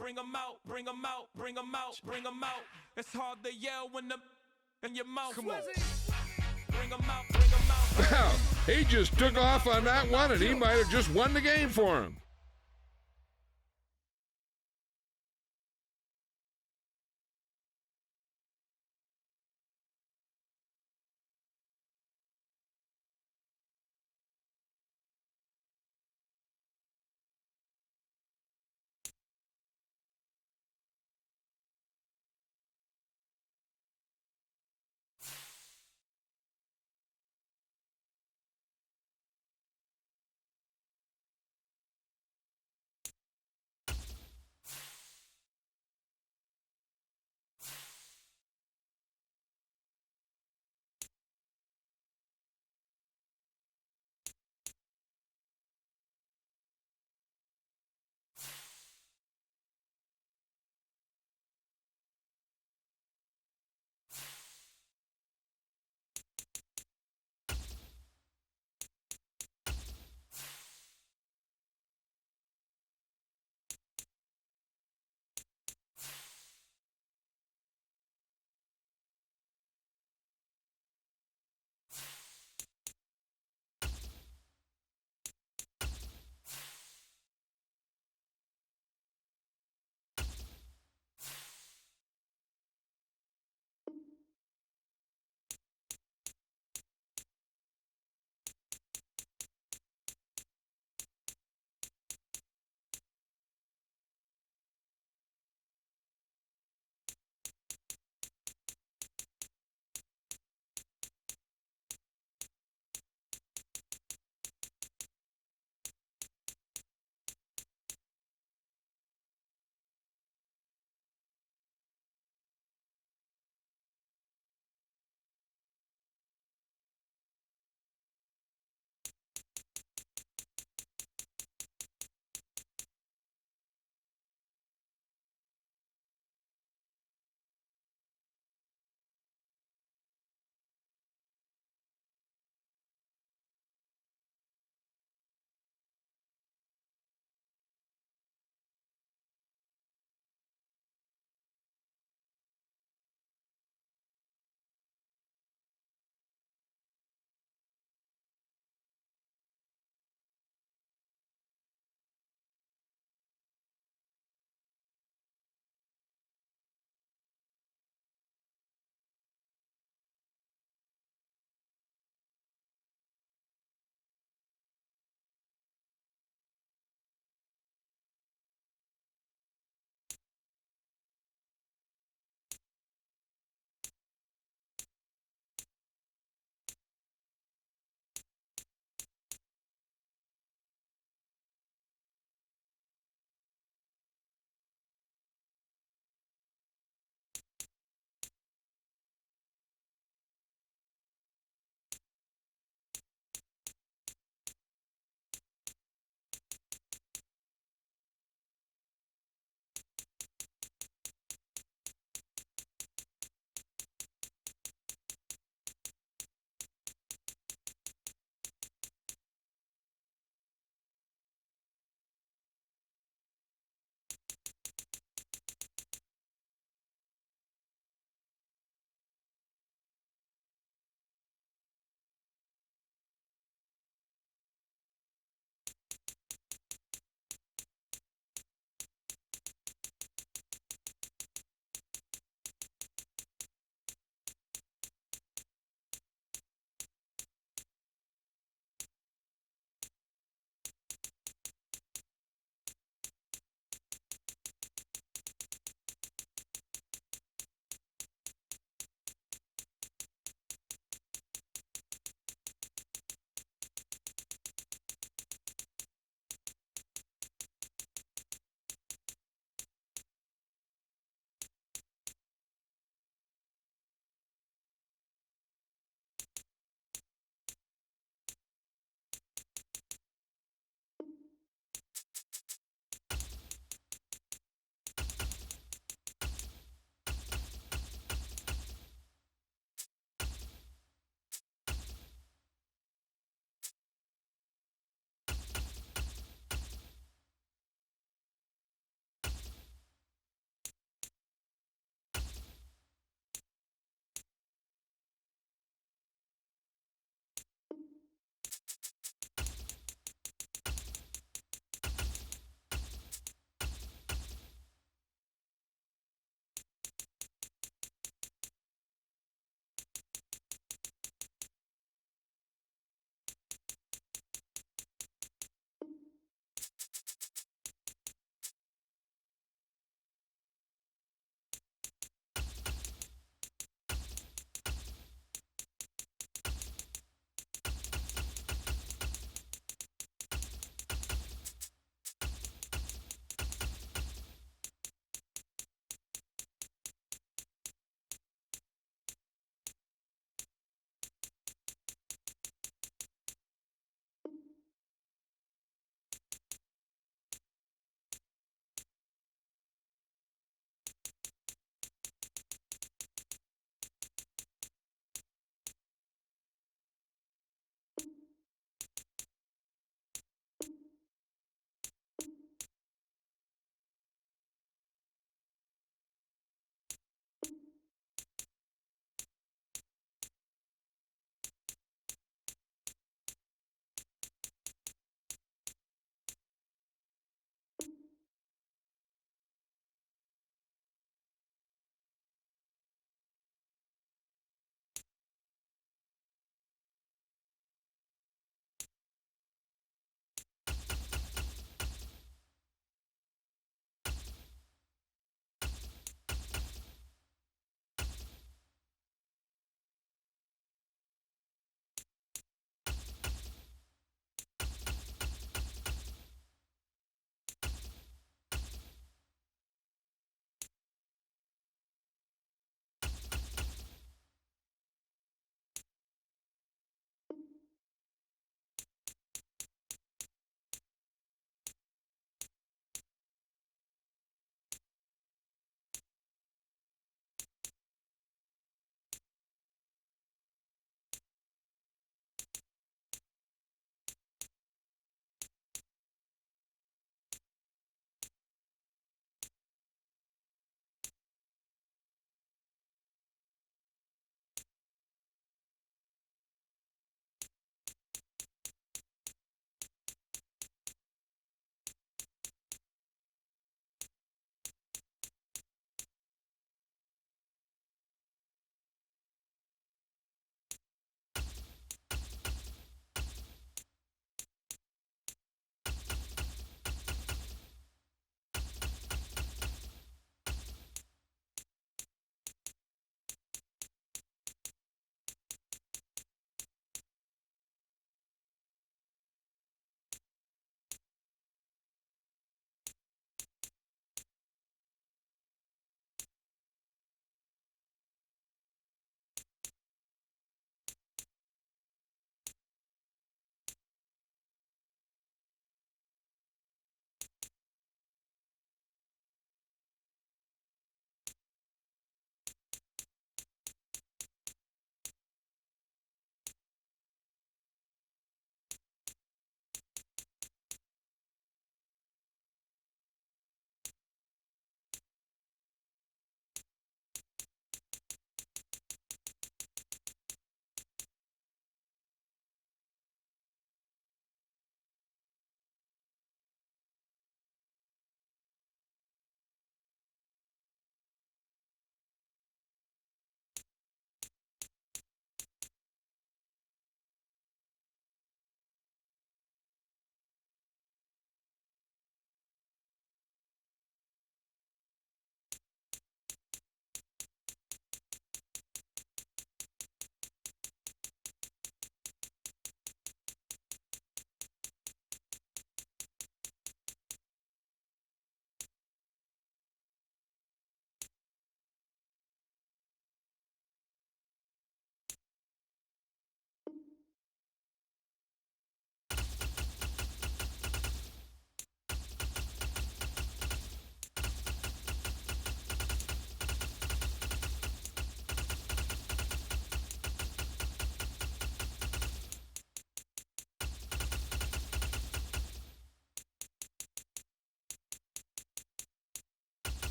bring 'em out, bring 'em out, bring 'em out, bring 'em out. It's hard to yell when the in your mouth. Come on. Bring 'em out, bring 'em out. Wow, he just took off on that one, and he might have just won the game for him.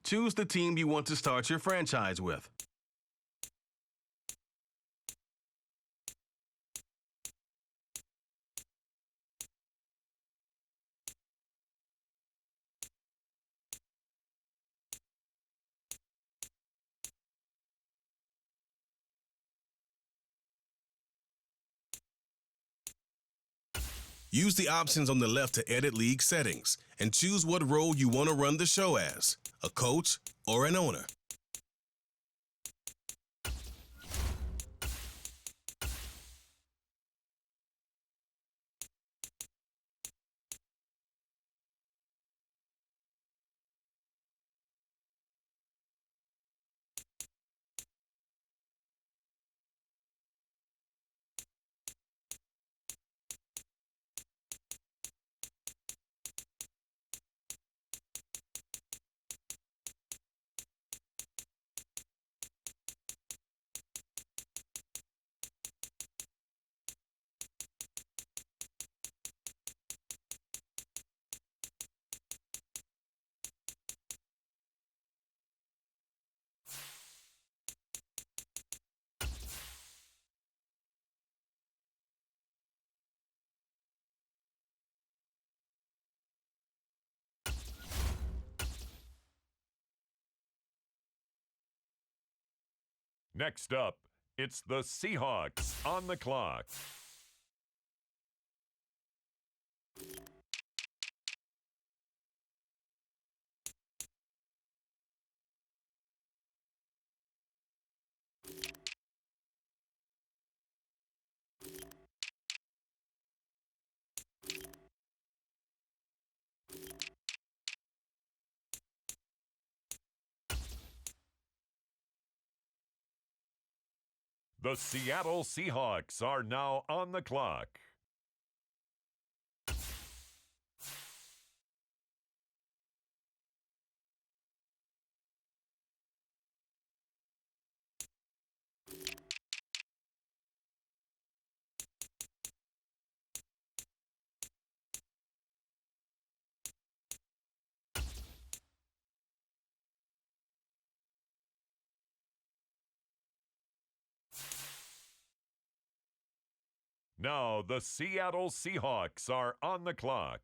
Choose the team you want to start your franchise with. Use the options on the left to edit league settings and choose what role you want to run the show as, a coach or an owner. Next up, it's the Seahawks on the clock. The Seattle Seahawks are now on the clock. Now the Seattle Seahawks are on the clock.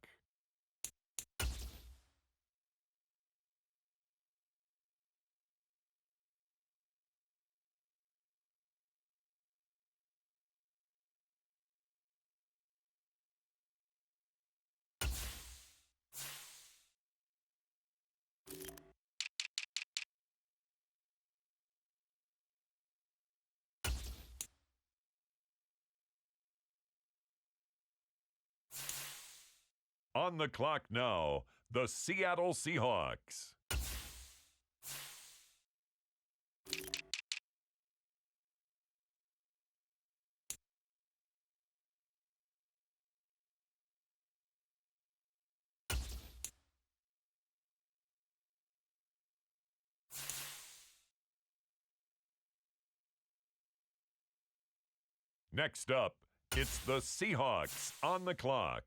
On the clock now, the Seattle Seahawks. Next up, it's the Seahawks on the clock.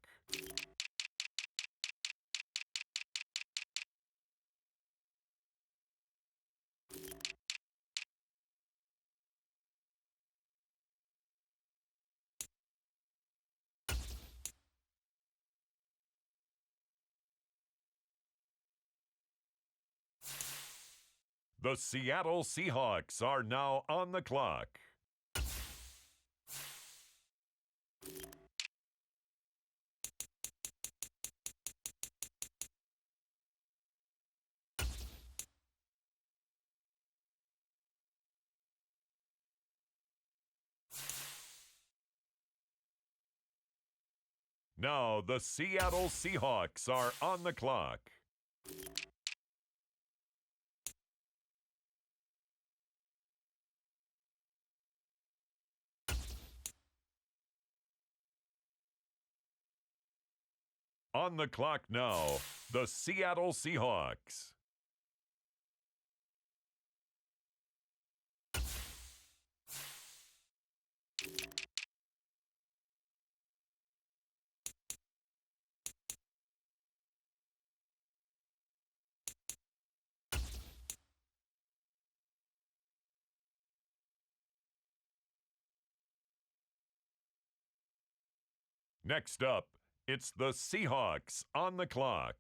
The Seattle Seahawks are now on the clock. Now the Seattle Seahawks are on the clock. On the clock now, the Seattle Seahawks. Next up, it's the Seahawks on the clock.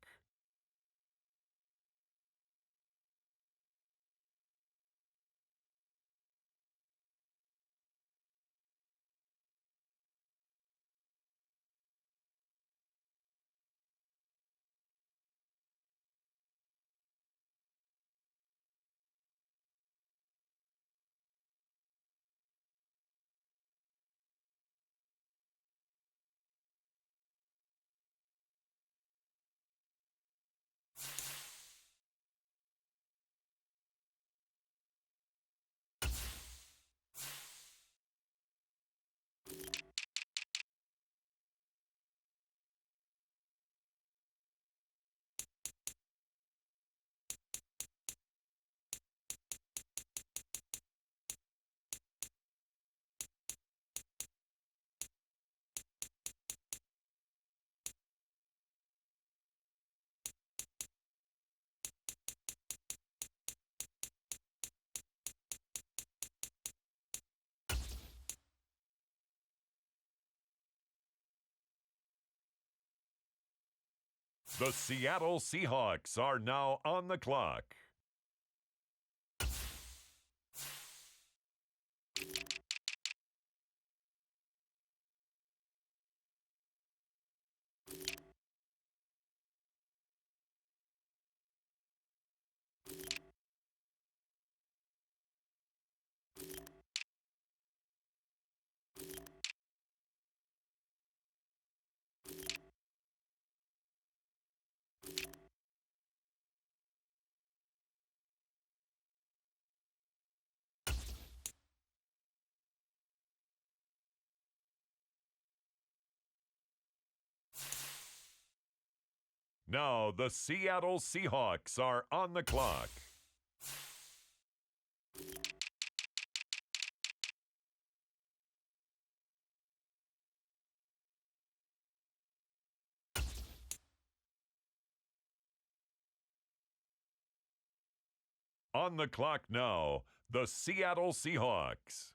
The Seattle Seahawks are now on the clock. Now the Seattle Seahawks are on the clock. On the clock now, the Seattle Seahawks.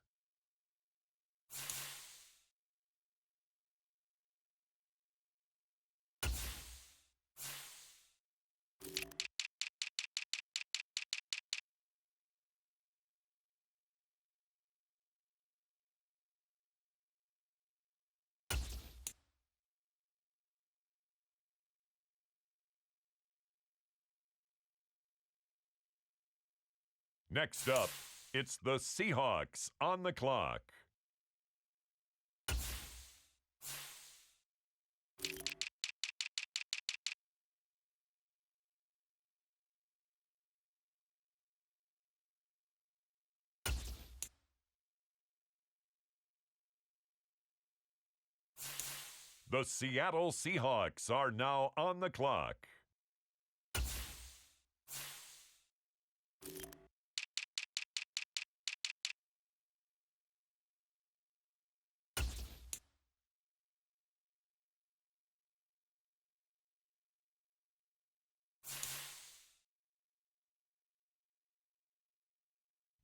Next up, it's the Seahawks on the clock. The Seattle Seahawks are now on the clock.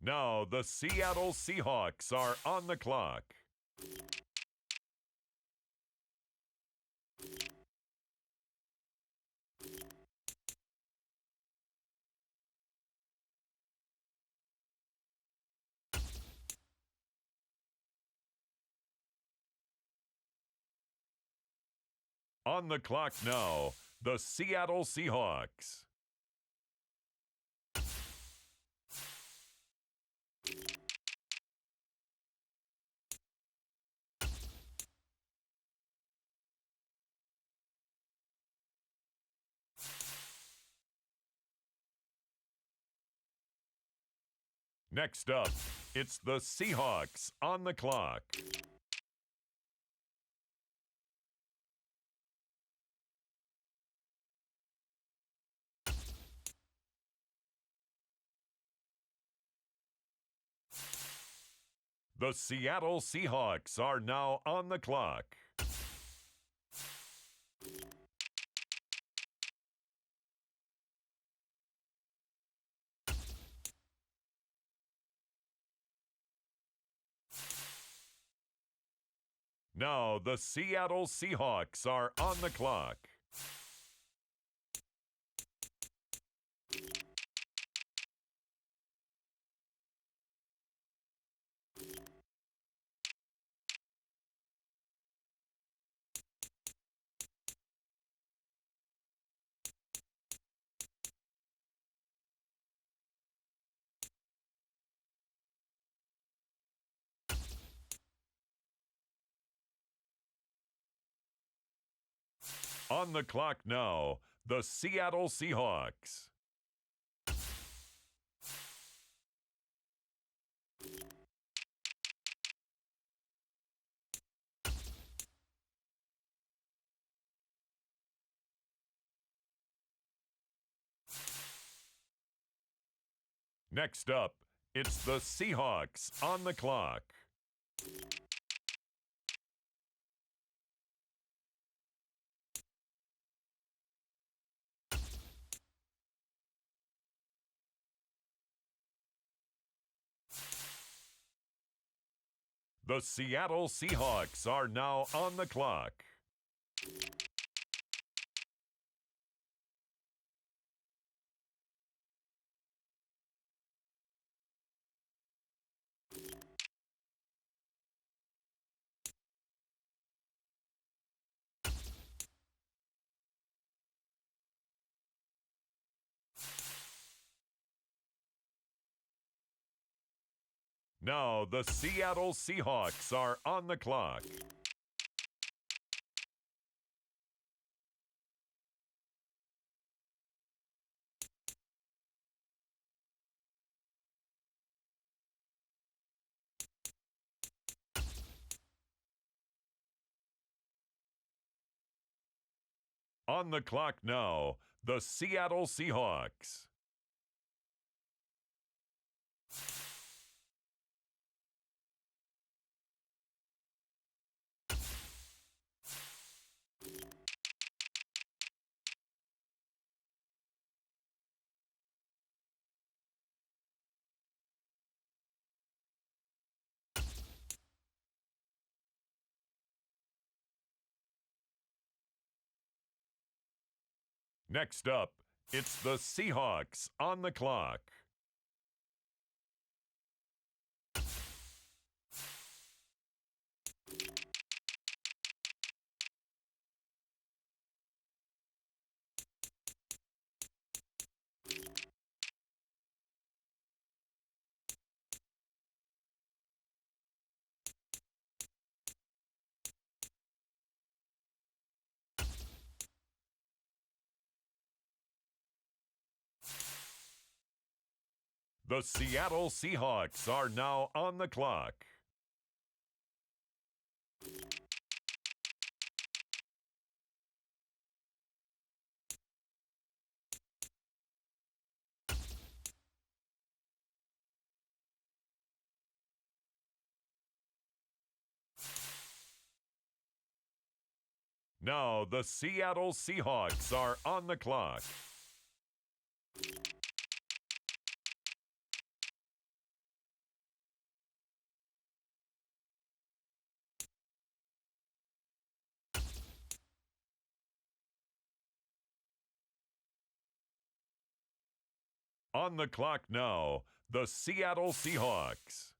Now the Seattle Seahawks are on the clock. On the clock now, the Seattle Seahawks. Next up, it's the Seahawks on the clock. The Seattle Seahawks are now on the clock. Now the Seattle Seahawks are on the clock. On the clock now, the Seattle Seahawks. Next up, it's the Seahawks on the clock. The Seattle Seahawks are now on the clock. Now the Seattle Seahawks are on the clock. On the clock now, the Seattle Seahawks. Next up, it's the Seahawks on the clock. The Seattle Seahawks are now on the clock. Now the Seattle Seahawks are on the clock. On the clock now, the Seattle Seahawks.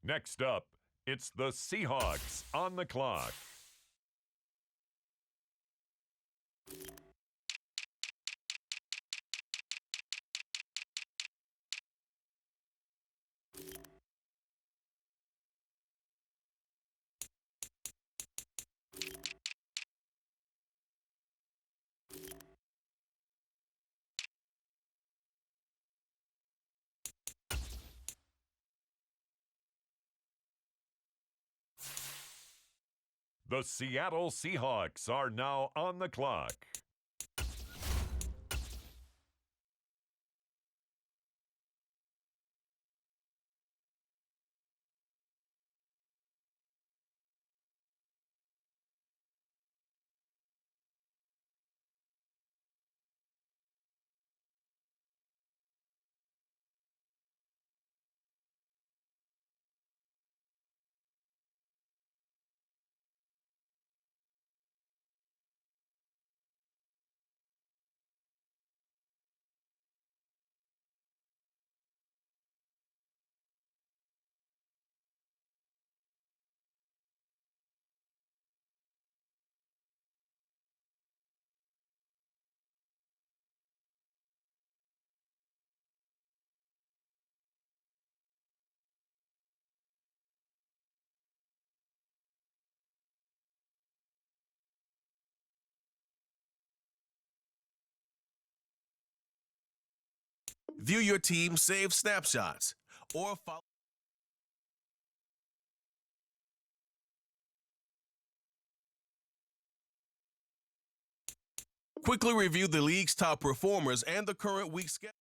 Next up, it's the Seahawks on the clock. The Seattle Seahawks are now on the clock. View your team's saved snapshots or follow. Quickly review the league's top performers and the current week's schedule.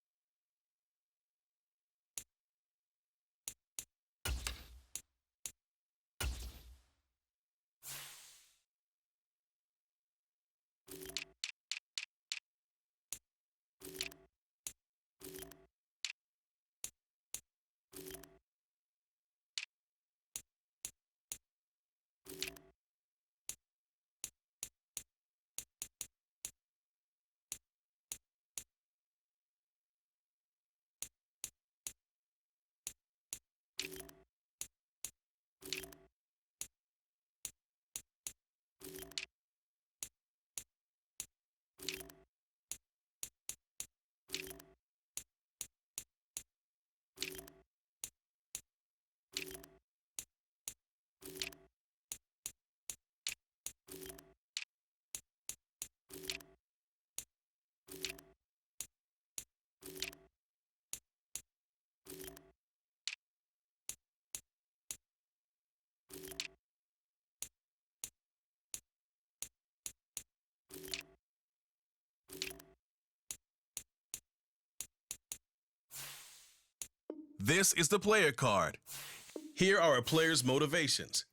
This is the player card. Here are a player's motivations.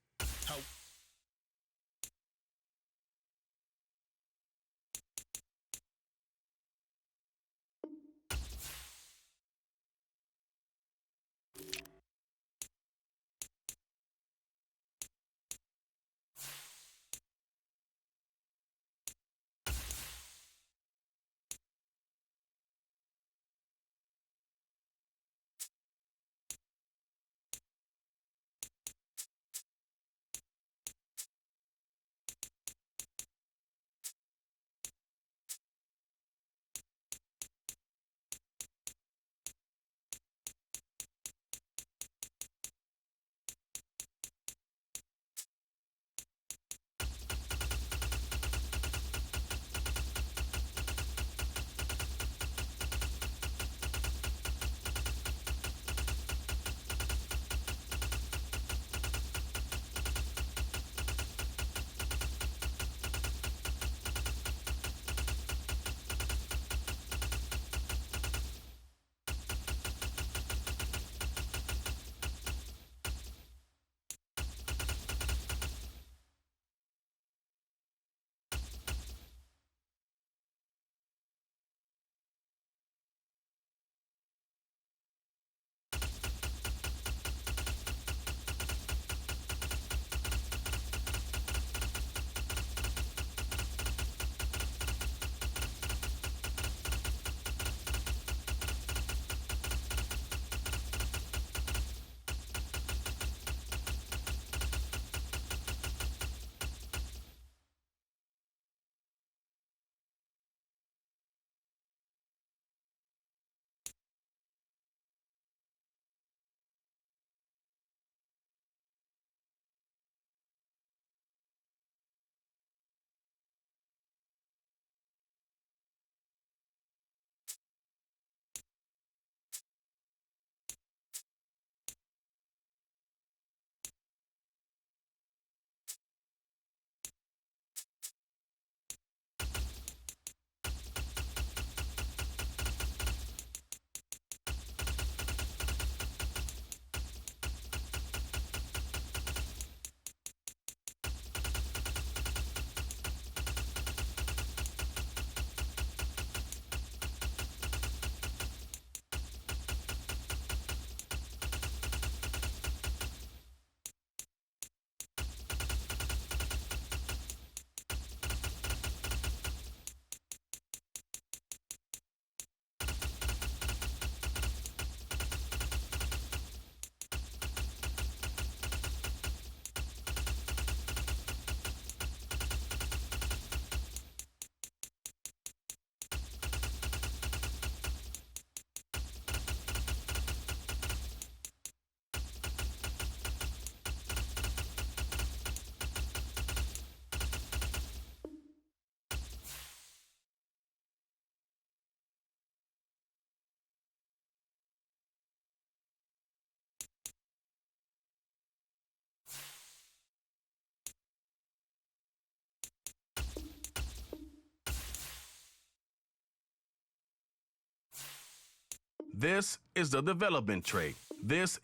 This is the development trait. This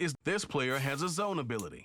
player has a zone ability.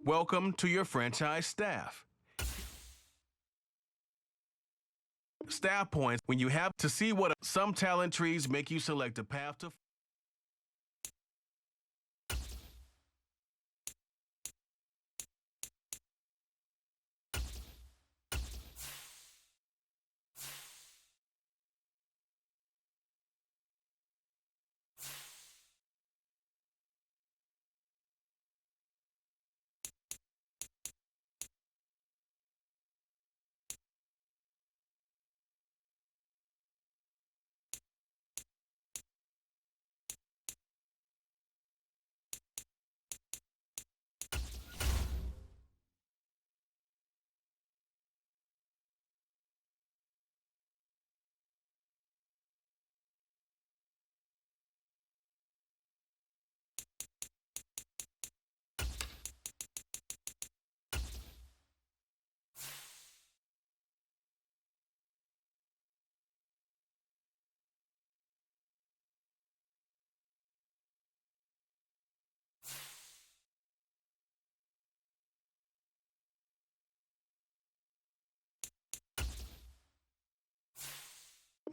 Welcome to your franchise staff. Staff points when you have to see what some talent trees make you select a path to.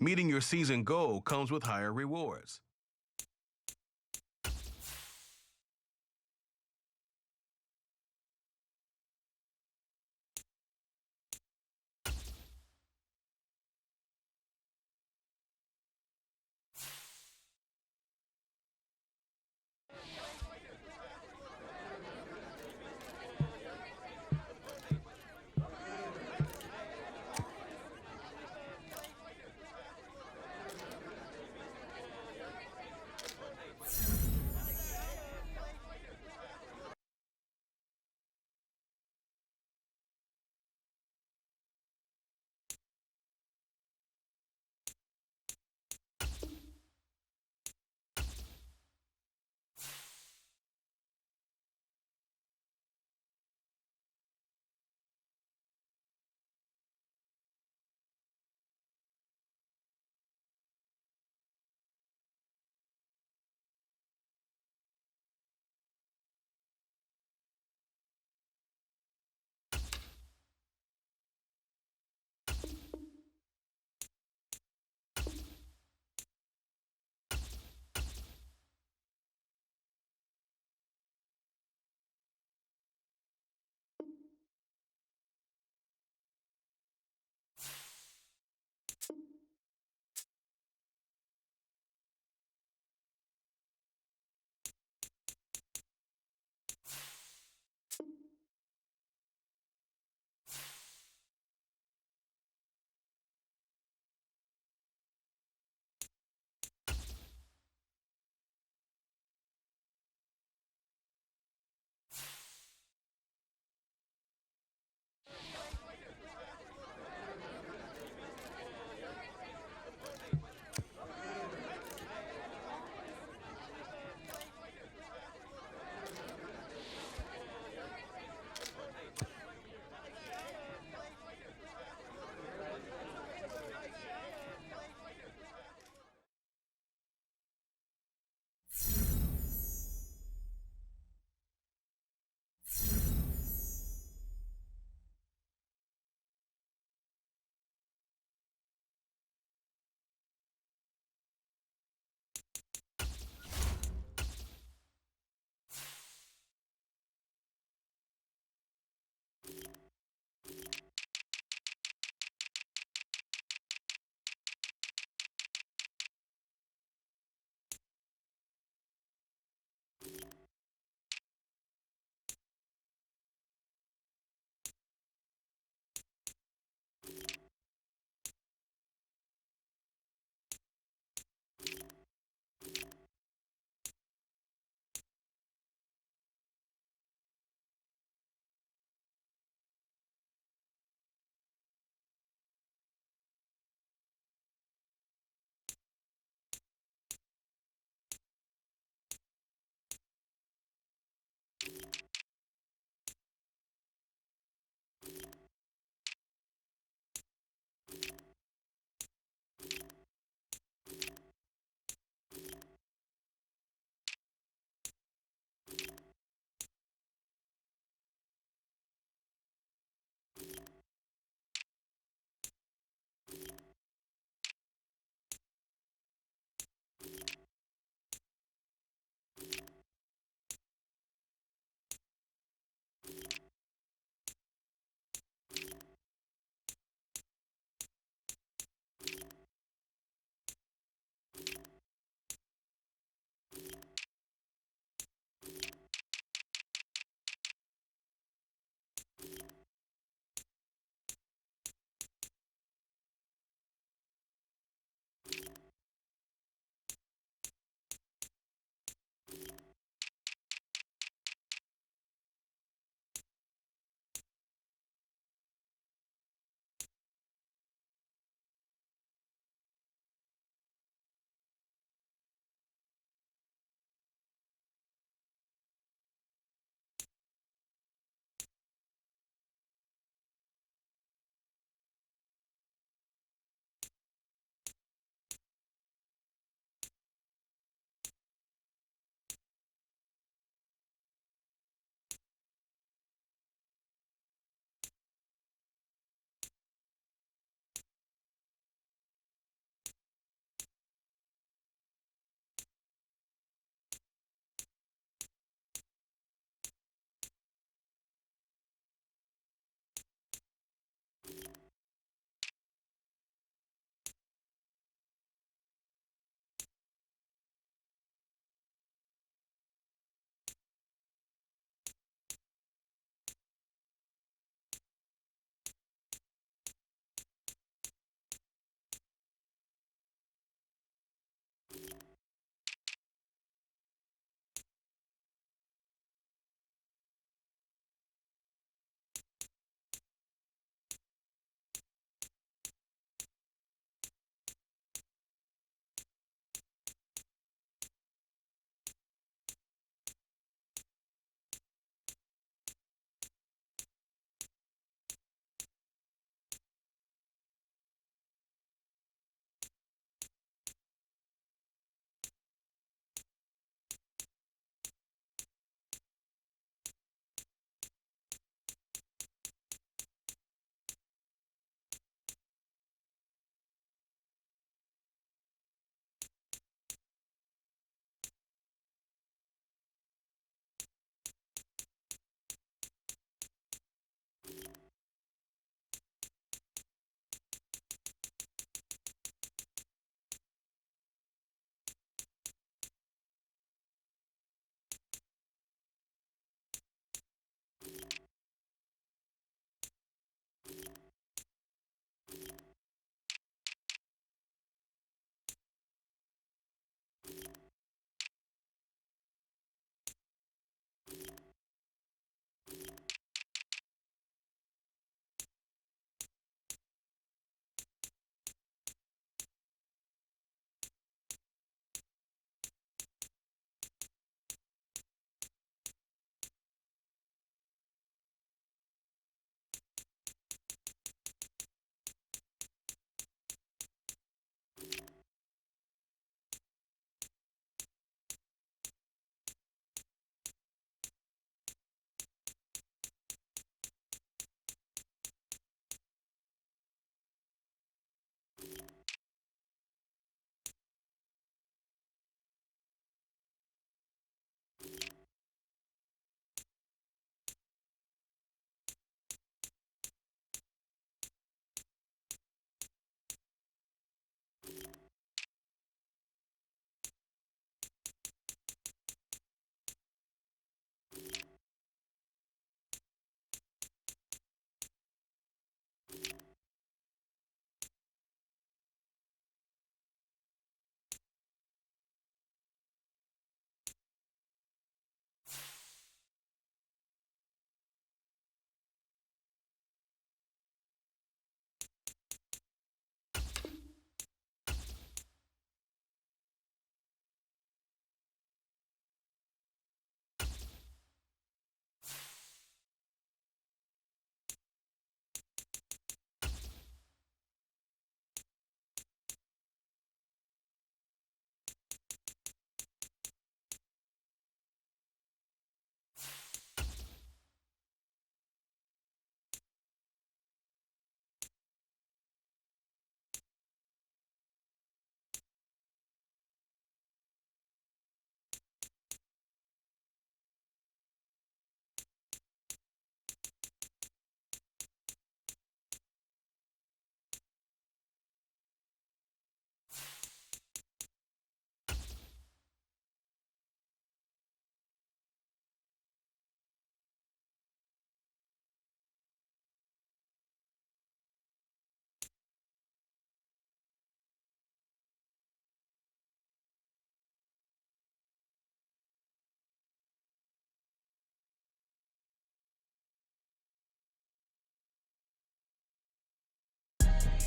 Meeting your season goal comes with higher rewards.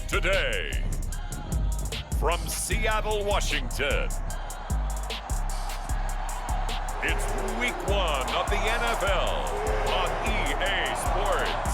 Today, from Seattle, Washington, it's Week 1 of the NFL on EA Sports.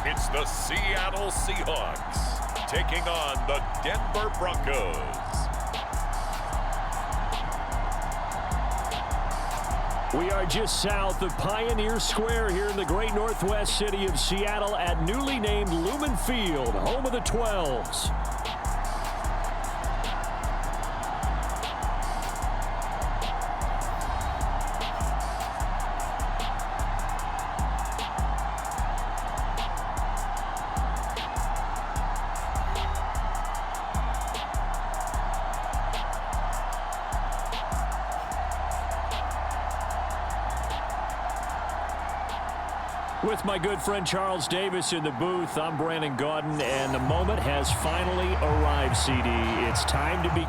It's the Seattle Seahawks taking on the Denver Broncos. We are just south of Pioneer Square here in the great northwest city of Seattle at newly named Lumen Field, home of the 12s. With my good friend Charles Davis in the booth, I'm Brandon Gaudin, and the moment has finally arrived, CD. It's time to be...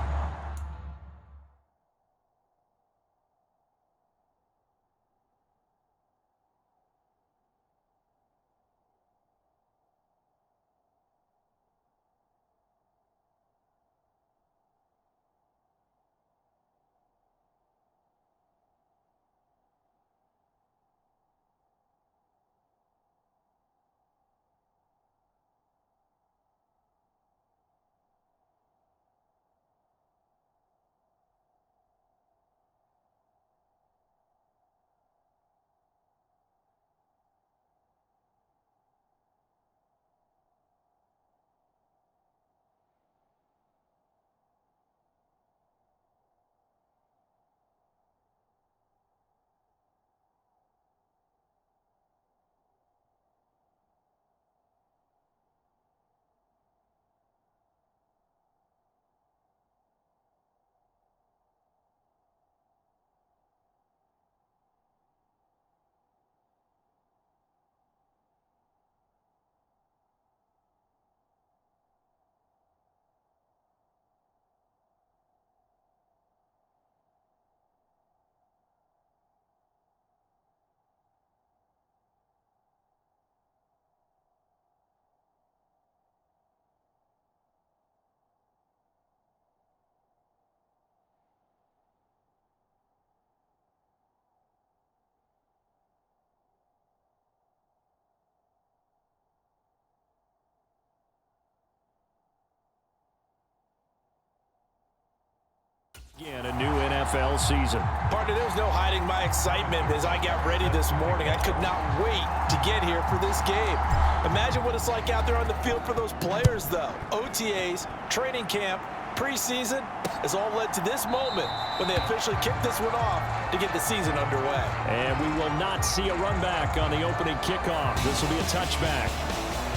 Again, a new NFL season. Partner, there was no hiding my excitement as I got ready this morning. I could not wait to get here for this game. Imagine what it's like out there on the field for those players, though. OTAs, training camp, preseason has all led to this moment when they officially kick this one off to get the season underway. And we will not see a run back on the opening kickoff. This will be a touchback.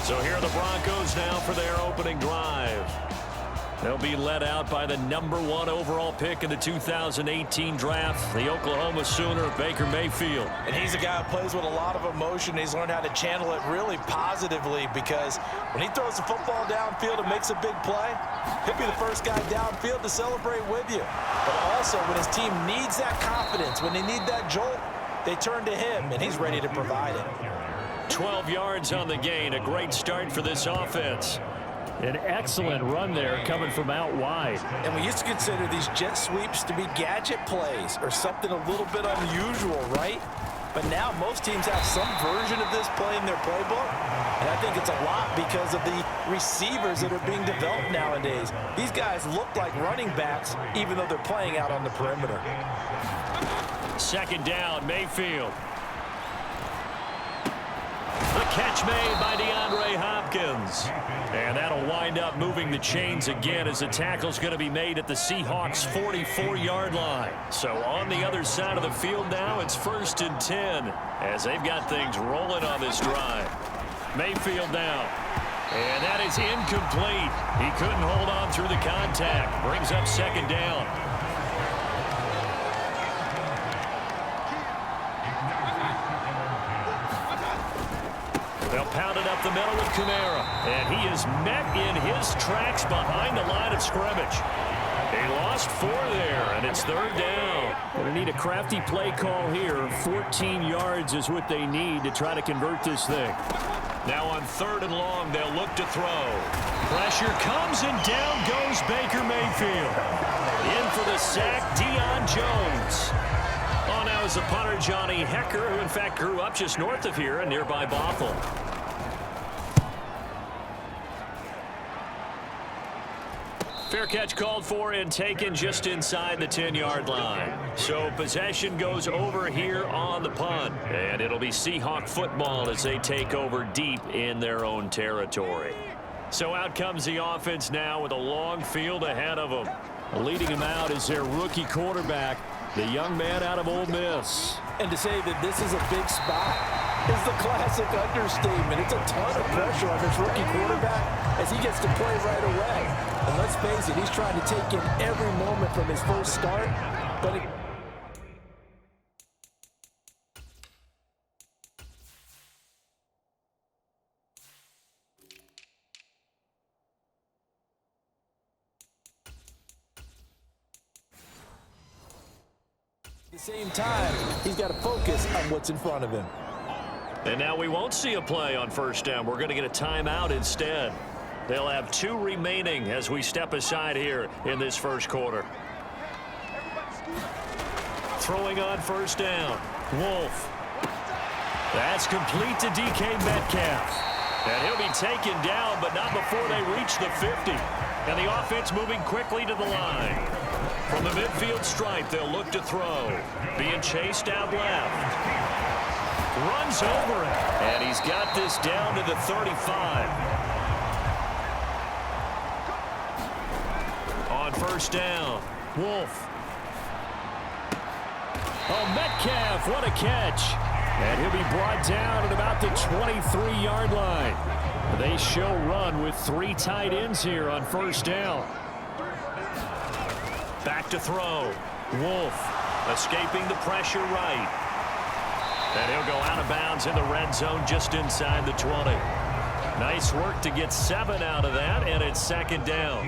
So here are the Broncos now for their opening drive. They'll be led out by the #1 overall pick in the 2018 draft, the Oklahoma Sooner, Baker Mayfield. And he's a guy who plays with a lot of emotion. He's learned how to channel it really positively because when he throws the football downfield and makes a big play, he'll be the first guy downfield to celebrate with you. But also, when his team needs that confidence, when they need that jolt, they turn to him, and he's ready to provide it. 12 yards on the gain, a great start for this offense. An excellent run there coming from out wide. And we used to consider these jet sweeps to be gadget plays or something a little bit unusual, right? But now most teams have some version of this play in their playbook. And I think it's a lot because of the receivers that are being developed nowadays. These guys look like running backs even though they're playing out on the perimeter. Second down, Mayfield. The catch made by DeAndre Hopkins. And that'll wind up moving the chains again as the tackle's going to be made at the Seahawks' 44-yard line. So on the other side of the field now, it's 1st and 10 as they've got things rolling on this drive. Mayfield now. And that is incomplete. He couldn't hold on through the contact. Brings up second down. They'll pound it up the middle with Kamara. And he is met in his tracks behind the line of scrimmage. He lost 4 there, and it's 3rd down. Going to need a crafty play call here. 14 yards is what they need to try to convert this thing. Now on 3rd and long, they'll look to throw. Pressure comes, and down goes Baker Mayfield. In for the sack, Deion Jones. Oh, now is the punter, Johnny Hekker, who in fact grew up just north of here in nearby Bothell. Fair catch called for and taken just inside the 10-yard line. So possession goes over here on the punt. And it'll be Seahawk football as they take over deep in their own territory. So out comes the offense now with a long field ahead of them. Leading them out is their rookie quarterback, the young man out of Ole Miss. And to say that this is a big spot is the classic understatement. It's a ton of pressure on this rookie quarterback as he gets to play right away. And let's face it, he's trying to take in every moment from his first start. But at the same time, he's got to focus on what's in front of him. And now we won't see a play on 1st down. We're going to get a timeout instead. They'll have 2 remaining as we step aside here in this first quarter. Throwing on 1st down. Wolf. That's complete to DK Metcalf. And he'll be taken down, but not before they reach the 50. And the offense moving quickly to the line. From the midfield stripe, they'll look to throw. Being chased out left. Runs over it. And he's got this down to the 35. On 1st down, Wolf. Oh, Metcalf, what a catch. And he'll be brought down at about the 23-yard line. They show run with 3 tight ends here on 1st down. Back to throw. Wolf escaping the pressure right. And he'll go out of bounds in the red zone just inside the 20. Nice work to get 7 out of that, and it's 2nd down.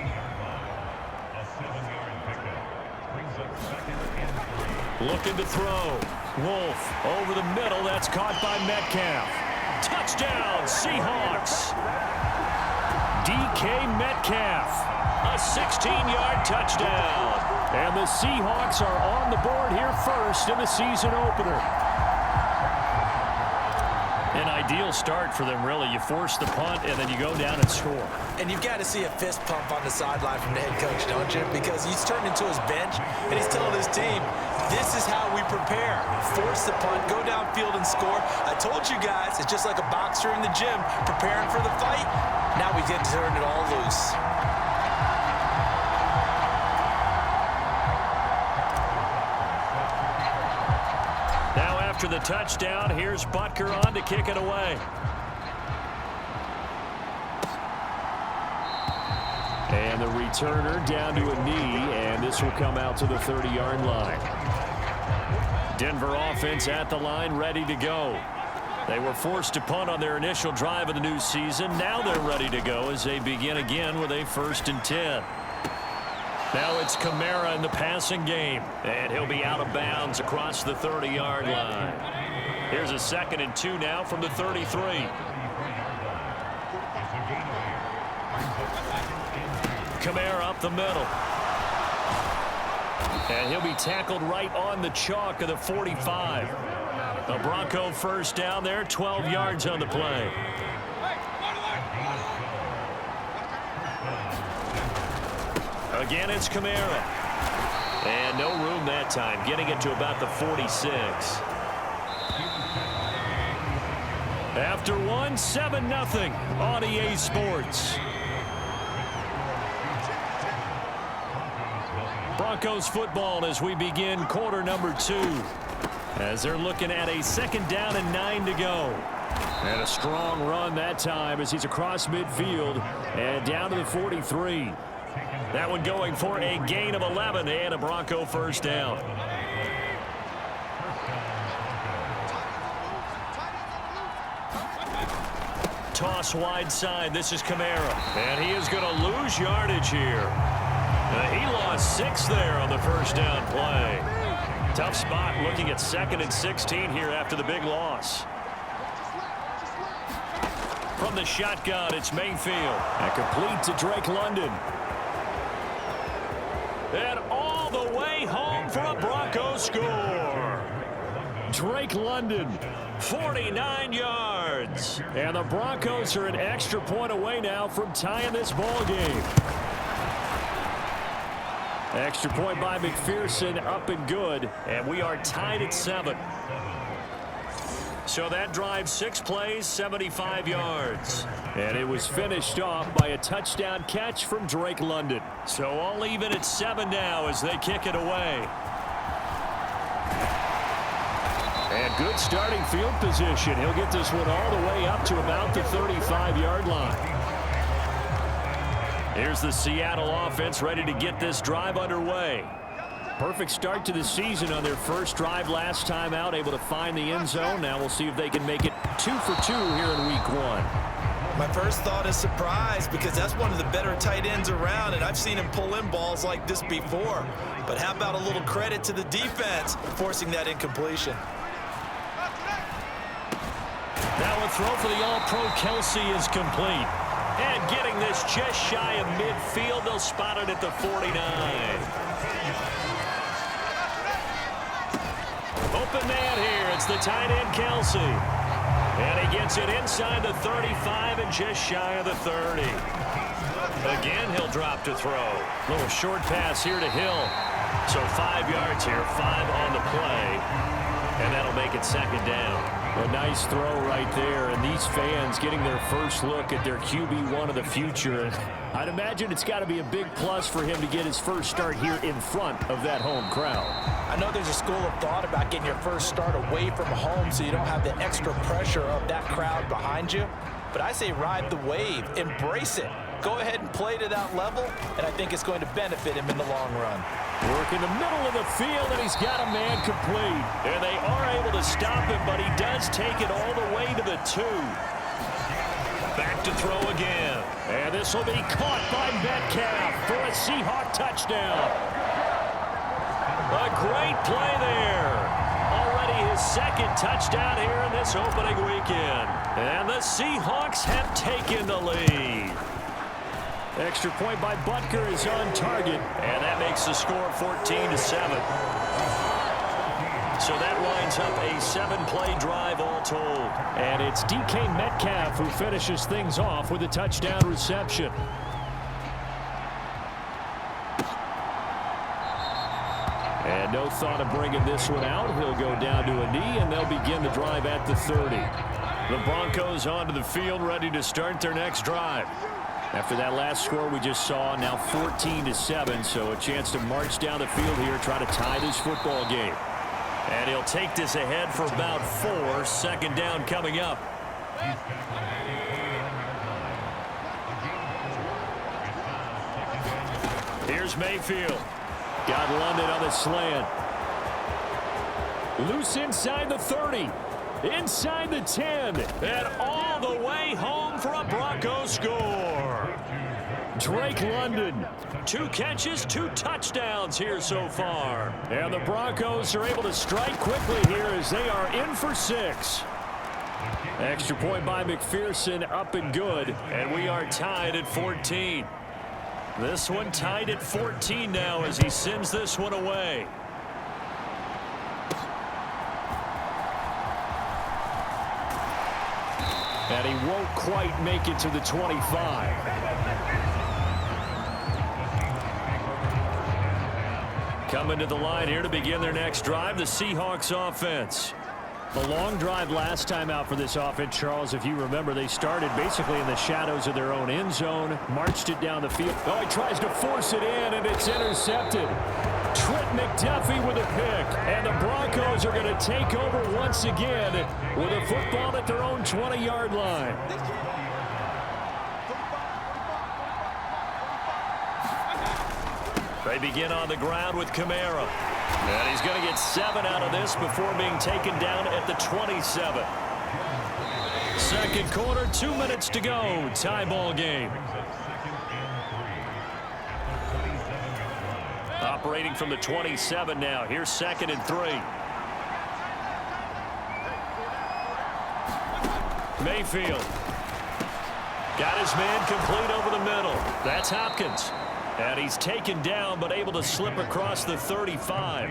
Looking to throw. Wolf over the middle. That's caught by Metcalf. Touchdown, Seahawks. DK Metcalf. A 16-yard touchdown. And the Seahawks are on the board here first in the season opener. An ideal start for them, really. You force the punt, and then you go down and score. And you've got to see a fist pump on the sideline from the head coach, don't you? Because he's turned into his bench, and he's telling his team, this is how we prepare. Force the punt, go downfield and score. I told you guys, it's just like a boxer in the gym preparing for the fight. Now we get to turn it all loose. Now after the touchdown, here's Butker on to kick it away. And the returner down to a knee, and this will come out to the 30-yard line. Denver offense at the line, ready to go. They were forced to punt on their initial drive of the new season. Now they're ready to go as they begin again with a 1st and 10. Now it's Kamara in the passing game, and he'll be out of bounds across the 30-yard line. Here's a 2nd and 2 now from the 33. Kamara up the middle. And he'll be tackled right on the chalk of the 45. The Bronco 1st down there, 12 yards on the play. Again, it's Kamara. And no room that time, getting it to about the 46. After one, 7-0 on EA Sports. Broncos football as we begin quarter number 2. As they're looking at a 2nd down and 9 to go. And a strong run that time as he's across midfield and down to the 43. That one going for a gain of 11 and a Bronco 1st down. toss wide side. This is Kamara. And he is going to lose yardage here. He lost 6 there on the first down play. Tough spot looking at 2nd and 16 here after the big loss. From the shotgun, it's Mayfield. And complete to Drake London. And all the way home for a Broncos score. Drake London, 49 yards. And the Broncos are an extra point away now from tying this ball game. Extra point by McPherson, up and good. And we are tied at 7. So that drive, 6 plays, 75 yards. And it was finished off by a touchdown catch from Drake London. So all even at 7 now as they kick it away. And good starting field position. He'll get this one all the way up to about the 35-yard line. Here's the Seattle offense ready to get this drive underway. Perfect start to the season on their first drive last time out, able to find the end zone. Now we'll see if they can make it 2 for 2 here in week 1. My first thought is surprise, because that's one of the better tight ends around, and I've seen him pull in balls like this before. But how about a little credit to the defense forcing that incompletion? Now a throw for the All-Pro Kelsey is complete. And getting this just shy of midfield, they'll spot it at the 49. Open man here. It's the tight end, Kelsey. And he gets it inside the 35 and just shy of the 30. Again, he'll drop to throw. Little short pass here to Hill. So 5 yards here, 5 on the play. And that'll make it 2nd down. A nice throw right there, and these fans getting their first look at their QB1 of the future. And I'd imagine it's got to be a big plus for him to get his first start here in front of that home crowd. I know there's a school of thought about getting your first start away from home so you don't have the extra pressure of that crowd behind you. But I say ride the wave, embrace it. Go ahead and play to that level, and I think it's going to benefit him in the long run. Work in the middle of the field, and he's got a man complete. And they are able to stop him, but he does take it all the way to the 2. Back to throw again. And this will be caught by Metcalf for a Seahawk touchdown. A great play there. Already his 2nd touchdown here in this opening weekend. And the Seahawks have taken the lead. Extra point by Butker is on target, and that makes the score 14-7. So that winds up a 7-play drive all told. And it's DK Metcalf who finishes things off with a touchdown reception. And no thought of bringing this one out. He'll go down to a knee, and they'll begin the drive at the 30. The Broncos onto the field, ready to start their next drive. After that last score we just saw, now 14-7, so a chance to march down the field here, try to tie this football game. And he'll take this ahead for about 4, 2nd down coming up. Here's Mayfield. Got London on the slant. Loose inside the 30. Inside the 10. And all the way home for a Broncos score. Drake London. 2 catches, 2 touchdowns here so far. And the Broncos are able to strike quickly here as they are in for 6. Extra point by McPherson, up and good. And we are tied at 14. This one tied at 14 now as he sends this one away. And he won't quite make it to the 25. Coming to the line here to begin their next drive, the Seahawks offense. The long drive last time out for this offense, Charles, if you remember, they started basically in the shadows of their own end zone, marched it down the field. Oh, he tries to force it in, and it's intercepted. Trent McDuffie with a pick, and the Broncos are going to take over once again with a football at their own 20-yard line. They begin on the ground with Kamara. And he's going to get 7 out of this before being taken down at the 27. Second quarter, 2 minutes to go. Tie ball game. Operating from the 27 now. Here's 2nd and 3. Mayfield. Got his man complete over the middle. That's Hopkins. And he's taken down but able to slip across the 35.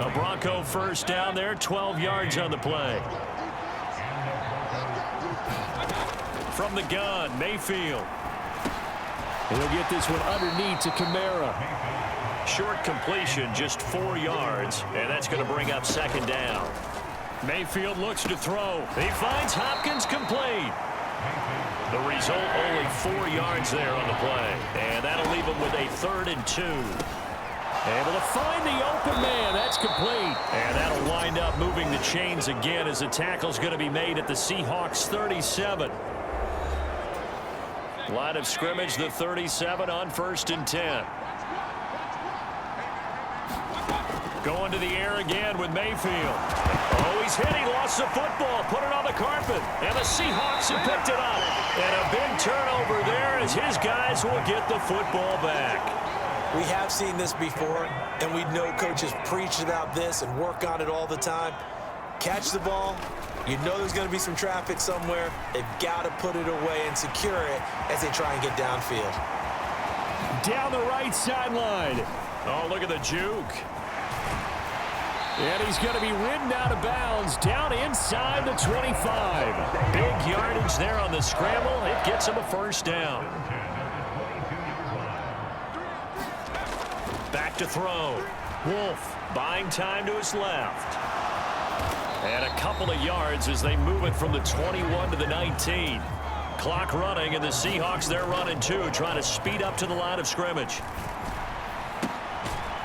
A Bronco first down there, 12 yards on the play. From the gun, Mayfield. He'll get this one underneath to Kamara. Short completion, just 4 yards, and that's going to bring up 2nd down. Mayfield looks to throw. He finds Hopkins complete. The result, only 4 yards there on the play, and that'll leave him with a 3rd and 2. Able to find the open man. That's complete. And that'll wind up moving the chains again as the tackle's going to be made at the Seahawks 37. Line of scrimmage, the 37 on 1st and 10. Going to the air again with Mayfield. Oh, he's hit. He lost the football. Put it on the carpet. And the Seahawks have picked it up. And a big turnover there as his guys will get the football back. We have seen this before, and we know coaches preach about this and work on it all the time. Catch the ball. You know there's going to be some traffic somewhere. They've got to put it away and secure it as they try and get downfield. Down the right sideline. Oh, look at the juke. And he's going to be ridden out of bounds down inside the 25. Big yardage there on the scramble. It gets him a 1st down. Back to throw. Wolf buying time to his left. And a couple of yards as they move it from the 21 to the 19. Clock running, and the Seahawks, they're running too, trying to speed up to the line of scrimmage.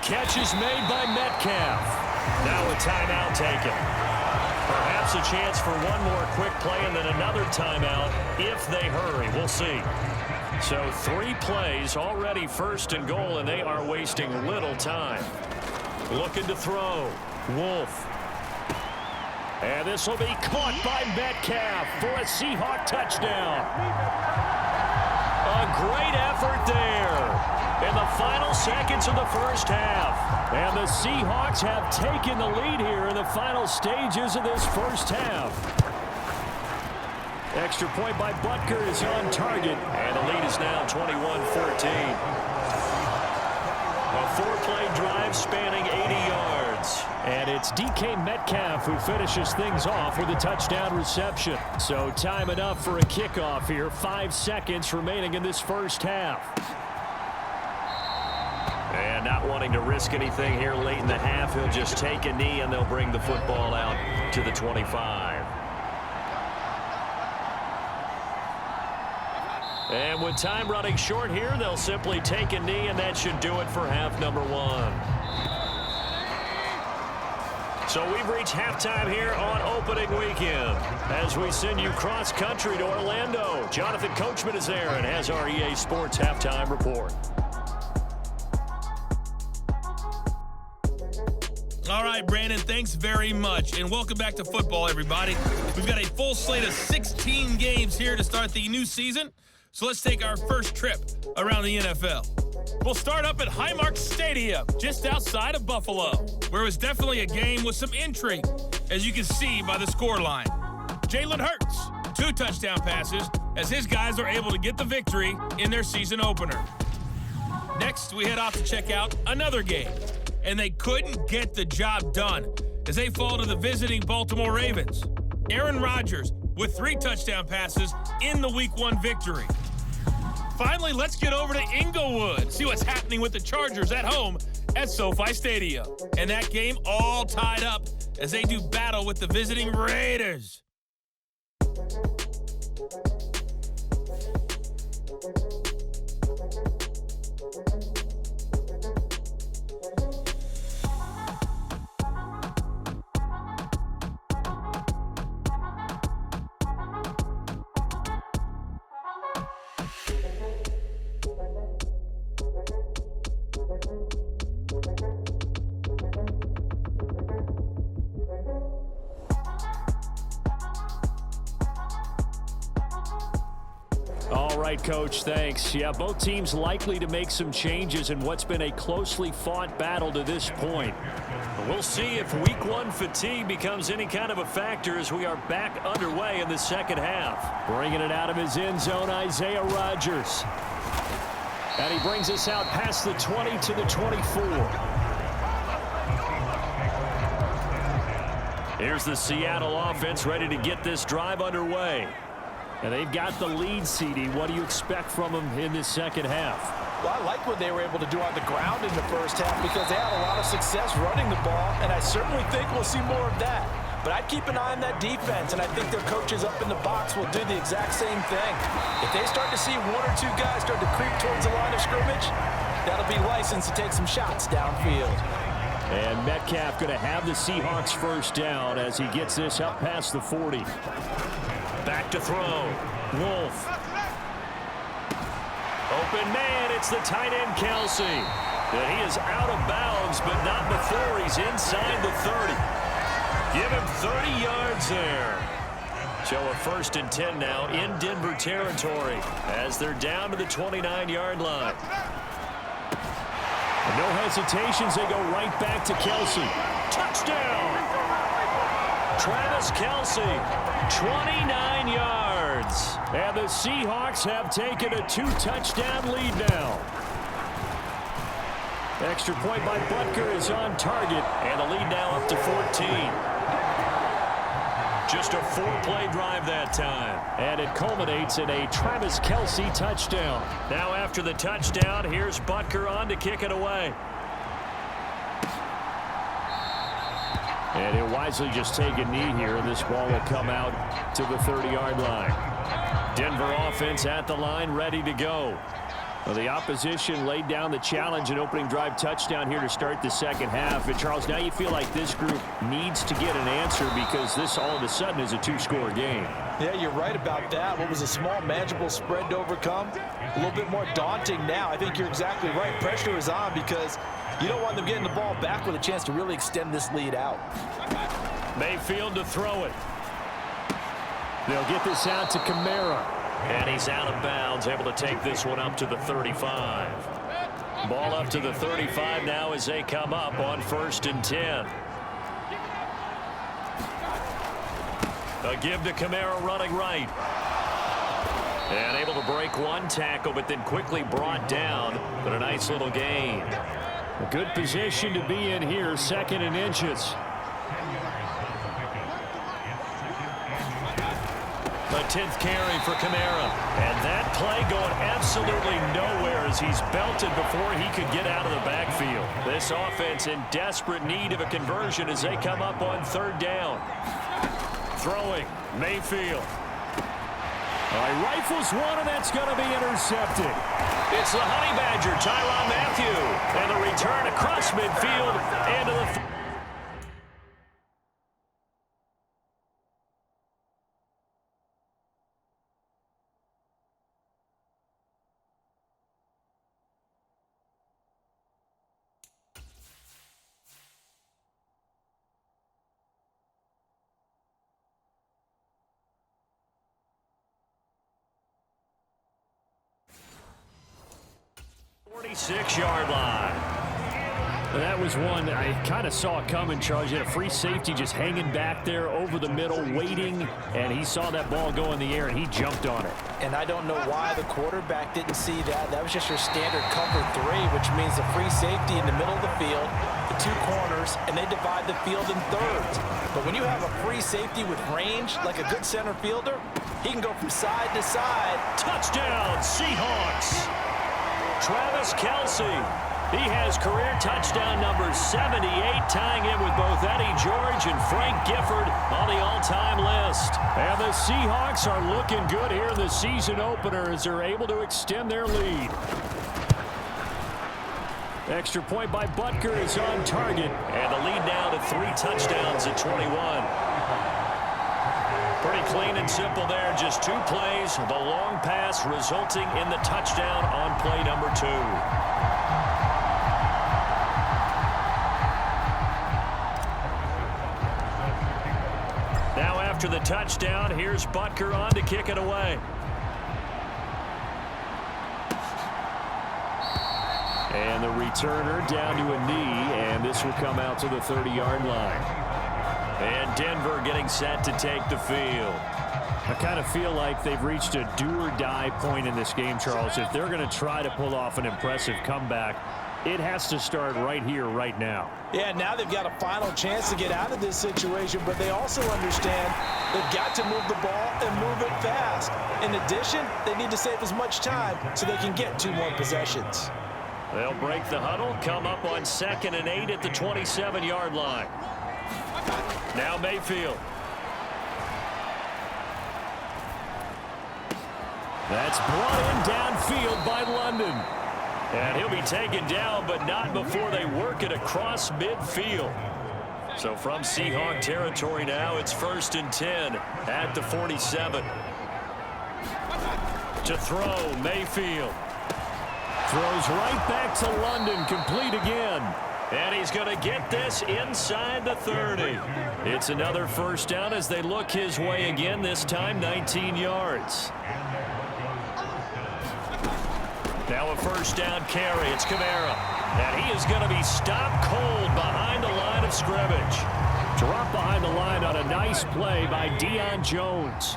Catch is made by Metcalf. Now a timeout taken. Perhaps a chance for one more quick play and then another timeout if they hurry. We'll see. So 3 plays, already 1st and goal, and they are wasting little time. Looking to throw. Wolf. And this will be caught by Metcalf for a Seahawk touchdown. A great effort there in the final seconds of the 1st half. And the Seahawks have taken the lead here in the final stages of this 1st half. Extra point by Butker is on target. And the lead is now 21-14. A 4-play drive spanning 80 yards. And it's DK Metcalf who finishes things off with a touchdown reception. So time enough for a kickoff here. 5 seconds remaining in this 1st half. And not wanting to risk anything here late in the half, he'll just take a knee and they'll bring the football out to the 25. And with time running short here, they'll simply take a knee, and that should do it for half number 1. So we've reached halftime here on opening weekend as we send you cross-country to Orlando. Jonathan Coachman is there and has our EA Sports halftime report. All right, Brandon, thanks very much. And welcome back to football, everybody. We've got a full slate of 16 games here to start the new season. So let's take our first trip around the NFL. We'll start up at Highmark Stadium, just outside of Buffalo, where it was definitely a game with some intrigue, as you can see by the scoreline. Jalen Hurts, 2 touchdown passes, as his guys are able to get the victory in their season opener. Next, we head off to check out another game, and they couldn't get the job done as they fall to the visiting Baltimore Ravens. Aaron Rodgers with 3 touchdown passes in the Week 1 victory. Finally, let's get over to Inglewood, see what's happening with the Chargers at home at SoFi Stadium. And that game all tied up as they do battle with the visiting Raiders. right, Coach. Thanks. Yeah, both teams likely to make some changes in what's been a closely fought battle to this point. We'll see if Week 1 fatigue becomes any kind of a factor as we are back underway in the second half. Bringing it out of his end zone, Isaiah Rodgers. And he brings us out past the 20 to the 24. Here's the Seattle offense ready to get this drive underway. And they've got the lead, CD. What do you expect from them in this second half? Well, I like what they were able to do on the ground in the first half because they had a lot of success running the ball, and I certainly think we'll see more of that. But I'd keep an eye on that defense, and I think their coaches up in the box will do the exact same thing. If they start to see one or two guys start to creep towards the line of scrimmage, that'll be license to take some shots downfield. And Metcalf going to have the Seahawks first down as he gets this up past the 40. Back to throw. Wolf. Open man, it's the tight end, Kelsey. And he is out of bounds, but not before he's inside the 30. Give him 30 yards there. So a 1st and 10 now in Denver territory as they're down to the 29-yard line. And no hesitations, they go right back to Kelsey. Touchdown! Travis Kelsey, 29 yards. And the Seahawks have taken a 2-touchdown lead now. Extra point by Butker is on target, and the lead now up to 14. Just a 4-play drive that time. And it culminates in a Travis Kelsey touchdown. Now after the touchdown, here's Butker on to kick it away. And he'll wisely just take a knee here, and this ball will come out to the 30-yard line. Denver offense at the line, ready to go. Well, the opposition laid down the challenge and opening drive touchdown here to start the second half. And, Charles, now you feel like this group needs to get an answer because this all of a sudden is a 2-score game. Yeah, you're right about that. What was a small, manageable spread to overcome, a little bit more daunting now. I think you're exactly right. Pressure is on because you don't want them getting the ball back with a chance to really extend this lead out. Mayfield to throw it. They'll get this out to Kamara. And he's out of bounds, able to take this one up to the 35. Ball up to the 35 now as they come up on 1st and 10. A give to Kamara running right. And able to break one tackle, but then quickly brought down. But a nice little gain. A good position to be in here, 2nd and inches. A 10th carry for Kamara. And that play going absolutely nowhere as he's belted before he could get out of the backfield. This offense in desperate need of a conversion as they come up on 3rd down. Throwing, Mayfield. All right, rifles one, and that's going to be intercepted. It's the Honey Badger, Tyrann Mathieu. And the return across midfield into the... Six-yard line. That was one I kind of saw coming, Charles. You had a free safety just hanging back there over the middle, waiting, and he saw that ball go in the air, and he jumped on it. And I don't know why the quarterback didn't see that. That was just your standard cover 3, which means the free safety in the middle of the field, the 2 corners, and they divide the field in thirds. But when you have a free safety with range, like a good center fielder, he can go from side to side. Touchdown, Seahawks! Travis Kelsey, he has career touchdown number 78, tying in with both Eddie George and Frank Gifford on the all-time list. And the Seahawks are looking good here in the season opener as they're able to extend their lead. Extra point by Butker is on target, and the lead now to 3 touchdowns at 21. Pretty clean and simple there. Just 2 plays. The long pass resulting in the touchdown on play number 2. Now after the touchdown, here's Butker on to kick it away. And the returner down to a knee, and this will come out to the 30-yard line. And Denver getting set to take the field. I kind of feel like they've reached a do-or-die point in this game, Charles. If they're going to try to pull off an impressive comeback, it has to start right here, right now. Yeah, now they've got a final chance to get out of this situation, but they also understand they've got to move the ball and move it fast. In addition, they need to save as much time so they can get 2 more possessions. They'll break the huddle, come up on 2nd and 8 at the 27-yard line. Now Mayfield. That's brought in downfield by London. And he'll be taken down, but not before they work it across midfield. So from Seahawk territory now, it's 1st and 10 at the 47. To throw, Mayfield. Throws right back to London, complete again. And he's going to get this inside the 30. It's another 1st down as they look his way again, this time 19 yards. Now a 1st down carry. It's Kamara. And he is going to be stopped cold behind the line of scrimmage. Dropped behind the line on a nice play by Deion Jones.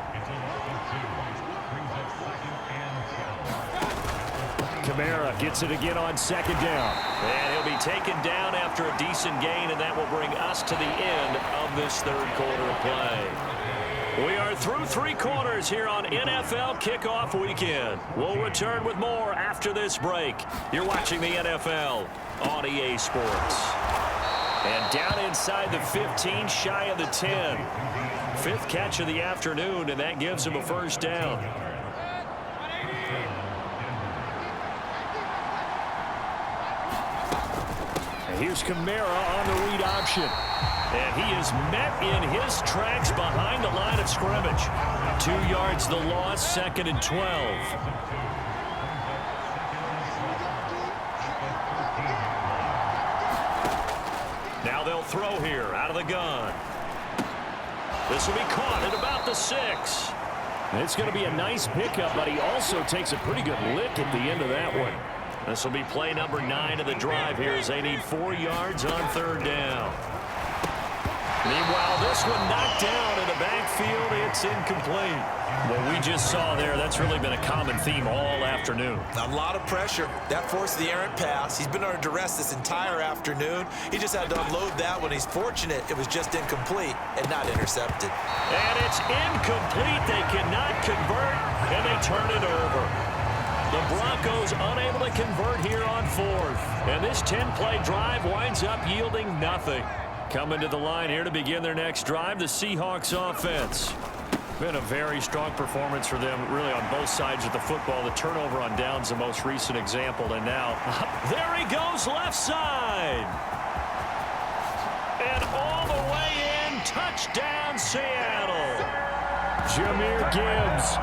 Kamara gets it again on 2nd down. And he'll be taken down after a decent gain, and that will bring us to the end of this 3rd quarter of play. We are through 3 quarters here on NFL Kickoff Weekend. We'll return with more after this break. You're watching the NFL on EA Sports. And down inside the 15, shy of the 10. 5th catch of the afternoon, and that gives him a 1st down. And here's Kamara on the read option. And he is met in his tracks behind the line of scrimmage. 2 yards the loss, 2nd and 12. Now they'll throw here out of the gun. This will be caught at about the 6. It's going to be a nice pickup, but he also takes a pretty good lick at the end of that one. This will be play number 9 of the drive here as they need 4 yards on 3rd down. Meanwhile, this one knocked down in the backfield. It's incomplete. What we just saw there, that's really been a common theme all afternoon. A lot of pressure. That forced the errant pass. He's been under duress this entire afternoon. He just had to unload that one. He's fortunate it was just incomplete and not intercepted. And it's incomplete. They cannot convert, and they turn it over. The Broncos unable to convert here on 4th. And this 10-play drive winds up yielding nothing. Coming to the line here to begin their next drive, the Seahawks offense. Been a very strong performance for them, really, on both sides of the football. The turnover on downs, the most recent example. And now, there he goes, left side. And all the way in, touchdown, Seattle. Jahmyr Gibbs.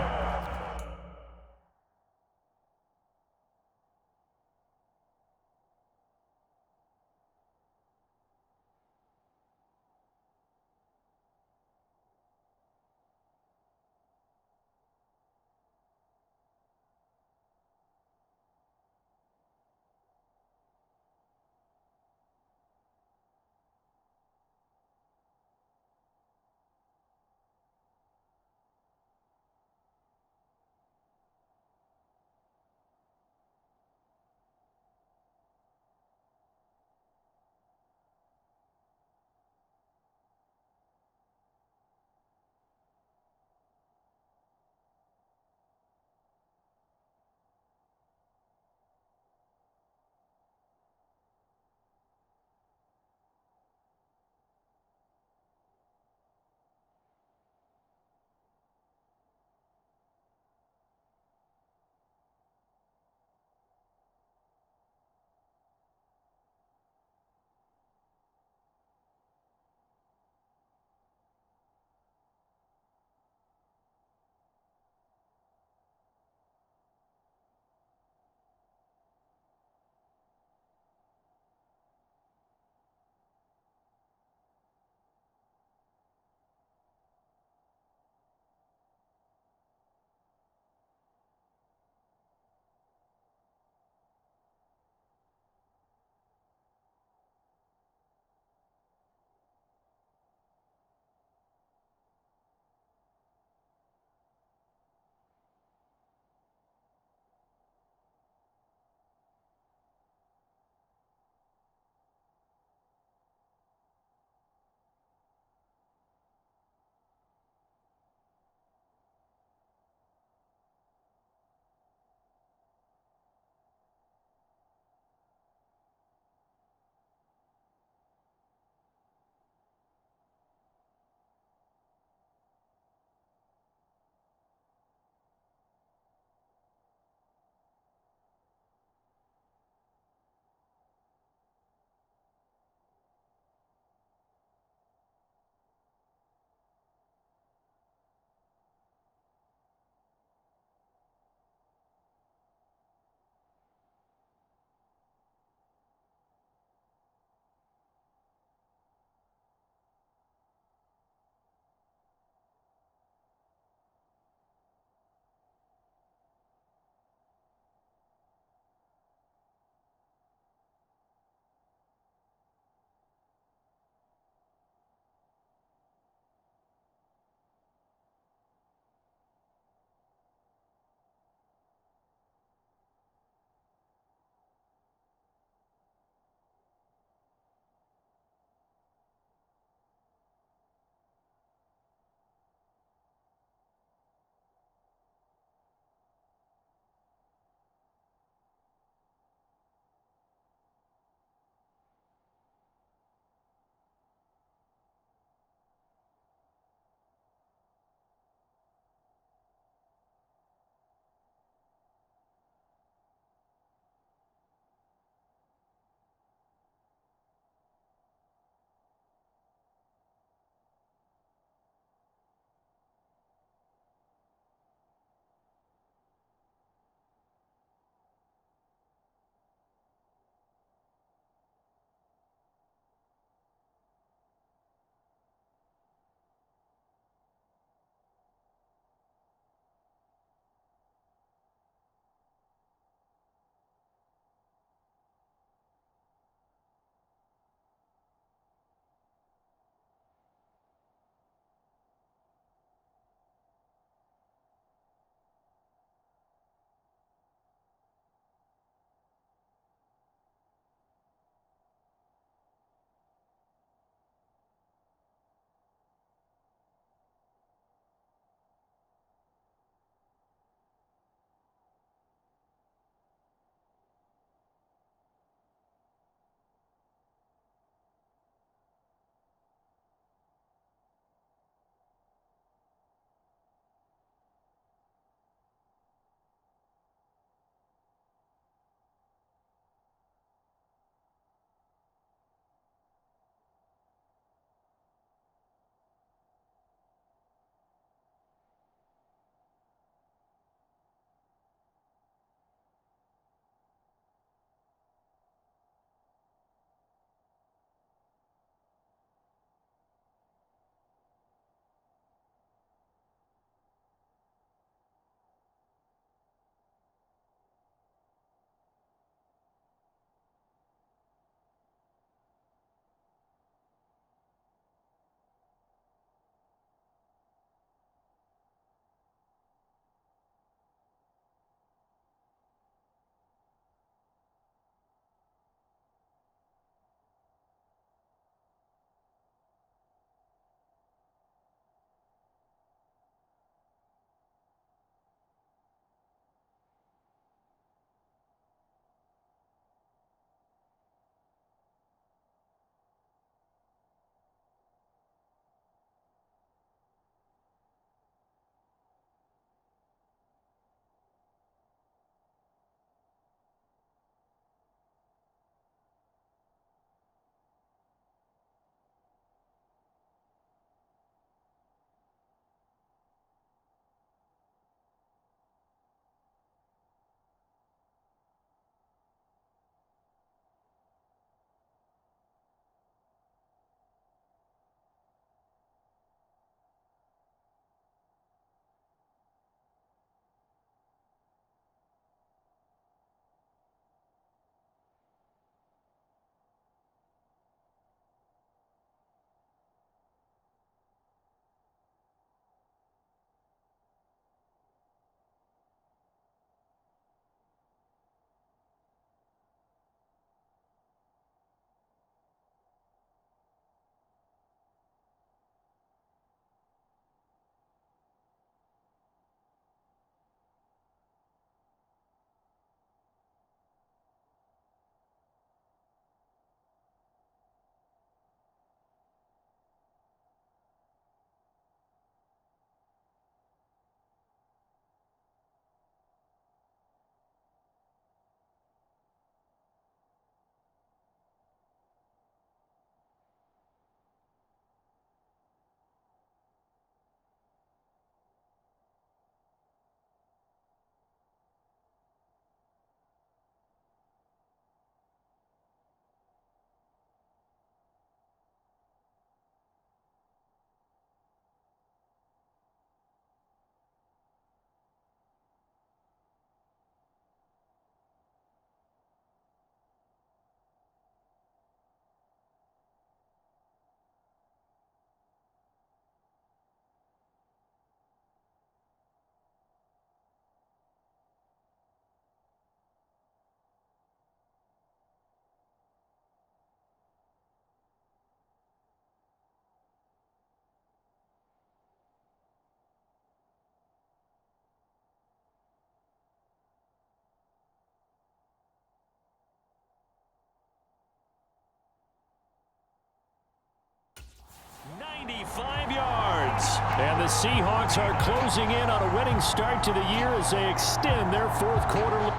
85 yards. And the Seahawks are closing in on a winning start to the year as they extend their fourth quarter.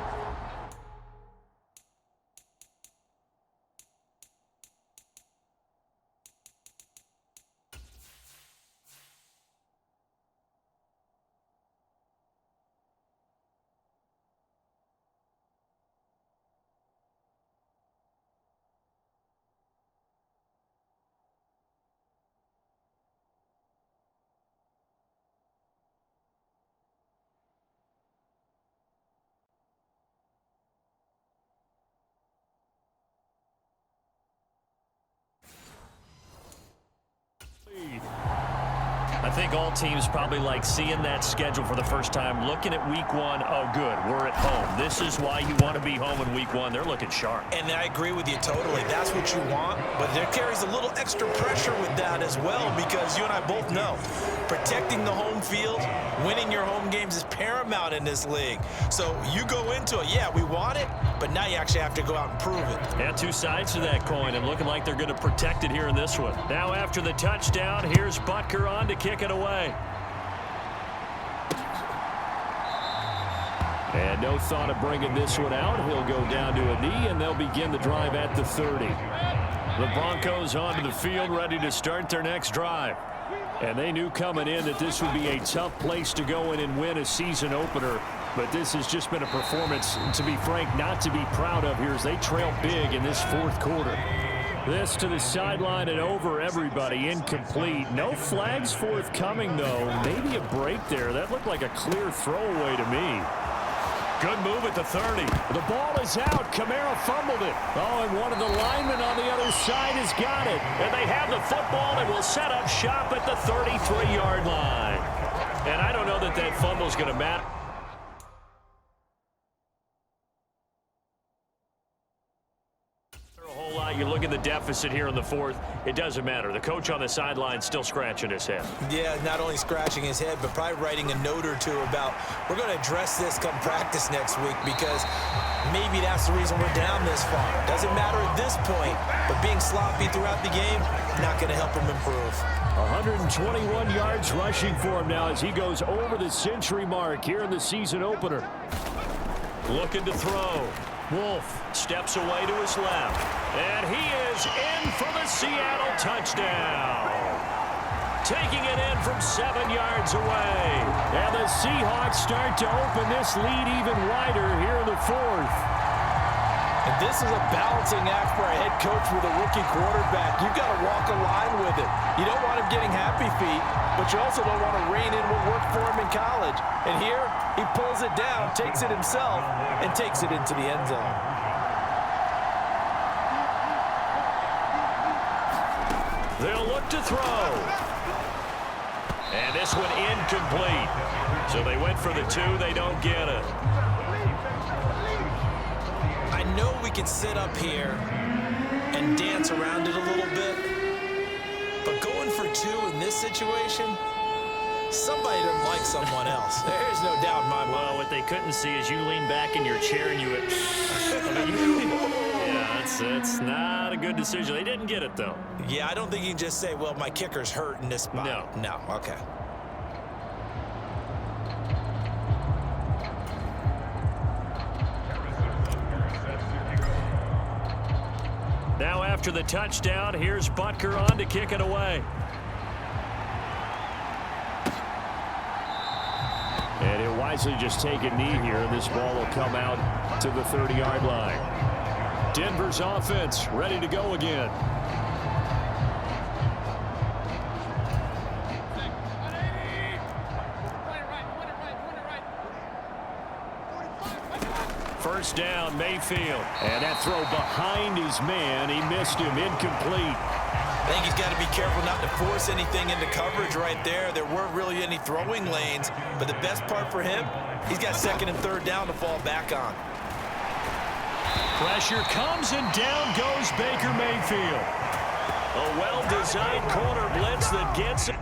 I think all teams probably like seeing that schedule for the first time, looking at week one. Oh, good, we're at home. This is why you want to be home in week one. They're looking sharp. And I agree with you totally. That's what you want, but there carries a little extra pressure with that as well, because you and I both know protecting the home field, winning your home games is paramount in this league. So you go into it, yeah, we want it, but now you actually have to go out and prove it. Yeah, two sides to that coin, and looking like they're going to protect it here in this one. Now after the touchdown, here's Butker on to kick it away. And no thought of bringing this one out. He'll go down to a knee, and they'll begin the drive at the 30. The Broncos onto the field, ready to start their next drive. And they knew coming in that this would be a tough place to go in and win a season opener. But this has just been a performance, to be frank, not to be proud of here as they trail big in this fourth quarter. This to the sideline and over everybody, incomplete. No flags forthcoming, though. Maybe a break there. That looked like a clear throwaway to me. Good move at the 30. The ball is out. Kamara fumbled it. Oh, and one of the linemen on the other side has got it. And they have the football and will set up shop at the 33-yard line. And I don't know that that fumble is going to matter. You look at the deficit here in the fourth, it doesn't matter. The coach on the sideline still scratching his head. Yeah, not only scratching his head, but probably writing a note or two about, we're going to address this come practice next week, because maybe that's the reason we're down this far. Doesn't matter at this point, but being sloppy throughout the game, not going to help him improve. 121 yards rushing for him now as he goes over the century mark here in the season opener. Looking to throw. Wolf steps away to his left, and he is in for the Seattle touchdown. Taking it in from 7 yards away. And the Seahawks start to open this lead even wider here in the fourth. And this is a balancing act for a head coach with a rookie quarterback. You've got to walk a line with it. You don't want him getting happy feet, but you also don't want to rein in what worked for him in college. And here, he pulls it down, takes it himself, and takes it into the end zone. They'll look to throw. And this one incomplete. So they went for the 2, they don't get it. I know we can sit up here and dance around it a little bit, but going for 2 in this situation, somebody doesn't like someone else. There's no doubt in my mind. Well, what they couldn't see is you lean back in your chair and you went, yeah, that's not a good decision. They didn't get it, though. Yeah, I don't think you can just say, well, my kicker's hurt in this spot. No, okay. Now after the touchdown, here's Butker on to kick it away. And he'll wisely just take a knee here, and this ball will come out to the 30-yard line. Denver's offense ready to go again. First down, Mayfield. And that throw behind his man. He missed him, incomplete. I think he's got to be careful not to force anything into coverage right there. There weren't really any throwing lanes, but the best part for him, he's got 2nd and 3rd down to fall back on. Pressure comes, and down goes Baker Mayfield. A well-designed corner blitz that gets it.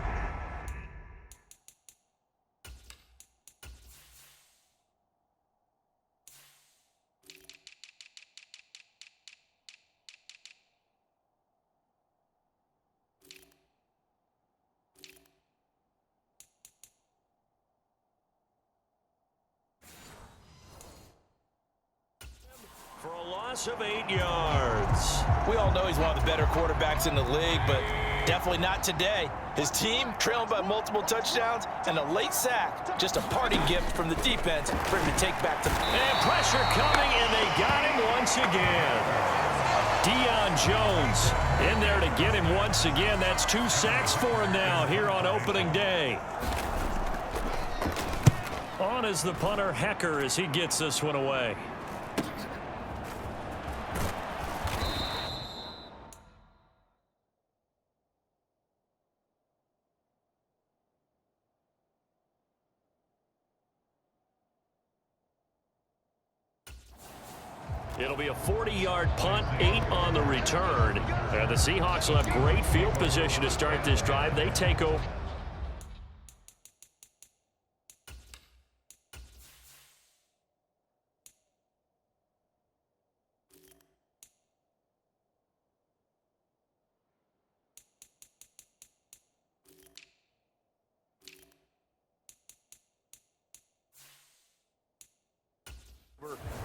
loss of 8 yards. We all know he's one of the better quarterbacks in the league, but definitely not today. His team trailing by multiple touchdowns and a late sack. Just a parting gift from the defense for him to take back to... And pressure coming, and they got him once again. Deion Jones in there to get him once again. That's 2 sacks for him now here on opening day. On is the punter, Hecker, as he gets this one away. It'll be a 40-yard punt, 8 on the return. And the Seahawks will have great field position to start this drive. They take over.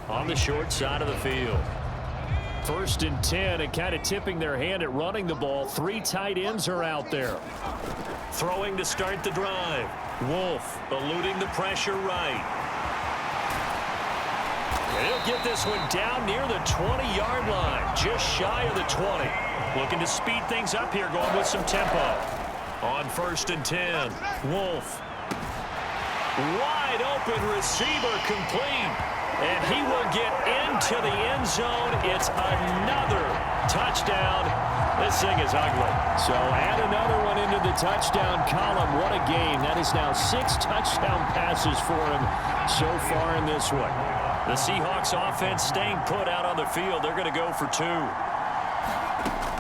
On the short side of the field. 1st and 10, and kind of tipping their hand at running the ball. 3 tight ends are out there. Throwing to start the drive. Wolf eluding the pressure right. And he'll get this one down near the 20-yard line, just shy of the 20. Looking to speed things up here, going with some tempo. On 1st and 10, Wolf. Wide open receiver complete. And he will get into the end zone. It's another touchdown. This thing is ugly. So add another one into the touchdown column. What a game. That is now 6 touchdown passes for him so far in this one. The Seahawks offense staying put out on the field. They're going to go for 2.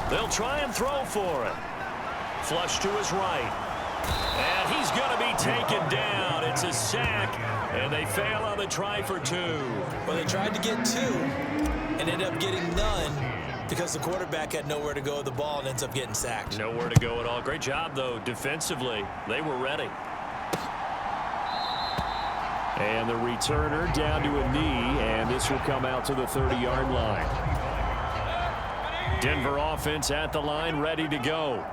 They'll try and throw for it. Flush to his right. And he's going to be taken down. It's a sack, and they fail on the try for 2. Well, they tried to get 2 and ended up getting none because the quarterback had nowhere to go with the ball and ends up getting sacked. Nowhere to go at all. Great job, though, defensively. They were ready. And the returner down to a knee, and this will come out to the 30-yard line. Denver offense at the line, ready to go.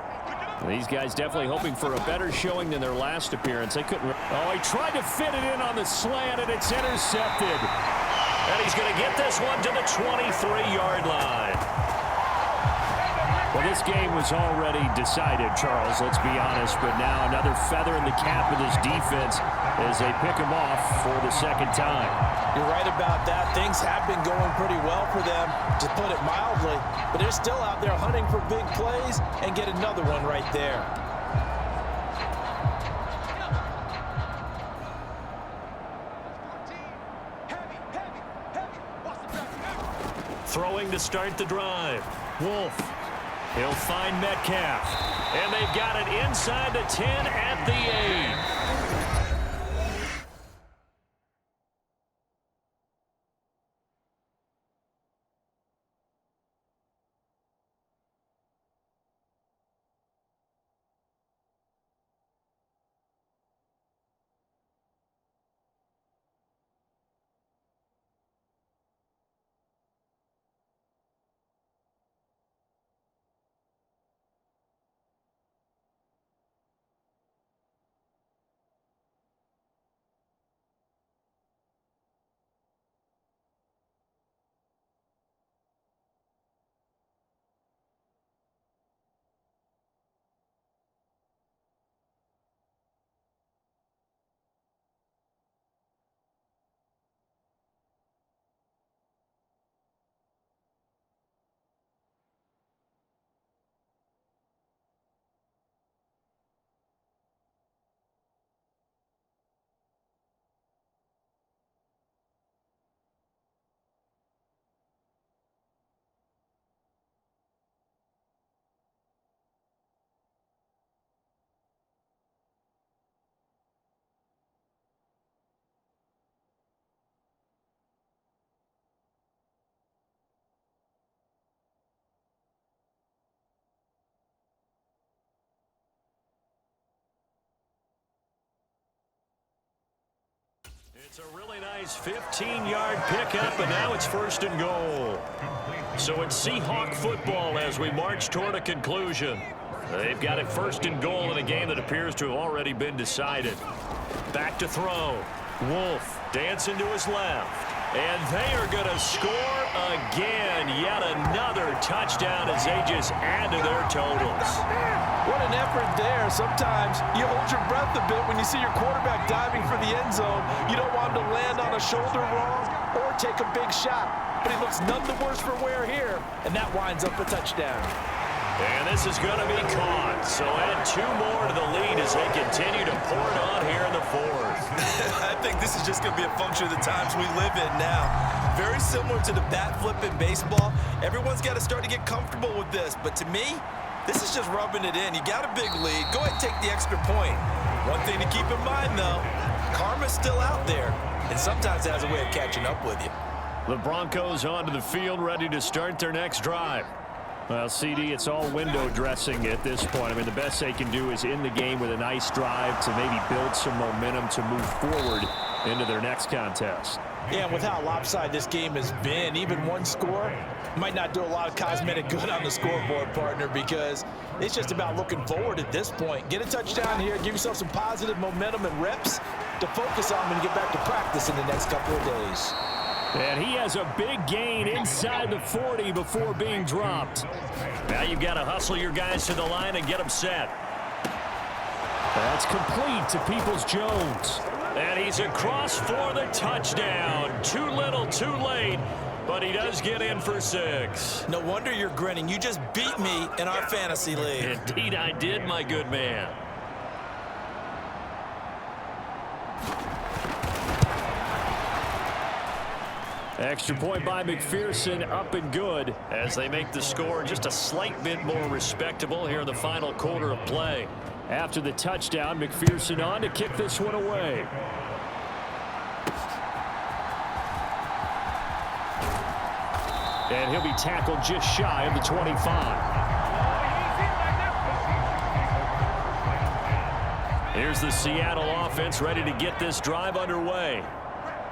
These guys definitely hoping for a better showing than their last appearance. They couldn't. Oh, he tried to fit it in on the slant, and it's intercepted. And he's going to get this one to the 23-yard line. Well, this game was already decided, Charles, let's be honest. But now another feather in the cap of this defense as they pick him off for the 2nd time. You're right about that. Things have been going pretty well for them, to put it mildly. But they're still out there hunting for big plays and get another one right there. Throwing to start the drive. Wolf. He'll find Metcalf. And they've got it inside the 10 at the 8. It's a really nice 15-yard pickup, and now it's 1st and goal. So it's Seahawk football as we march toward a conclusion. They've got it 1st and goal in a game that appears to have already been decided. Back to throw. Wolf dancing to his left. And they are going to score again. Yet another touchdown as they just add to their totals. What an effort there. Sometimes you hold your breath a bit when you see your quarterback diving for the end zone. You don't want him to land on a shoulder wrong or take a big shot. But he looks none the worse for wear here, and that winds up a touchdown. And this is going to be caught. So add 2 more to the lead as they continue to pour it on here in the 4th. I think this is just going to be a function of the times we live in now. Very similar to the bat flip in baseball. Everyone's got to start to get comfortable with this. But to me, this is just rubbing it in. You got a big lead. Go ahead and take the extra point. One thing to keep in mind, though, karma's still out there. And sometimes it has a way of catching up with you. The Broncos onto the field, ready to start their next drive. Well, CD, it's all window dressing at this point. I mean, the best they can do is end the game with a nice drive to maybe build some momentum to move forward into their next contest. Yeah, and with how lopsided this game has been, even one score might not do a lot of cosmetic good on the scoreboard, partner, because it's just about looking forward at this point. Get a touchdown here, give yourself some positive momentum and reps to focus on when you get back to practice in the next couple of days. And he has a big gain inside the 40 before being dropped. Now you've got to hustle your guys to the line and get them set. That's complete to Peoples-Jones. And he's across for the touchdown. Too little, too late, but he does get in for 6. No wonder you're grinning. You just beat me in our fantasy league. Indeed I did, my good man. Extra point by McPherson, up and good as they make the score just a slight bit more respectable here in the final quarter of play. After the touchdown, McPherson on to kick this one away. And he'll be tackled just shy of the 25. Here's the Seattle offense ready to get this drive underway.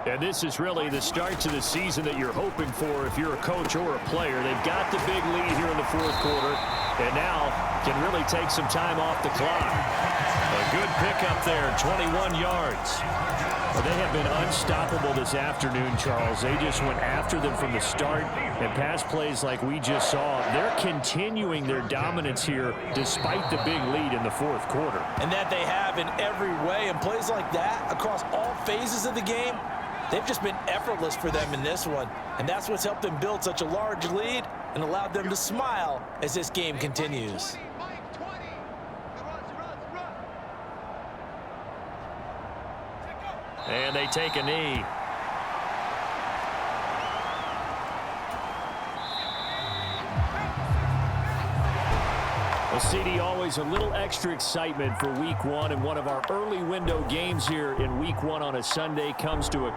And this is really the start to the season that you're hoping for if you're a coach or a player. They've got the big lead here in the 4th quarter, and now can really take some time off the clock. A good pickup there, 21 yards. Well, they have been unstoppable this afternoon, Charles. They just went after them from the start, and pass plays like we just saw. They're continuing their dominance here despite the big lead in the 4th quarter. And that they have in every way, and plays like that across all phases of the game, they've just been effortless for them in this one. And that's what's helped them build such a large lead and allowed them to smile as this game continues. And they take a knee. Well, CD, always a little extra excitement for Week 1, and one of our early window games here in Week 1 on a Sunday comes to a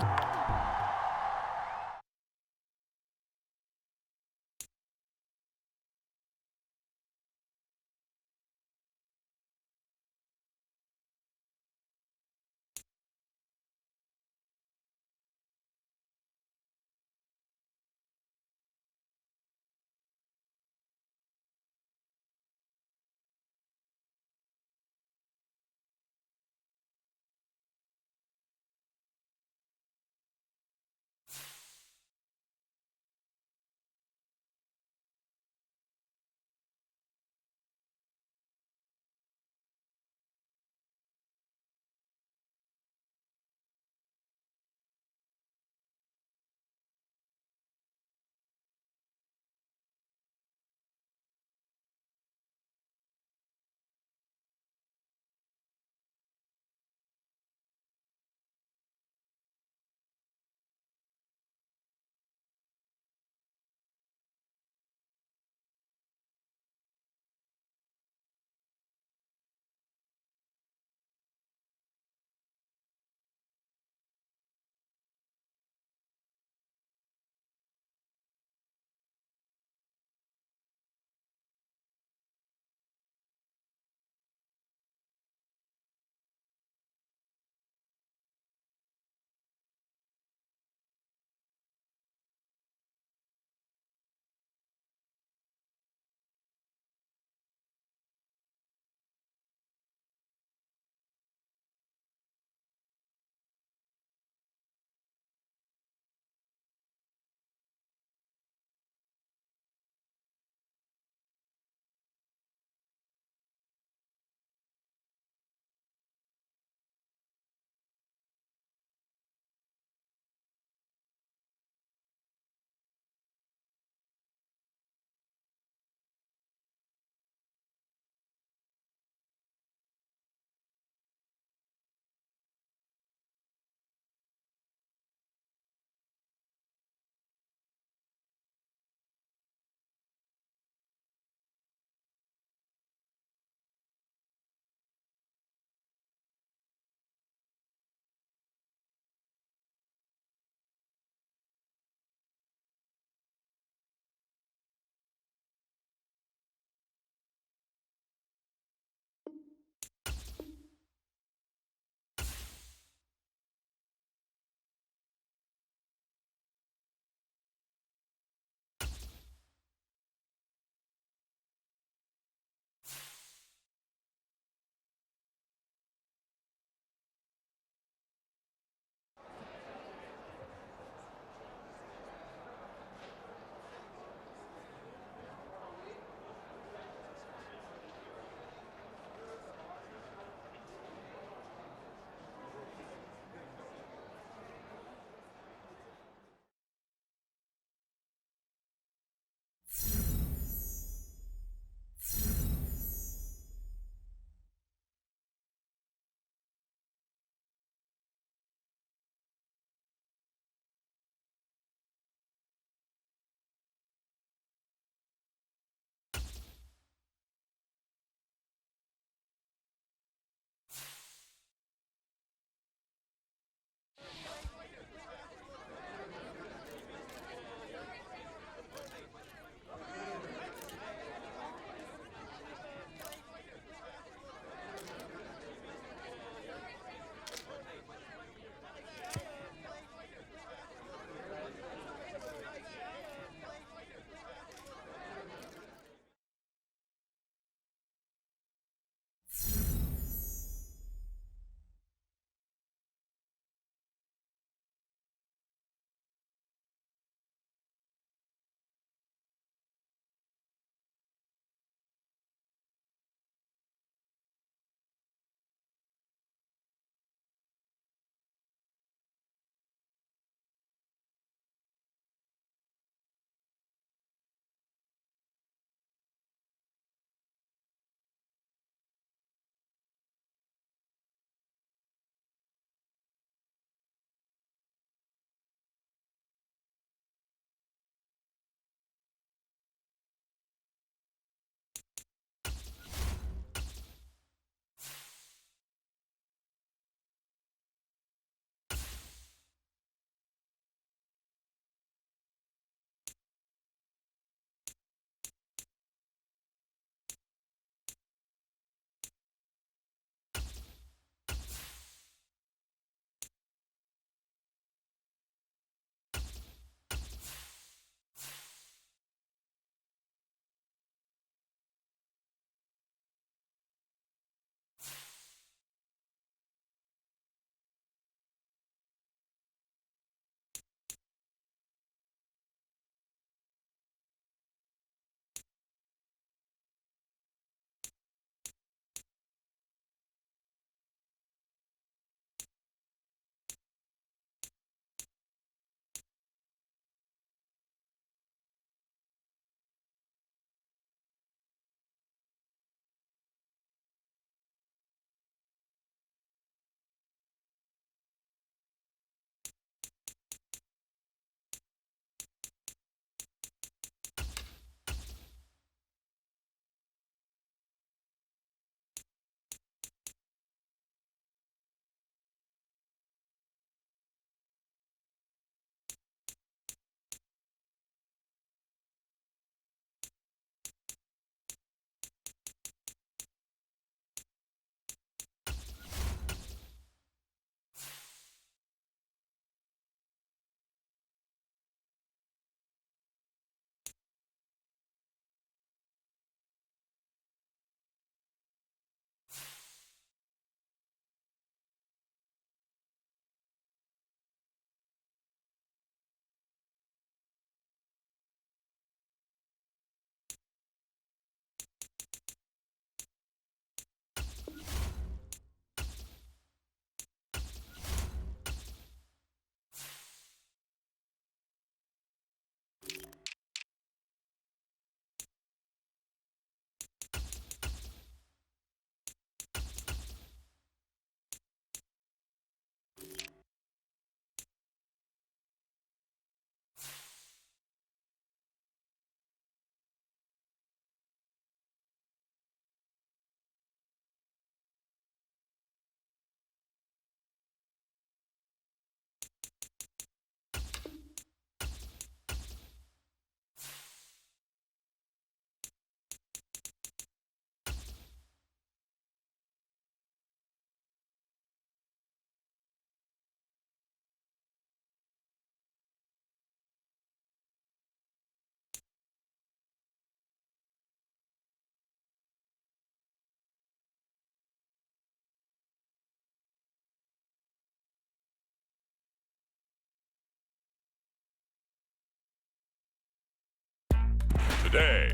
today.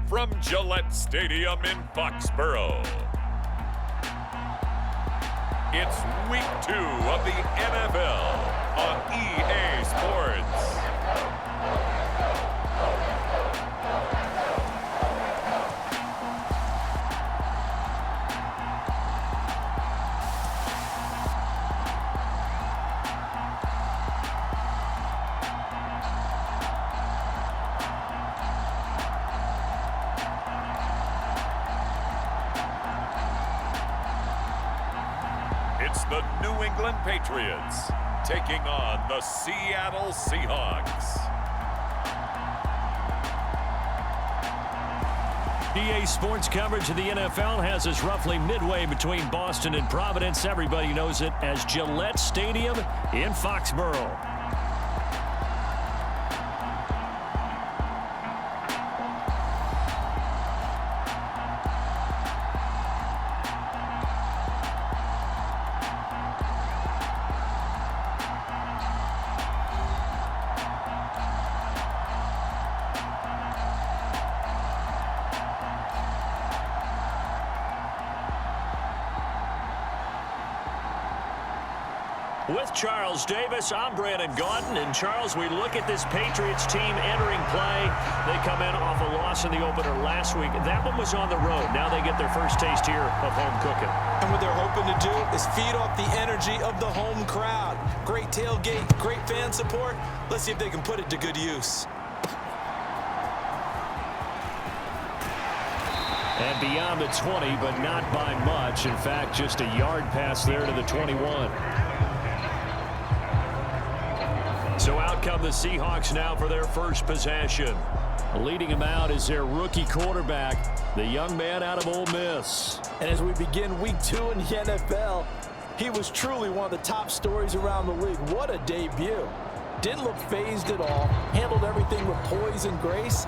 From Gillette Stadium in Foxborough, it's Week 2 of the NFL on EA Sports. It's the New England Patriots taking on the Seattle Seahawks. EA Sports coverage of the NFL has us roughly midway between Boston and Providence. Everybody knows it as Gillette Stadium in Foxborough. With Charles Davis, I'm Brandon Gaudin. And Charles, we look at this Patriots team entering play. They come in off a loss in the opener last week. That one was on the road. Now they get their first taste here of home cooking. And what they're hoping to do is feed off the energy of the home crowd. Great tailgate, great fan support. Let's see if they can put it to good use. And beyond the 20, but not by much. In fact, just a yard pass there to the 21. So out come the Seahawks now for their first possession. Leading them out is their rookie quarterback, the young man out of Ole Miss. And as we begin Week 2 in the NFL, he was truly one of the top stories around the league. What a debut. Didn't look phased at all. Handled everything with poise and grace.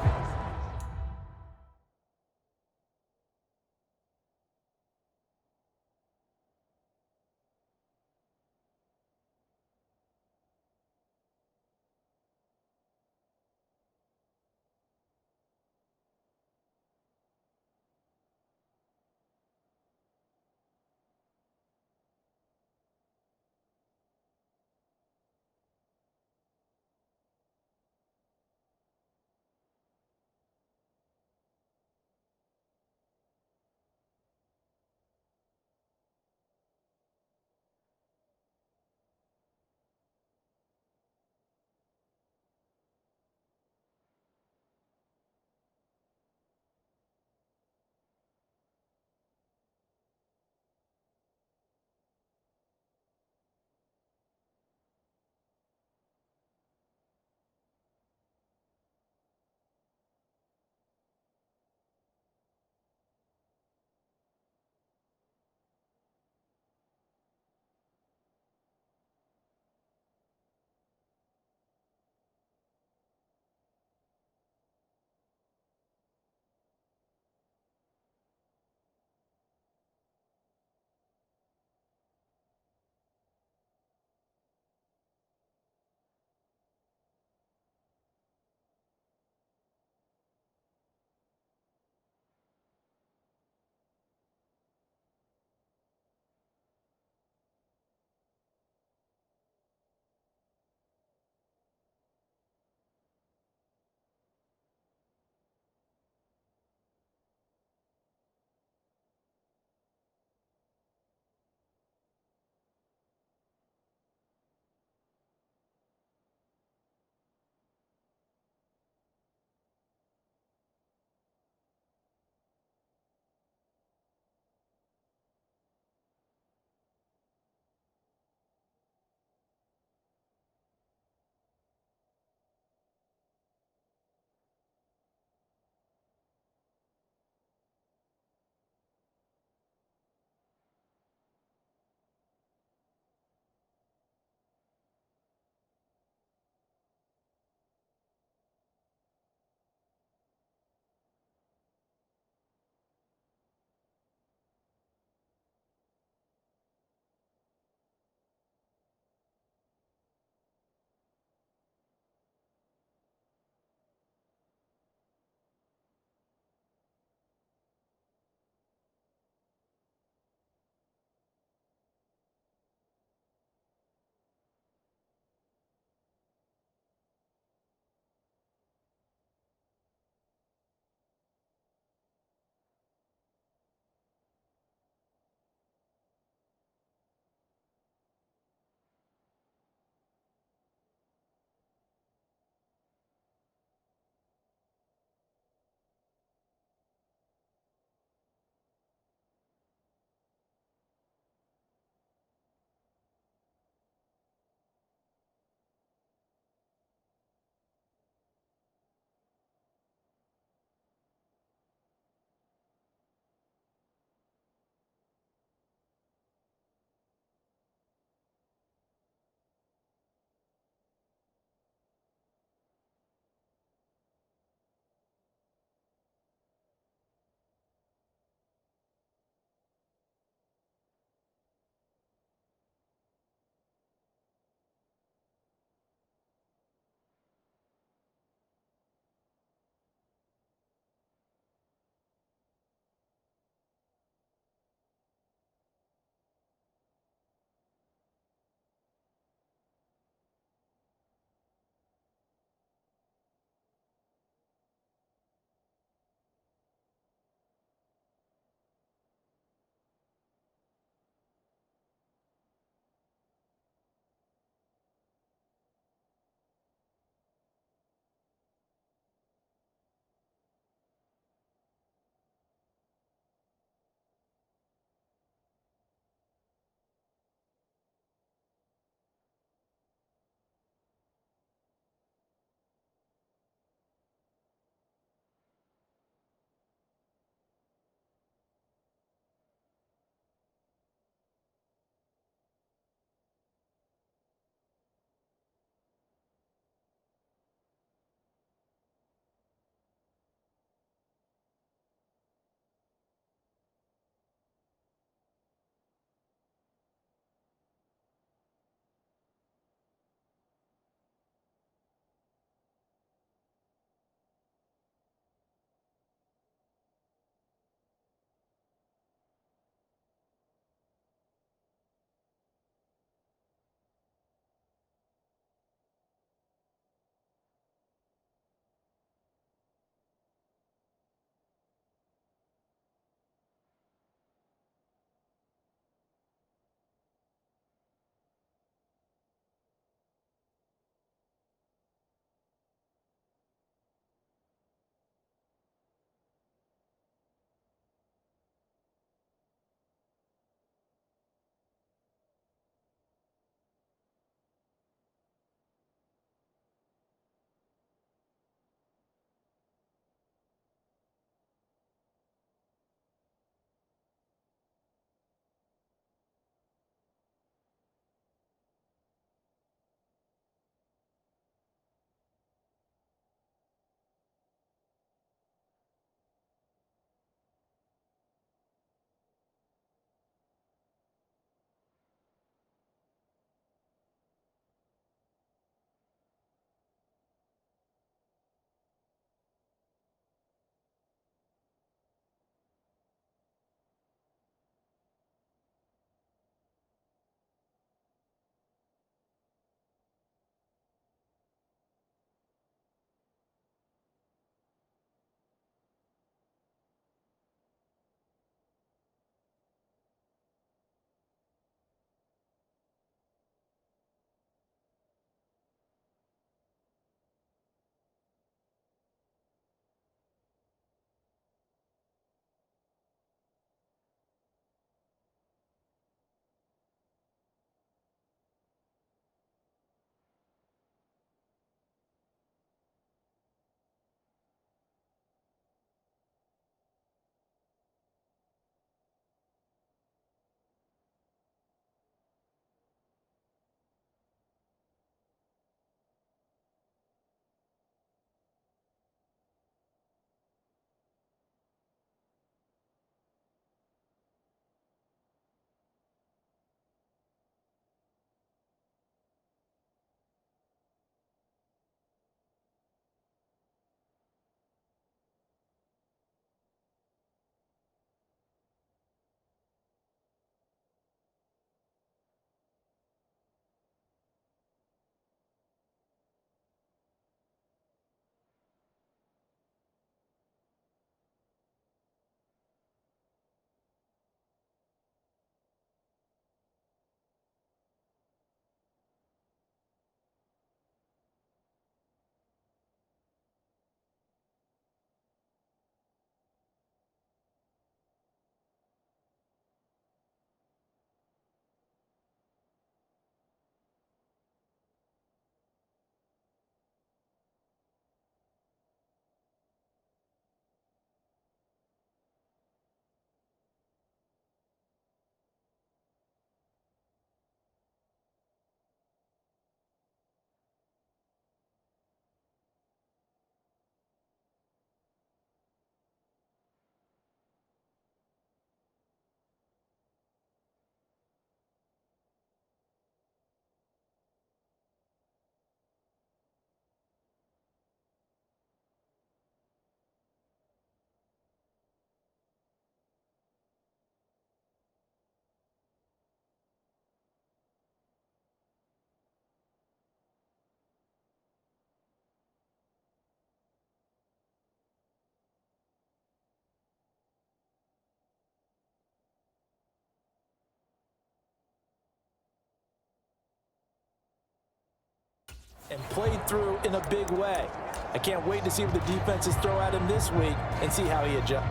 and played through in a big way. I can't wait to see what the defenses throw at him this week and see how he adjusts.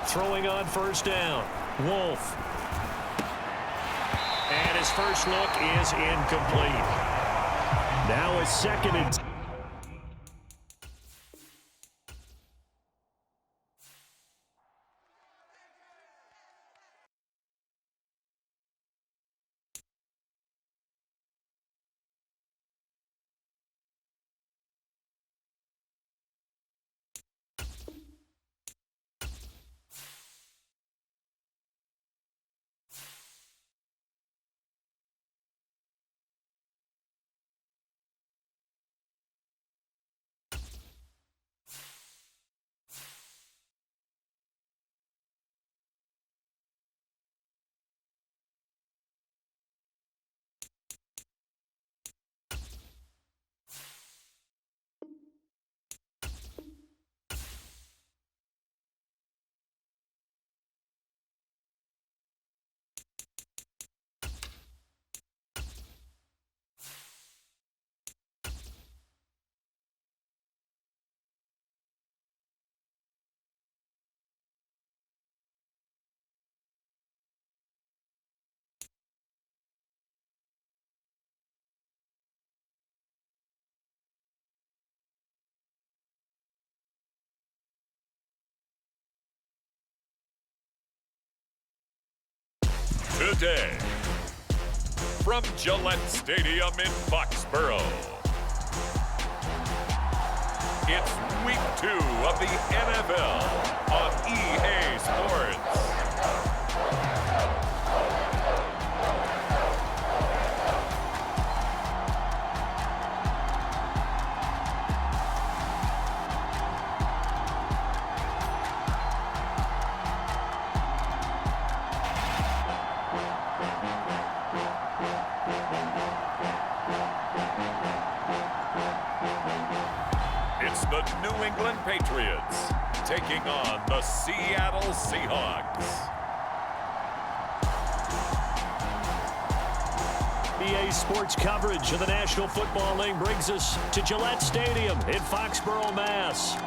Throwing on first down, Wolf. And his first look is incomplete. Now a second and... Today, from Gillette Stadium in Foxborough, it's Week 2 of the NFL on EA Sports. It's the New England Patriots taking on the Seattle Seahawks. EA Sports coverage of the National Football League brings us to Gillette Stadium in Foxborough, Mass.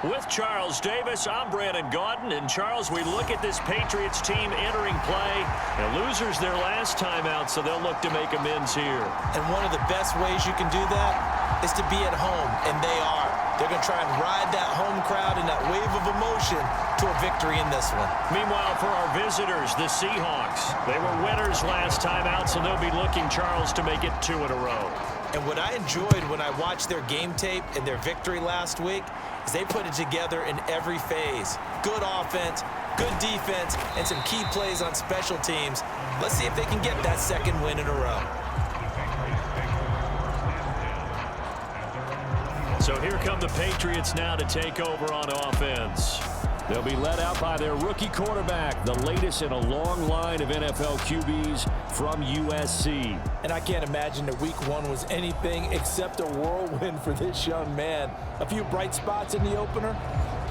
With Charles Davis, I'm Brandon Gaudin. And Charles, we look at this Patriots team entering play. And losers their last time out, so they'll look to make amends here. And one of the best ways you can do that is to be at home, and they are. They're going to try and ride that home crowd and that wave of emotion to a victory in this one. Meanwhile, for our visitors, the Seahawks, they were winners last time out, so they'll be looking, Charles, to make it 2 in a row. And what I enjoyed when I watched their game tape and their victory last week is they put it together in every phase. Good offense, good defense, and some key plays on special teams. Let's see if they can get that second win in a row. So here come the Patriots now to take over on offense. They'll be led out by their rookie quarterback, the latest in a long line of NFL QBs from USC. And I can't imagine that week one was anything except a whirlwind for this young man. A few bright spots in the opener,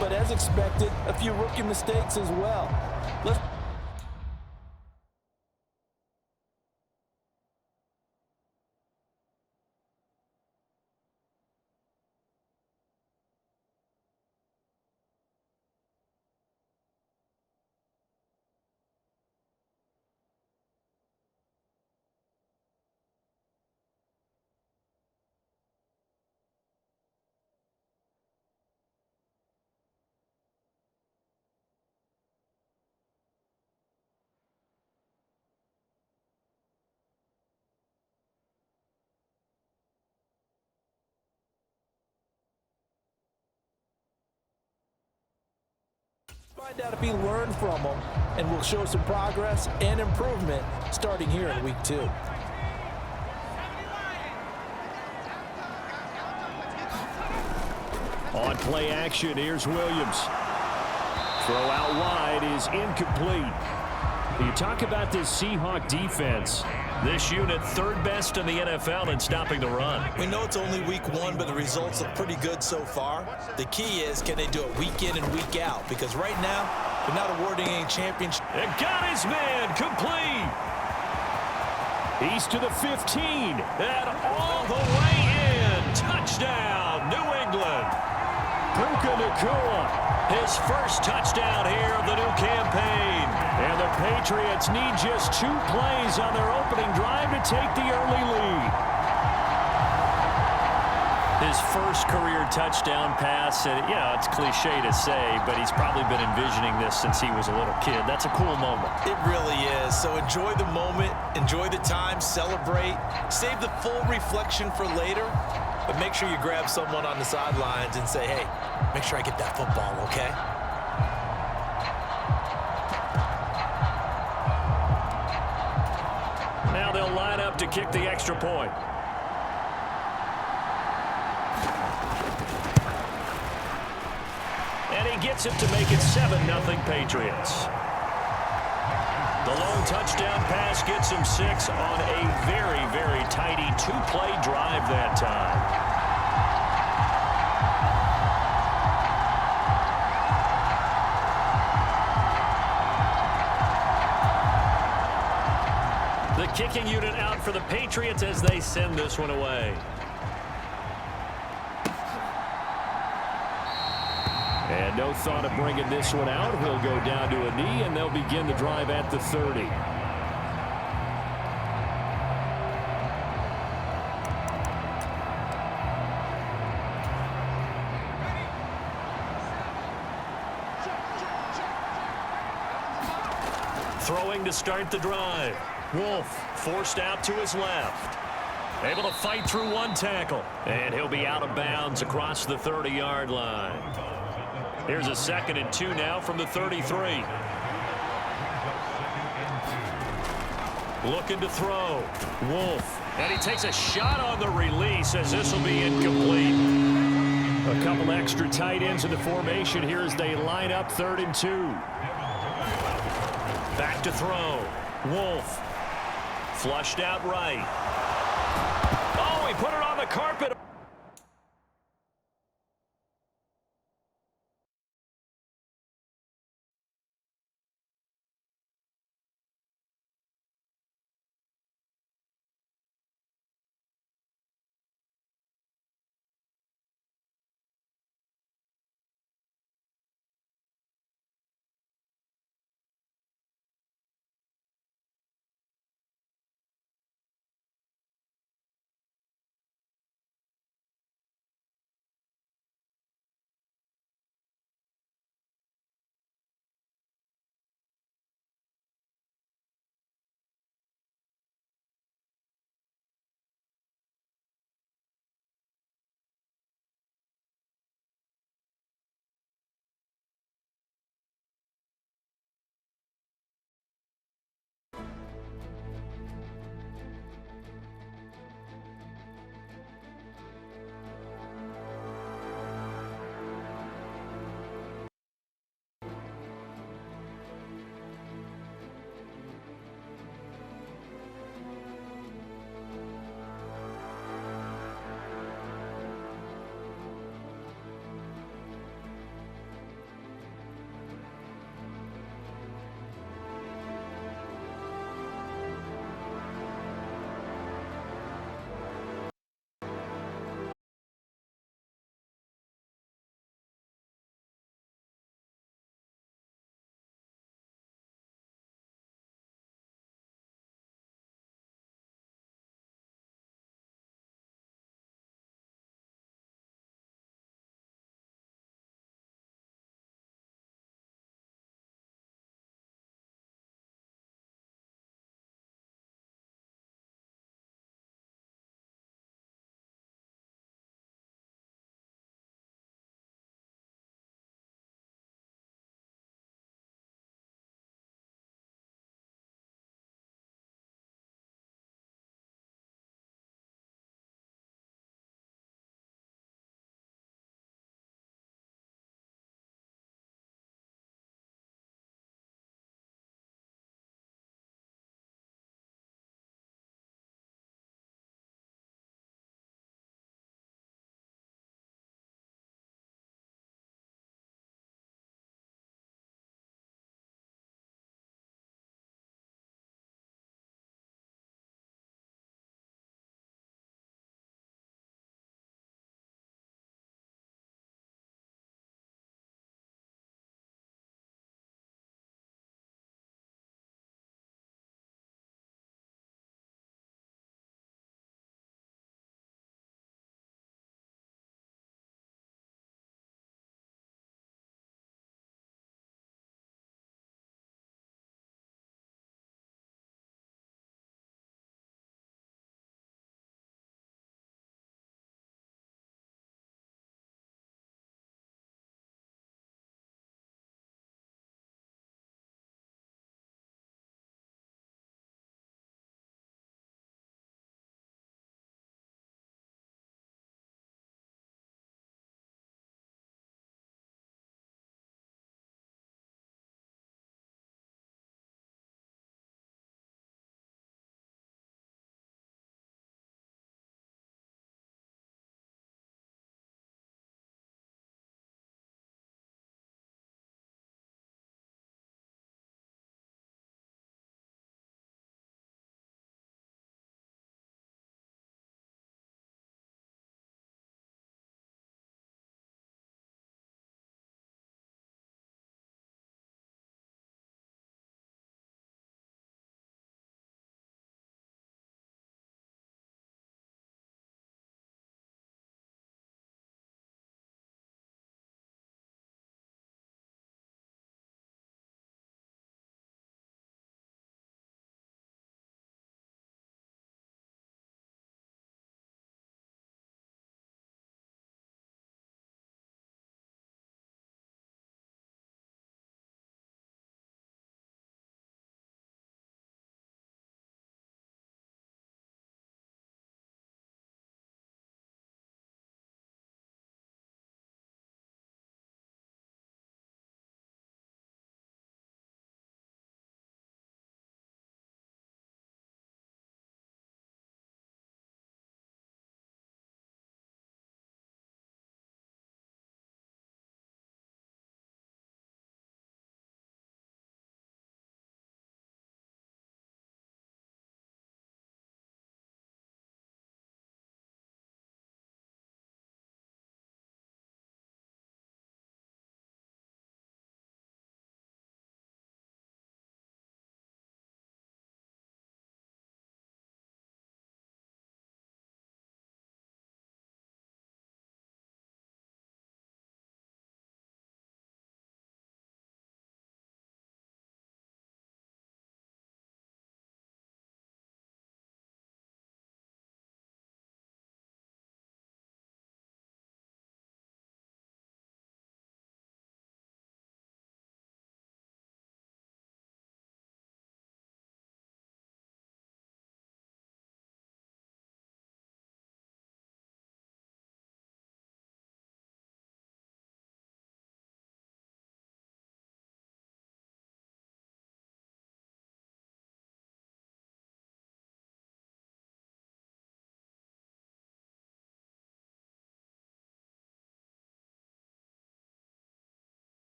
but as expected, a few rookie mistakes as well. Let's find out if he learned from them, and will show some progress and improvement starting here in week 2. On play action, here's Williams. Throw out wide is incomplete. You talk about this Seahawk defense. This unit third best in the NFL in stopping the run. We know it's only week 1, but the results look pretty good so far. The key is, can they do it week in and week out? Because right now, they're not awarding any championship. And got his man complete. He's to the 15 and all the way in. Touchdown, New England. Puka Nacua, his first touchdown here of the new campaign. And the Patriots need just 2 plays on their opening drive to take the early lead. His first career touchdown pass, and it's cliche to say, but he's probably been envisioning this since he was a little kid. That's a cool moment. It really is. So enjoy the moment, enjoy the time, celebrate, save the full reflection for later, but make sure you grab someone on the sidelines and say, hey, make sure I get that football, okay? Now they'll line up to kick the extra point. And he gets it to make it 7-0 Patriots. The long touchdown pass gets him 6 on a very, very tidy 2-play drive that time. The kicking unit out for the Patriots as they send this one away. And no thought of bringing this one out. He'll go down to a knee, and they'll begin the drive at the 30. Throwing to start the drive. Wolf forced out to his left. Able to fight through one tackle. And he'll be out of bounds across the 30-yard line. Here's a 2nd and 2 now from the 33. Looking to throw. Wolf. And he takes a shot on the release as this will be incomplete. A couple extra tight ends in the formation here as they line up 3rd and 2. Back to throw. Wolf. Flushed out right. Oh, he put it on the carpet.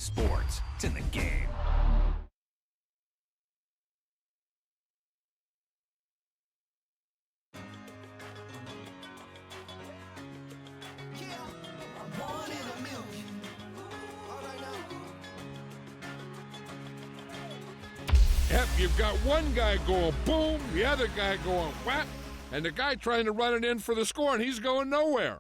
Sports. It's in the game. Yep, you've got one guy going boom, the other guy going whap, and the guy trying to run it in for the score, and he's going nowhere.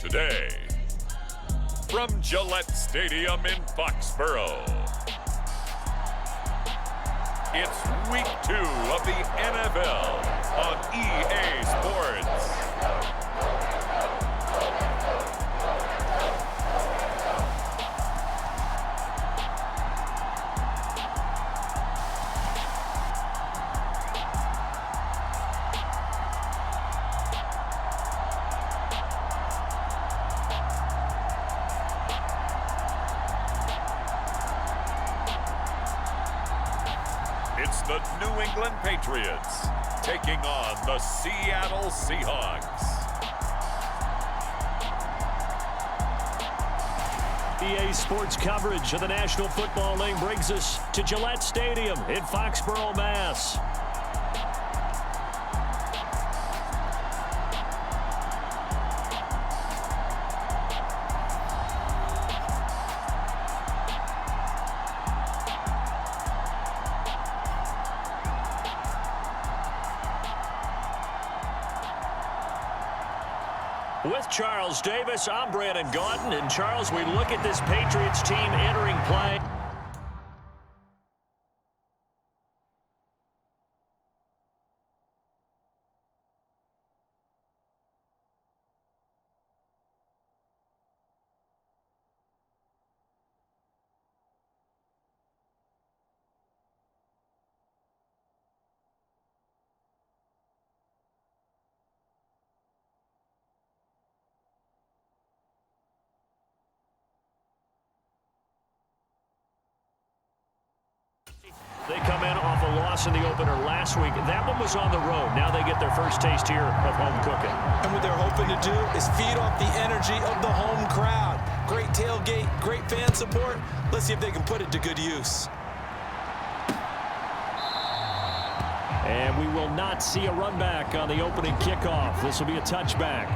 Today, from Gillette Stadium in Foxborough, it's Week 2 of the NFL on EA Sports. It's the New England Patriots taking on the Seattle Seahawks. EA Sports coverage of the National Football League brings us to Gillette Stadium in Foxborough, Mass. With Charles Davis, I'm Brandon Gaudin. And Charles, we look at this Patriots team entering play. They come in off a loss in the opener last week. That one was on the road. Now they get their first taste here of home cooking. And what they're hoping to do is feed off the energy of the home crowd. Great tailgate, great fan support. Let's see if they can put it to good use. And we will not see a run back on the opening kickoff. This will be a touchback.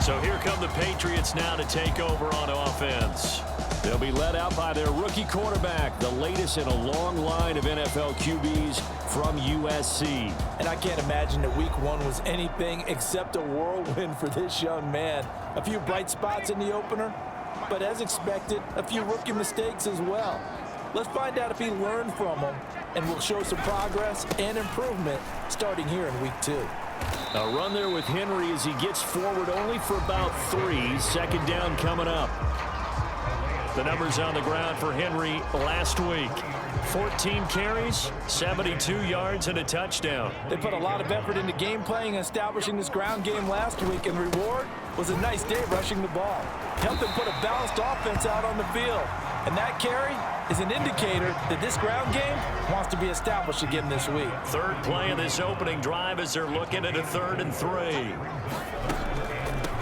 So here come the Patriots now to take over on offense. They'll be led out by their rookie quarterback, the latest in a long line of NFL QBs from USC. And I can't imagine that week one was anything except a whirlwind for this young man. A few bright spots in the opener, but as expected, a few rookie mistakes as well. Let's find out if he learned from them, and we'll show some progress and improvement starting here in week 2. A run there with Henry as he gets forward only for about 3. Second down coming up. The numbers on the ground for Henry last week. 14 carries, 72 yards, and a touchdown. They put a lot of effort into game playing and establishing this ground game last week, and reward was a nice day rushing the ball. Helped them put a balanced offense out on the field. And that carry is an indicator that this ground game wants to be established again this week. Third play of this opening drive as they're looking at a 3rd and 3.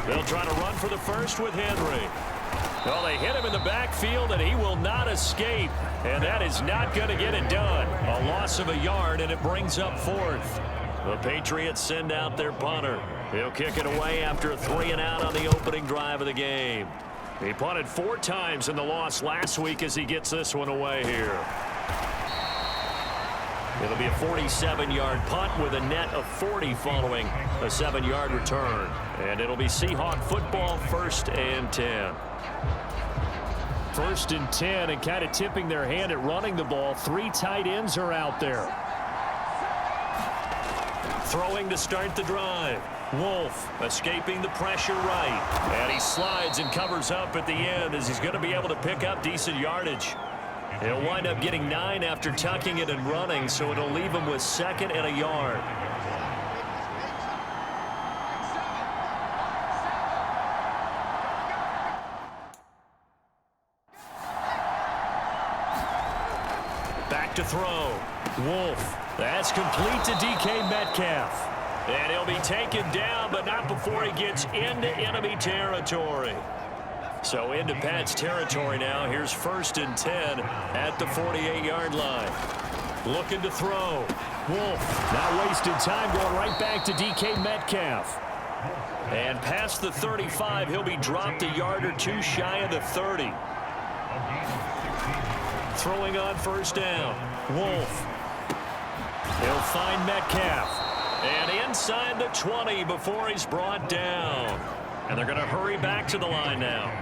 They'll try to run for the first with Henry. Well, they hit him in the backfield, and he will not escape. And that is not going to get it done. A loss of a yard, and it brings up 4th. The Patriots send out their punter. He'll kick it away after a 3-and-out on the opening drive of the game. He punted 4 times in the loss last week as he gets this one away here. It'll be a 47-yard punt with a net of 40 following a 7-yard return. And it'll be Seahawk football, 1st and 10. 1st and 10, and kind of tipping their hand at running the ball. 3 tight ends are out there. Throwing to start the drive. Wolf escaping the pressure right. And he slides and covers up at the end as he's going to be able to pick up decent yardage. He'll wind up getting 9 after tucking it and running, so it'll leave him with 2nd and a yard. Back to throw. Wolf. That's complete to DK Metcalf. And he'll be taken down, but not before he gets into enemy territory. So into Pat's territory now. Here's 1st and 10 at the 48-yard line. Looking to throw. Wolf not wasting time, going right back to DK Metcalf. And past the 35, he'll be dropped a yard or 2 shy of the 30. Throwing on 1st down. Wolf. He'll find Metcalf. And inside the 20 before he's brought down. And they're going to hurry back to the line now.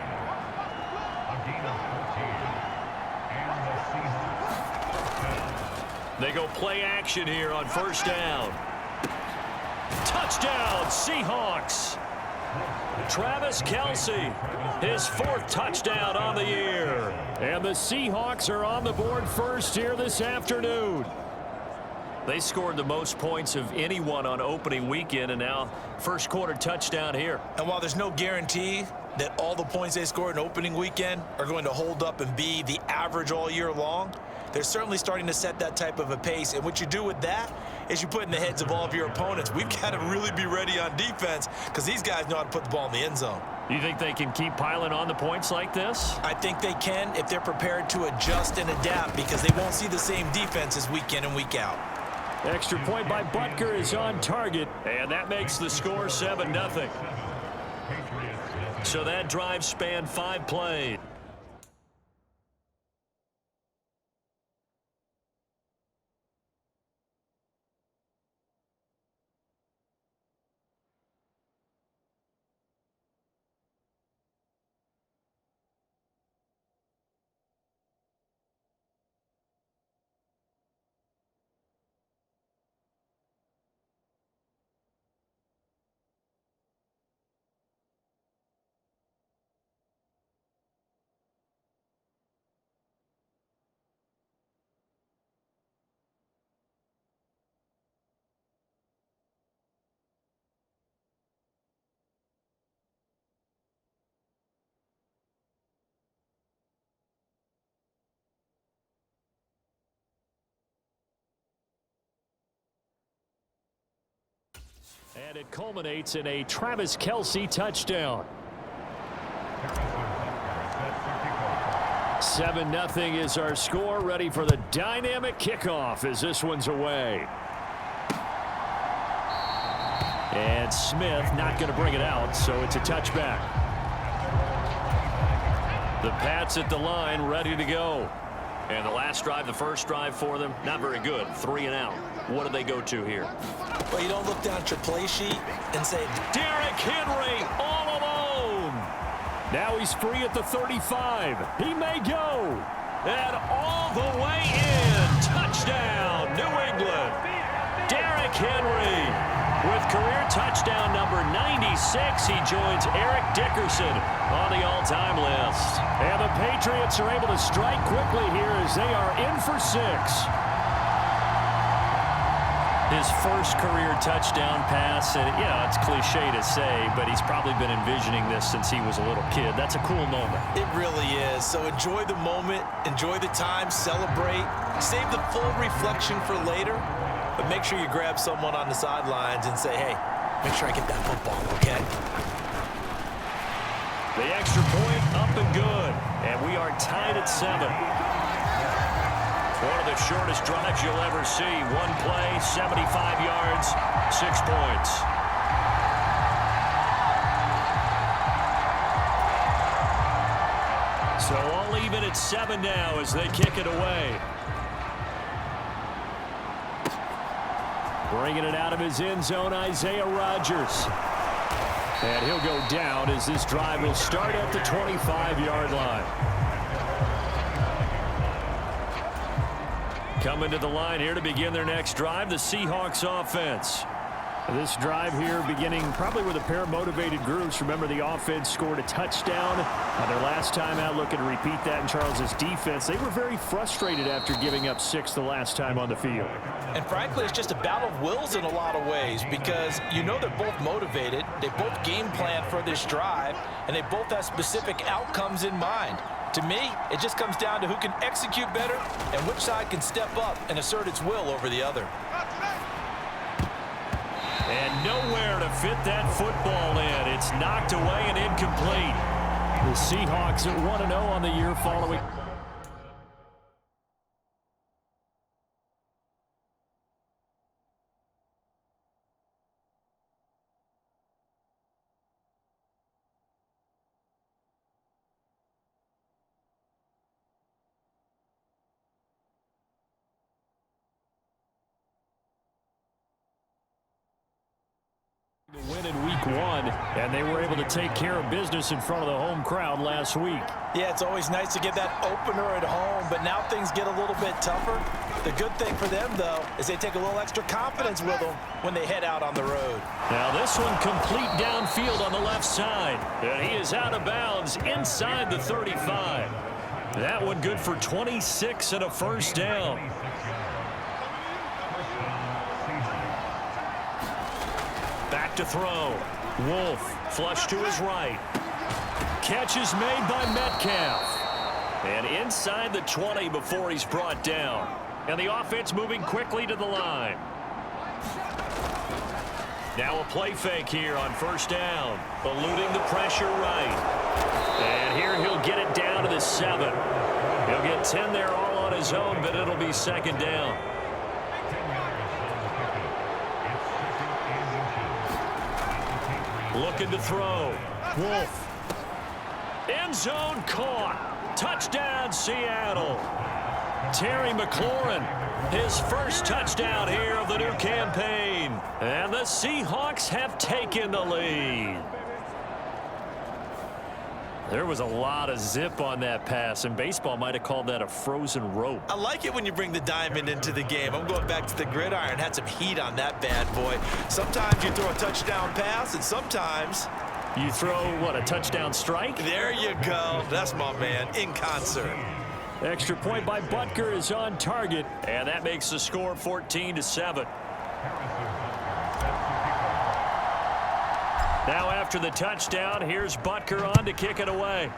They go play action here on 1st down. Touchdown, Seahawks. Travis Kelce, his 4th touchdown on the year. And the Seahawks are on the board first here this afternoon. They scored the most points of anyone on opening weekend, and now 1st quarter touchdown here. And while there's no guarantee that all the points they scored in opening weekend are going to hold up and be the average all year long, they're certainly starting to set that type of a pace. And what you do with that is you put in the heads of all of your opponents, we've got to really be ready on defense because these guys know how to put the ball in the end zone. You think they can keep piling on the points like this? I think they can if they're prepared to adjust and adapt, because they won't see the same defenses week in and week out. Extra point by Butker is on target, and that makes the score 7-0. So that drive spanned 5 plays. And it culminates in a Travis Kelce touchdown. 7-0 is our score. Ready for the dynamic kickoff as this one's away. And Smith not going to bring it out, so it's a touchback. The Pats at the line, ready to go. And the last drive, the first drive for them, not very good. 3 and out. What do they go to here? Well, you don't look down at your play sheet and say, Derrick Henry all alone. Now he's free at the 35. He may go. And all the way in. Touchdown, New England. Derrick Henry with career touchdown number 96. He joins Eric Dickerson on the all-time list. And the Patriots are able to strike quickly here as they are in for 6. His first career touchdown pass, and yeah, it's cliche to say, but he's probably been envisioning this since he was a little kid. That's a cool moment. It really is. So enjoy the moment, enjoy the time, celebrate, save the full reflection for later, but make sure you grab someone on the sidelines and say, hey, make sure I get that football, okay? The extra point up and good, and we are tied at 7. One of the shortest drives you'll ever see. One play, 75 yards, 6 points. So all even at 7 now as they kick it away. Bringing it out of his end zone, Isaiah Rodgers. And he'll go down as this drive will start at the 25-yard line. Coming to the line here to begin their next drive, the Seahawks offense. This drive here beginning probably with a pair of motivated groups. Remember, the offense scored a touchdown. Their last time out, looking to repeat that in Charles' defense. They were very frustrated after giving up 6 the last time on the field. And frankly, it's just a battle of wills in a lot of ways because you know they're both motivated. They both game plan for this drive, and they both have specific outcomes in mind. To me, it just comes down to who can execute better and which side can step up and assert its will over the other. And nowhere to fit that football in. It's knocked away and incomplete. The Seahawks at 1-0 on the year following. Win in week 1, and they were able to take care of business in front of the home crowd last week. Yeah, it's always nice to get that opener at home, but now things get a little bit tougher. The good thing for them, though, is they take a little extra confidence with them when they head out on the road. Now this one complete downfield on the left side, and he is out of bounds inside the 35. That one good for 26 and a first down. Back to throw. Wolf, flush to his right. Catch is made by Metcalf. And inside the 20 before he's brought down. And the offense moving quickly to the line. Now a play fake here on first down. Eluding the pressure right. And here he'll get it down to the 7. He'll get 10 there all on his own, but it'll be second down. Looking to throw. Wolf. End zone caught. Touchdown, Seattle. Terry McLaurin, his first touchdown here of the new campaign. And the Seahawks have taken the lead. There was a lot of zip on that pass, and baseball might have called that a frozen rope. I like it when you bring the diamond into the game. I'm going back to the gridiron. Had some heat on that bad boy. Sometimes you throw a touchdown pass, and sometimes you throw, what, a touchdown strike? There you go. That's my man, in concert. Extra point by Butker is on target, and that makes the score 14-7. Now after the touchdown, here's Butker on to kick it away.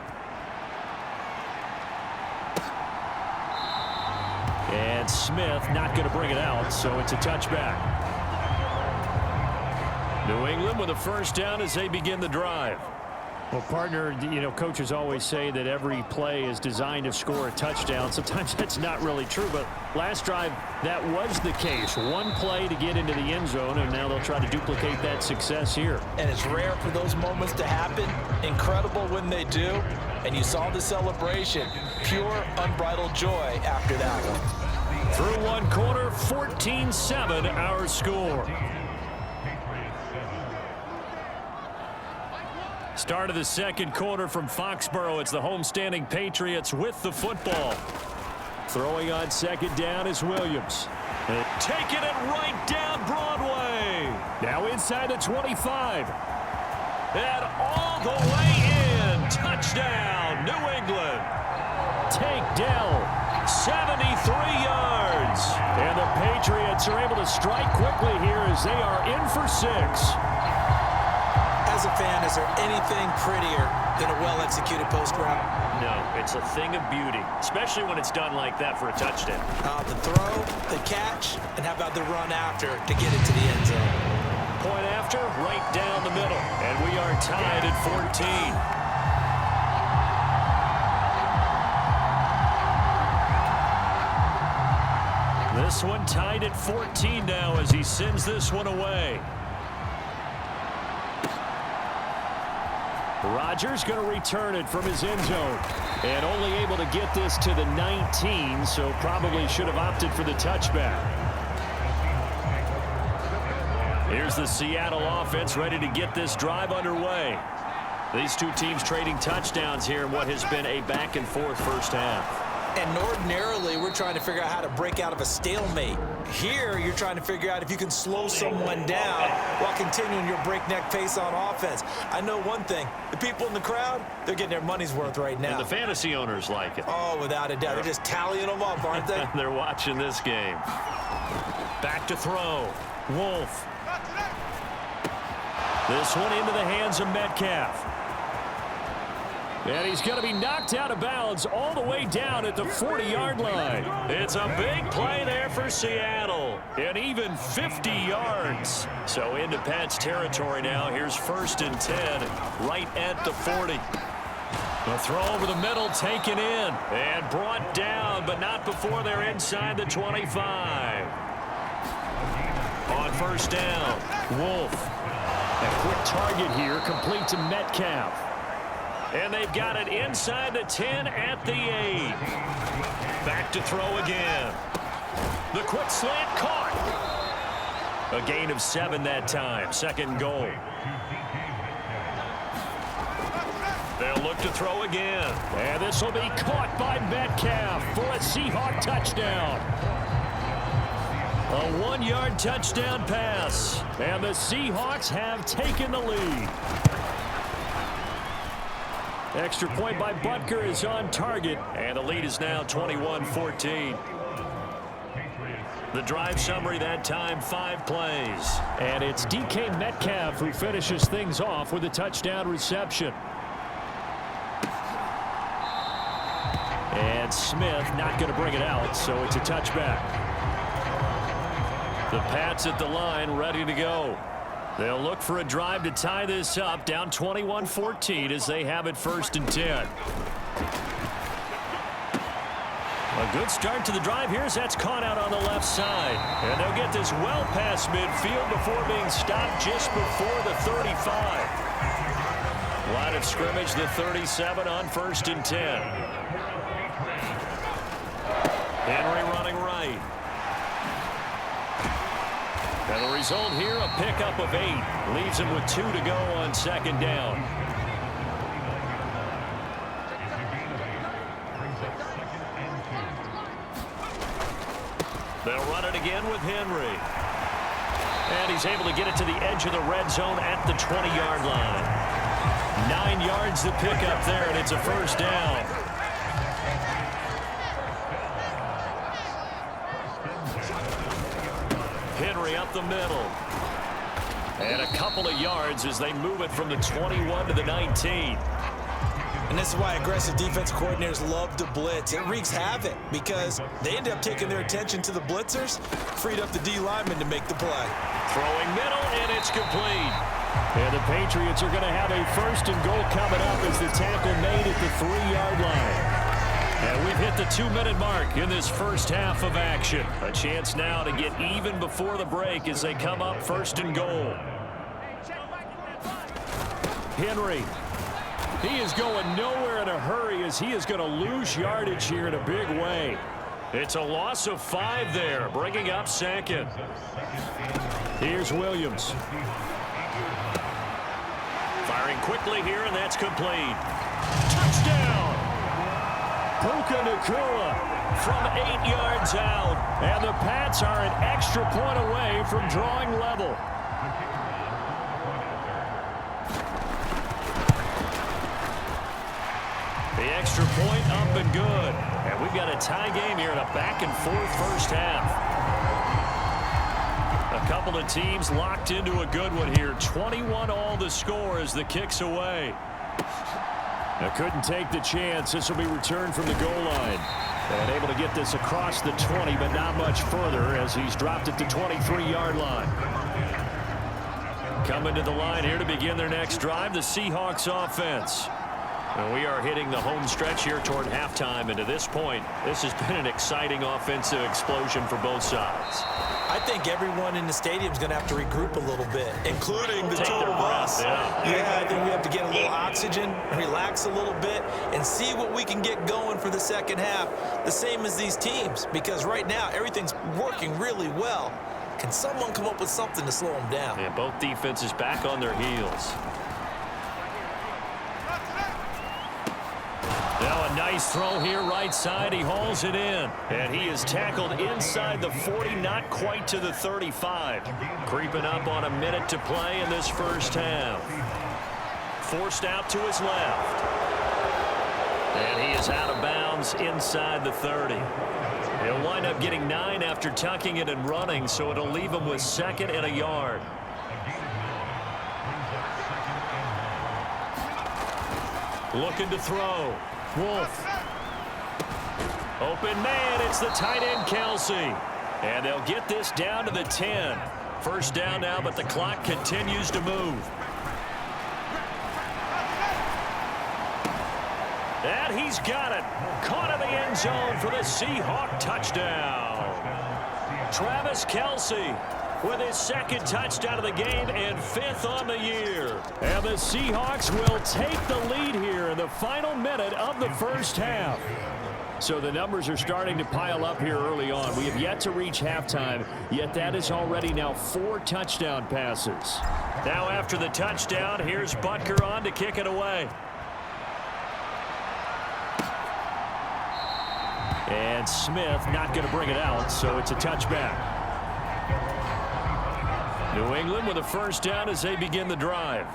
And Smith not going to bring it out, so it's a touchback. New England with a first down as they begin the drive. Well, partner, coaches always say that every play is designed to score a touchdown. Sometimes that's not really true, but last drive, that was the case. One play to get into the end zone, and now they'll try to duplicate that success here. And it's rare for those moments to happen. Incredible when they do. And you saw the celebration. Pure, unbridled joy after that one. Through one quarter, 14-7 our score. Start of the second quarter from Foxborough. It's the homestanding Patriots with the football. Throwing on second down is Williams. Taking it right down Broadway. Now inside the 25. And all the way in. Touchdown, New England. Tank Dell, 73 yards. And the Patriots are able to strike quickly here as they are in for 6. As a fan, is there anything prettier than a well-executed post route? No, it's a thing of beauty, especially when it's done like that for a touchdown. The throw, the catch, and how about the run after to get it to the end zone? Point after, right down the middle. And we are tied at 14. This one tied at 14 now as he sends this one away. Rodgers going to return it from his end zone. And only able to get this to the 19, so probably should have opted for the touchback. Here's the Seattle offense ready to get this drive underway. These two teams trading touchdowns here in what has been a back-and-forth first half. And ordinarily, we're trying to figure out how to break out of a stalemate. Here, you're trying to figure out if you can slow someone down while continuing your breakneck pace on offense. I know one thing. The people in the crowd, they're getting their money's worth right now. And the fantasy owners like it. Oh, without a doubt. They're just tallying them up, aren't they? They're watching this game. Back to throw. Wolf. This one into the hands of Metcalf. And he's going to be knocked out of bounds all the way down at the 40-yard line. It's a big play there for Seattle. And even 50 yards. So into Pat's territory now. Here's 1st and 10 right at the 40. The throw over the middle taken in and brought down, but not before they're inside the 25. On 1st down, Wolf. A quick target here, complete to Metcalf. And they've got it inside the 10 at the 8. Back to throw again. The quick slant caught. A gain of 7 that time. 2nd goal. They'll look to throw again. And this will be caught by Metcalf for a Seahawk touchdown. A 1-yard touchdown pass. And the Seahawks have taken the lead. Extra point by Butker is on target, and the lead is now 21-14. The drive summary that time, 5 plays. And it's DK Metcalf who finishes things off with a touchdown reception. And Smith not going to bring it out, so it's a touchback. The Pats at the line ready to go. They'll look for a drive to tie this up, down 21-14 as they have it 1st and 10. A good start to the drive here as that's caught out on the left side. And they'll get this well past midfield before being stopped just before the 35. Line of scrimmage, the 37 on 1st and 10. Henry running right. And the result here, a pickup of 8. Leaves him with 2 to go on 2nd down. They'll run it again with Henry. And he's able to get it to the edge of the red zone at the 20-yard line. 9 yards to pick up there, and it's a 1st down. Henry up the middle. And a couple of yards as they move it from the 21 to the 19. And this is why aggressive defense coordinators love to blitz. It wreaks havoc because they end up taking their attention to the blitzers, freed up the D lineman to make the play. Throwing middle, and it's complete. And the Patriots are going to have a 1st and goal coming up as the tackle made at the 3-yard line. And we've hit the 2-minute mark in this first half of action. A chance now to get even before the break as they come up 1st and goal. Henry. He is going nowhere in a hurry as he is going to lose yardage here in a big way. It's a loss of 5 there, bringing up 2nd. Here's Williams. Firing quickly here, and that's complete. Touchdown! Puka Nacua from 8 yards out. And the Pats are an extra point away from drawing level. The extra point up and good. And we've got a tie game here in a back-and-forth first half. A couple of teams locked into a good one here. 21 all the score as the kick's away. Now couldn't take the chance. This will be returned from the goal line. And able to get this across the 20, but not much further as he's dropped at the 23-yard line. Coming to the line here to begin their next drive, the Seahawks offense. And we are hitting the home stretch here toward halftime. And to this point, this has been an exciting offensive explosion for both sides. I think everyone in the stadium is going to have to regroup a little bit, including the two of us. Yeah, I think we have to get a little oxygen, relax a little bit, and see what we can get going for the second half, the same as these teams, because right now everything's working really well. Can someone come up with something to slow them down? Yeah, both defenses back on their heels. Now a nice throw here right side. He hauls it in. And he is tackled inside the 40, not quite to the 35. Creeping up on a minute to play in this first half. Forced out to his left. And he is out of bounds inside the 30. He'll wind up getting 9 after tucking it and running, so it'll leave him with 2nd and a yard. Looking to throw. Wolf. Open man, it's the tight end Kelsey. And they'll get this down to the 10. First down now, but the clock continues to move. And he's got it. Caught in the end zone for the Seahawk touchdown. Travis Kelce with his 2nd touchdown of the game and 5th on the year. And the Seahawks will take the lead here in the final minute of the first half. So the numbers are starting to pile up here early on. We have yet to reach halftime, yet that is already now 4 touchdown passes. Now after the touchdown, here's Butker on to kick it away. And Smith not going to bring it out, so it's a touchback. New England with a first down as they begin the drive.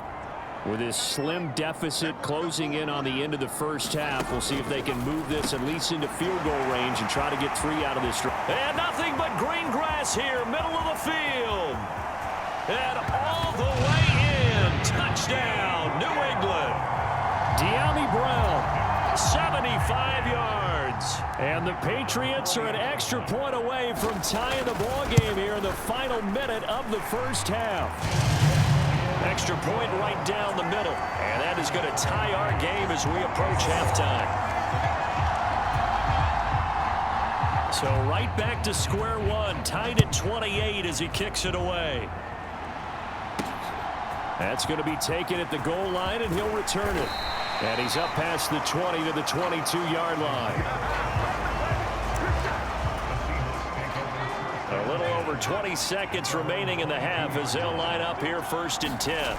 With this slim deficit closing in on the end of the first half, we'll see if they can move this at least into field goal range and try to get 3 out of this drive. And nothing but green grass here, middle of the field. And all the way in. Touchdown, New England. De'Ami Brown, 75 yards. And the Patriots are an extra point away from tying the ball game here in the final minute of the first half. Extra point right down the middle. And that is going to tie our game as we approach halftime. So right back to square one. Tied at 28 as he kicks it away. That's going to be taken at the goal line, and he'll return it. And he's up past the 20 to the 22-yard line. A little over 20 seconds remaining in the half as they'll line up here 1st and 10.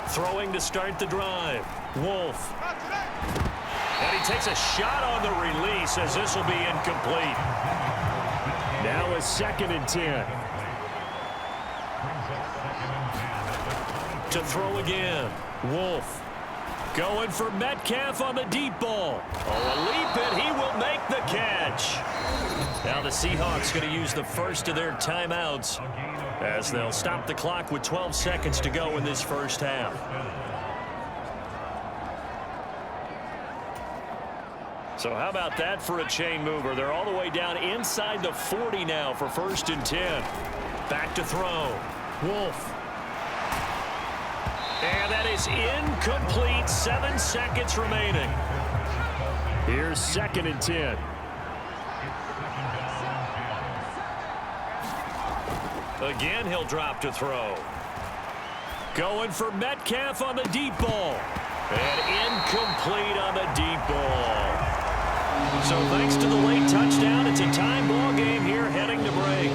Throwing to start the drive. Wolf. And he takes a shot on the release as this will be incomplete. Now a 2nd and 10. To throw again. Wolf. Going for Metcalf on the deep ball. Oh, a leap, and he will make the catch. Now the Seahawks going to use the first of their timeouts as they'll stop the clock with 12 seconds to go in this first half. So how about that for a chain mover? They're all the way down inside the 40 now for 1st and 10. Back to throw. Wolf. And that is incomplete. 7 seconds remaining. Here's 2nd and 10. Again, he'll drop to throw. Going for Metcalf on the deep ball. And incomplete on the deep ball. So thanks to the late touchdown, it's a tie ball game here heading to break.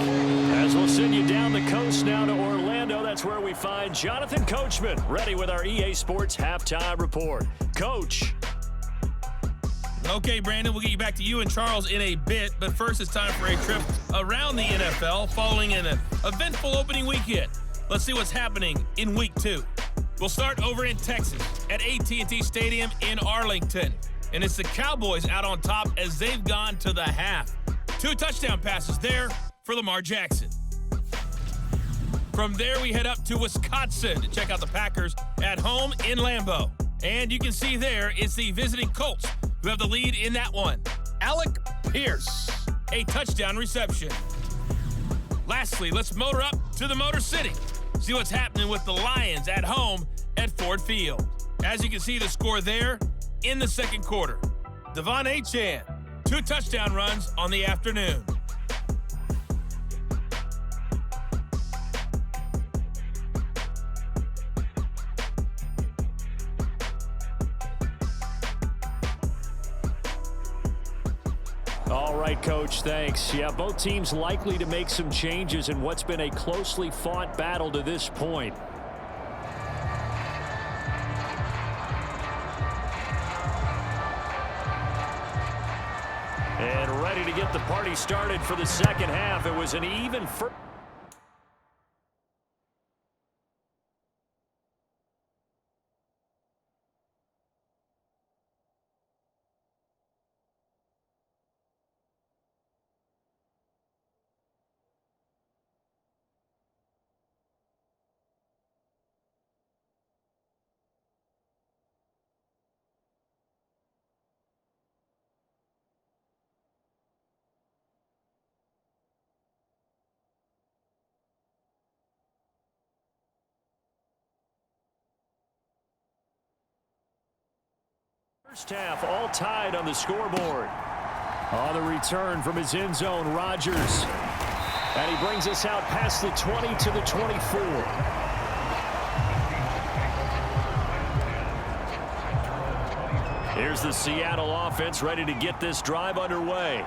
As we'll send you down the coast now to Orlando, that's where we find Jonathan Coachman, ready with our EA Sports Halftime Report. Coach. Okay, Brandon, we'll get you back to you and Charles in a bit, but first it's time for a trip around the NFL following an eventful opening weekend. Let's see what's happening in Week 2. We'll start over in Texas at AT&T Stadium in Arlington. And it's the Cowboys out on top as they've gone to the half. 2 touchdown passes there for Lamar Jackson. From there, we head up to Wisconsin to check out the Packers at home in Lambeau. And you can see there it's the visiting Colts who have the lead in that one. Alec Pierce, a touchdown reception. Lastly, let's motor up to the Motor City. See what's happening with the Lions at home at Ford Field. As you can see the score there in the second quarter. Devon Achane, 2 touchdown runs on the afternoon. All right, Coach, thanks. Yeah, both teams likely to make some changes in what's been a closely fought battle to this point. And ready to get the party started for the second half. It was an even first. First half all tied on the scoreboard. On the return from his end zone, Rodgers. And he brings us out past the 20 to the 24. Here's the Seattle offense ready to get this drive underway.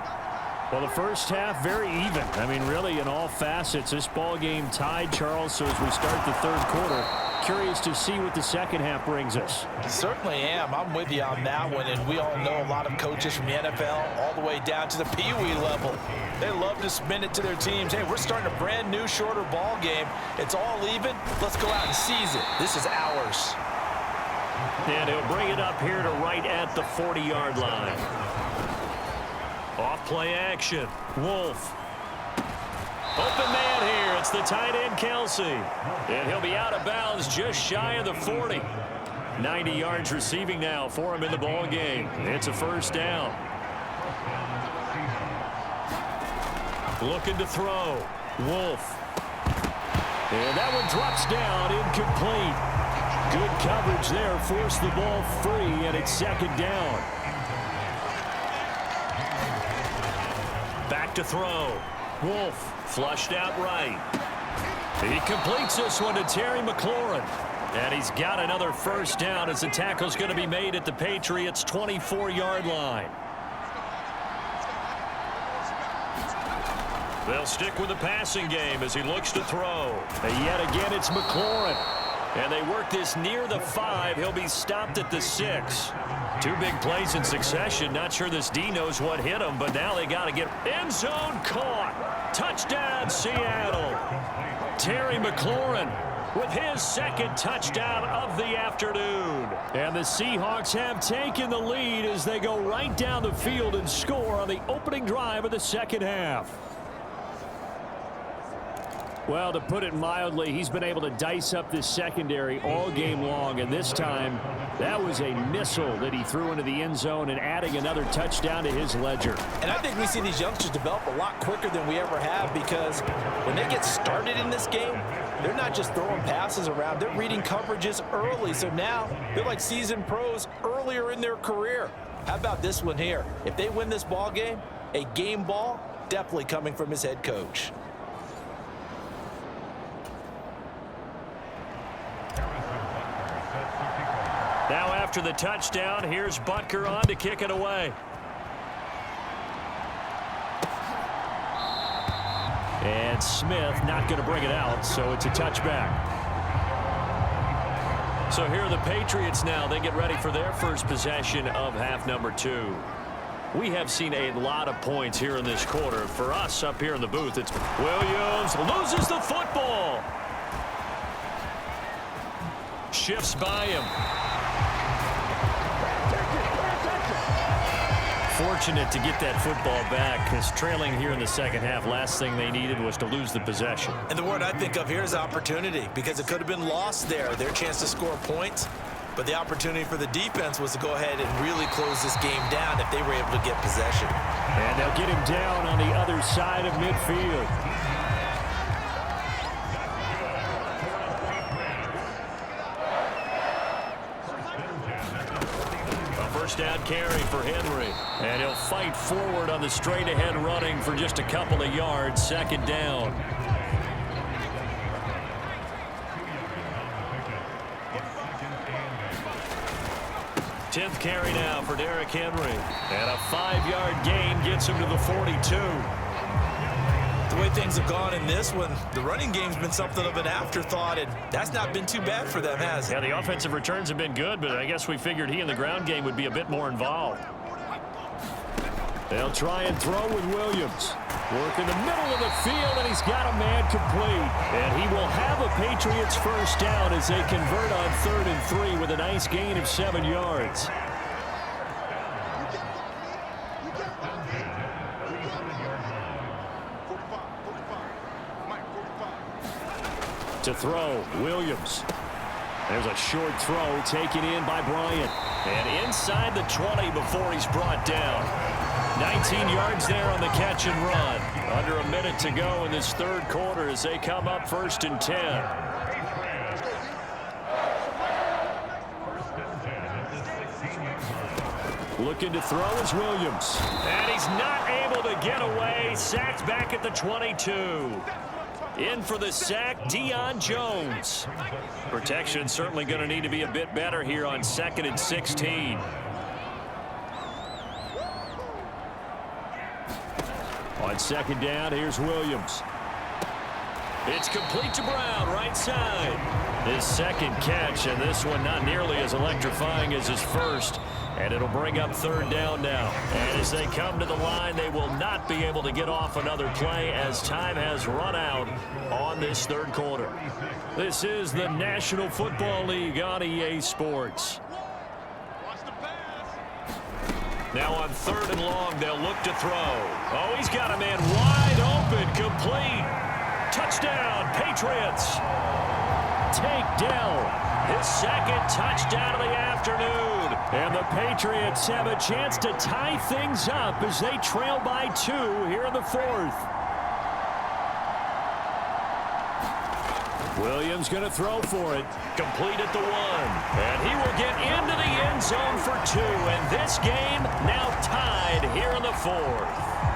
Well, the first half very even. I mean, really in all facets. This ball game tied, Charles. So as we start the third quarter, curious to see what the second half brings us. Certainly am. I'm with you on that one. And we all know a lot of coaches from the NFL all the way down to the Pee-wee level. They love to spin it to their teams. Hey, we're starting a brand new, shorter ball game. It's all even. Let's go out and seize it. This is ours. And he'll bring it up here to right at the 40-yard line. Off play action. Wolf. Open man here. It's the tight end, Kelsey. And he'll be out of bounds just shy of the 40. 90 yards receiving now for him in the ball game. It's a first down. Looking to throw. Wolf. And that one drops down, incomplete. Good coverage there. Forced the ball free, and it's second down. Back to throw. Wolf flushed out right. He completes this one to Terry McLaurin. And he's got another first down as the tackle's going to be made at the Patriots' 24-yard line. They'll stick with the passing game as he looks to throw. And yet again, it's McLaurin. And they work this near the 5. He'll be stopped at the 6. 2 big plays in succession. Not sure this D knows what hit him, but now they got to get end zone caught. Touchdown, Seattle. Terry McLaurin with his second touchdown of the afternoon. And the Seahawks have taken the lead as they go right down the field and score on the opening drive of the second half. Well, to put it mildly, he's been able to dice up this secondary all game long, and this time that was a missile that he threw into the end zone and adding another touchdown to his ledger. And I think we see these youngsters develop a lot quicker than we ever have, because when they get started in this game, they're not just throwing passes around, they're reading coverages early. So now they're like seasoned pros earlier in their career. How about this one here? If they win this ball game, a game ball definitely coming from his head coach. Now after the touchdown, here's Butker on to kick it away. And Smith not going to bring it out, so it's a touchback. So here are the Patriots now. They get ready for their first possession of half number 2. We have seen a lot of points here in this quarter. For us up here in the booth, it's Williams loses the football. Shifts by him. Fortunate to get that football back, because trailing here in the second half, last thing they needed was to lose the possession. And the word I think of here is opportunity, because it could have been lost there, their chance to score points. But the opportunity for the defense was to go ahead and really close this game down if they were able to get possession. And they'll get him down on the other side of midfield. First down carry for Henry. And he'll fight forward on the straight-ahead running for just a couple of yards. Second down. Tenth carry now for Derrick Henry. And a 5-yard gain gets him to the 42. The way things have gone in this one, the running game's been something of an afterthought, and that's not been too bad for them, has it? Yeah, the offensive returns have been good, but I guess we figured he in the ground game would be a bit more involved. They'll try and throw with Williams. Work in the middle of the field, and he's got a man complete. And he will have a Patriots first down as they convert on 3rd and 3 with a nice gain of 7 yards. To throw, Williams. There's a short throw taken in by Bryant. And inside the 20 before he's brought down. 19 yards there on the catch and run. Under a minute to go in this third quarter as they come up 1st and 10. Looking to throw is Williams. And he's not able to get away. Sacked back at the 22. In for the sack, Deion Jones. Protection certainly going to need to be a bit better here on 2nd and 16. On 2nd down, here's Williams. It's complete to Brown, right side. His second catch, and this one not nearly as electrifying as his first. And it'll bring up 3rd down now. And as they come to the line, they will not be able to get off another play as time has run out on this third quarter. This is the National Football League on EA Sports. Now on 3rd and long, they'll look to throw. Oh, he's got a man wide open, complete. Touchdown, Patriots. Tank Dell, his 2nd touchdown of the afternoon. And the Patriots have a chance to tie things up as they trail by 2 here in the 4th. Williams going to throw for it. Complete at the 1. And he will get into the end zone for 2. And this game now tied here in the 4th.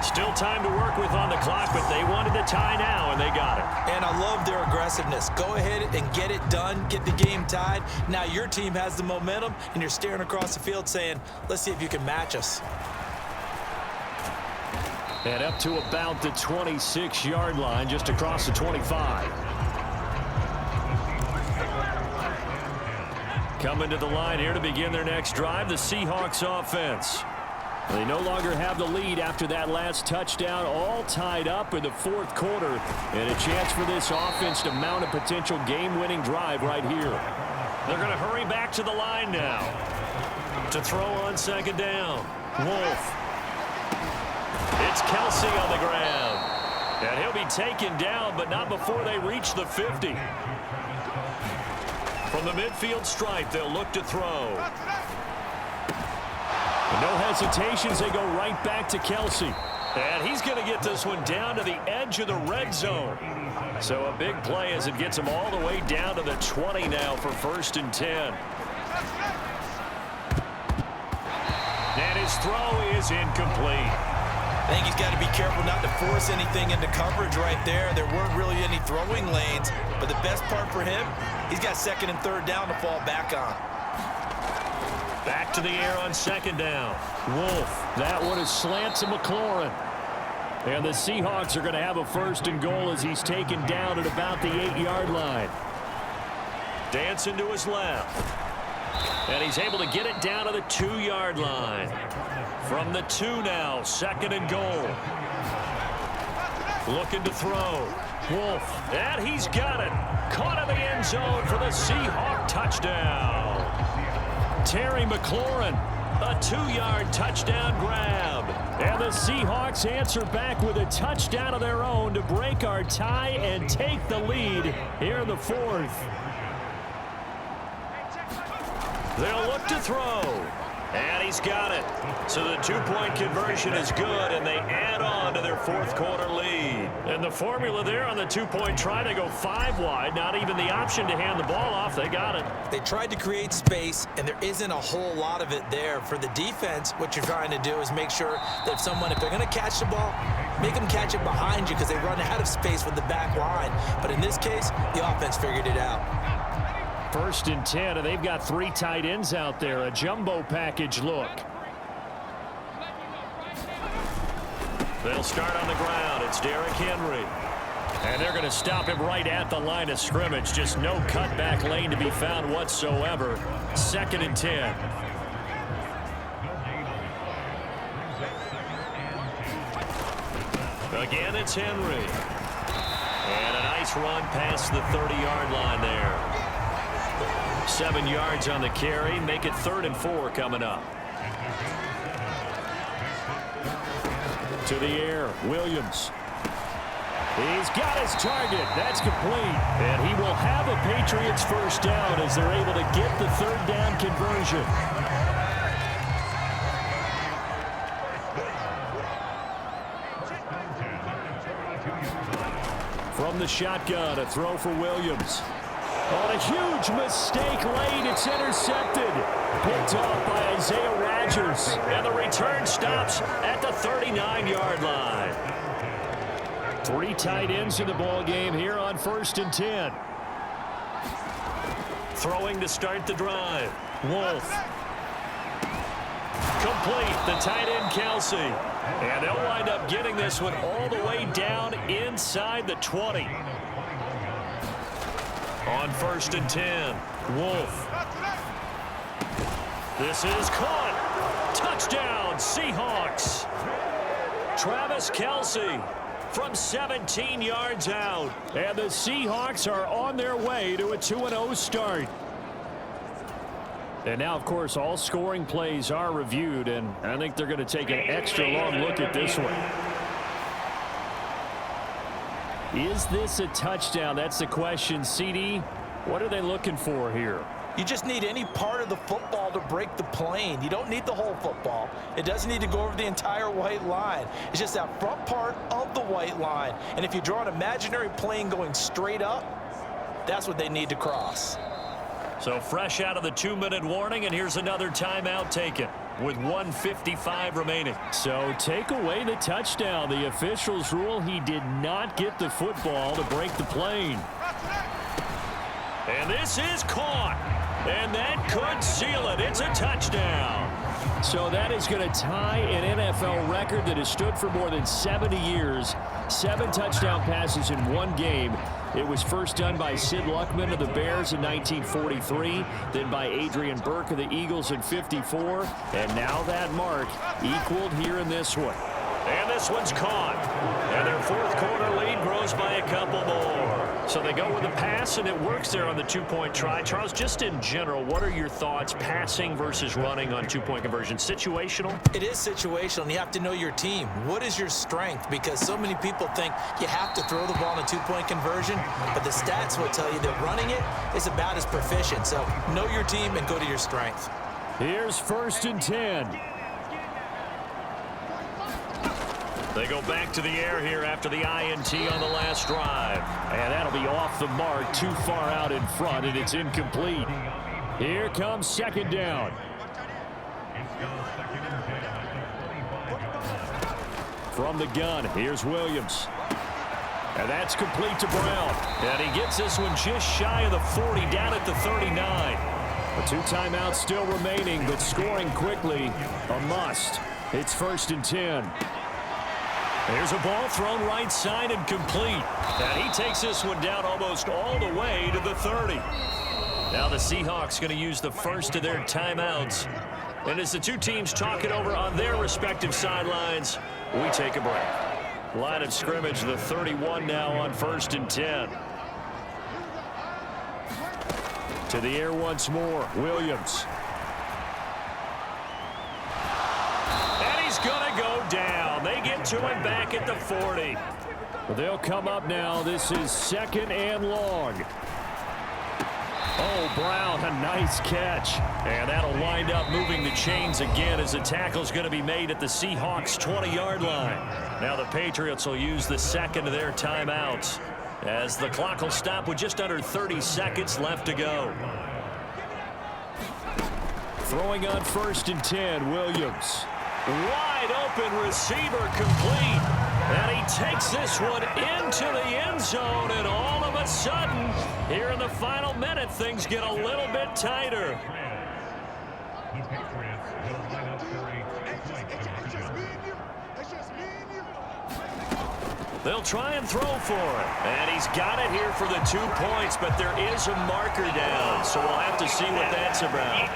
Still time to work with on the clock, but they wanted the tie now, and they got it. And I love their aggressiveness. Go ahead and get it done, get the game tied. Now your team has the momentum, and you're staring across the field saying, let's see if you can match us. And up to about the 26-yard line, just across the 25. Coming to the line here to begin their next drive, the Seahawks offense. They no longer have the lead after that last touchdown, all tied up in the 4th quarter. And a chance for this offense to mount a potential game-winning drive right here. They're going to hurry back to the line now. To throw on 2nd down. Wolf. It's Kelsey on the ground. And he'll be taken down, but not before they reach the 50. From the midfield stripe, they'll look to throw. No hesitations, they go right back to Kelsey. And he's going to get this one down to the edge of the red zone. So a big play as it gets him all the way down to the 20 now for 1st and 10. And his throw is incomplete. I think he's got to be careful not to force anything into coverage right there. There weren't really any throwing lanes, but the best part for him, he's got 2nd and 3rd down to fall back on. Back to the air on 2nd down. Wolf, that one is slant to McLaurin. And the Seahawks are going to have a 1st and goal as he's taken down at about the 8-yard line. Dancing to his left. And he's able to get it down to the 2-yard line. From the 2 now, 2nd and goal. Looking to throw. Wolf, and he's got it. Caught in the end zone for the Seahawk touchdown. Terry McLaurin, a 2-yard touchdown grab. And the Seahawks answer back with a touchdown of their own to break our tie and take the lead here in the 4th. They'll look to throw. And he's got it. So the 2-point conversion is good, and they add on to their 4th quarter lead. And the formula there on the 2-point try, they go 5 wide. Not even the option to hand the ball off. They got it. They tried to create space, and there isn't a whole lot of it there. For the defense, what you're trying to do is make sure that if they're going to catch the ball, make them catch it behind you because they run out of space with the back line. But in this case, the offense figured it out. 1st and 10, and they've got 3 tight ends out there. A jumbo package look. They'll start on the ground. It's Derrick Henry. And they're going to stop him right at the line of scrimmage. Just no cutback lane to be found whatsoever. 2nd and 10. Again, it's Henry. And a nice run past the 30-yard line there. 7 yards on the carry. Make it 3rd and 4 coming up. To the air, Williams. He's got his target. That's complete. And he will have a Patriots 1st down as they're able to get the 3rd down conversion. From the shotgun, a throw for Williams. On a huge mistake late, it's intercepted. Picked off by Isaiah Rodgers. And the return stops at the 39-yard line. 3 tight ends in the ball game here on 1st and 10. Throwing to start the drive. Wolf. Complete. The tight end, Kelsey. And they'll wind up getting this one all the way down inside the 20. On 1st and 10, Wolf. This is caught. Touchdown, Seahawks. Travis Kelce from 17 yards out. And the Seahawks are on their way to a 2-0 start. And now, of course, all scoring plays are reviewed, and I think they're going to take an extra long look at this one. Is this a touchdown? That's the question. CD, what are they looking for here? You just need any part of the football to break the plane. You don't need the whole football. It doesn't need to go over the entire white line. It's just that front part of the white line. And if you draw an imaginary plane going straight up, that's what they need to cross. So fresh out of the 2-minute warning, and here's another timeout taken with 1:55 remaining. So take away the touchdown. The officials rule he did not get the football to break the plane. And this is caught. And that could seal it. It's a touchdown. So that is going to tie an NFL record that has stood for more than 70 years. 7 touchdown passes in one game. It was first done by Sid Luckman of the Bears in 1943, then by Adrian Burke of the Eagles in 54, and now that mark equaled here in this one. And this one's caught. And their 4th quarter lead grows by a couple more. So they go with a pass, and it works there on the 2-point try. Charles, just in general, what are your thoughts passing versus running on 2-point conversion? Situational? It is situational, and you have to know your team. What is your strength? Because so many people think you have to throw the ball in a 2-point conversion, but the stats will tell you that running it is about as proficient. So know your team and go to your strength. Here's 1st and 10. They go back to the air here after the INT on the last drive. And that'll be off the mark, too far out in front, and it's incomplete. Here comes second down. From the gun, here's Williams. And that's complete to Brown. And he gets this one just shy of the 40, down at the 39. The 2 timeouts still remaining, but scoring quickly, a must. It's 1st and 10. There's a ball thrown right side and complete. And he takes this one down almost all the way to the 30. Now the Seahawks going to use the first of their timeouts. And as the two teams talk it over on their respective sidelines, we take a break. Line of scrimmage, the 31 now on 1st and 10. To the air once more, Williams. And he's going to go down. They get to him back at the 40. They'll come up now. This is 2nd and long. Oh, Brown, a nice catch. And that'll wind up moving the chains again as the tackle's going to be made at the Seahawks' 20-yard line. Now the Patriots will use the second of their timeouts as the clock will stop with just under 30 seconds left to go. Throwing on 1st and 10, Williams. Wide open receiver complete. And he takes this one into the end zone, and all of a sudden, here in the final minute, things get a little bit tighter. They'll try and throw for it. And he's got it here for the 2 points, but there is a marker down, so we'll have to see what that's about.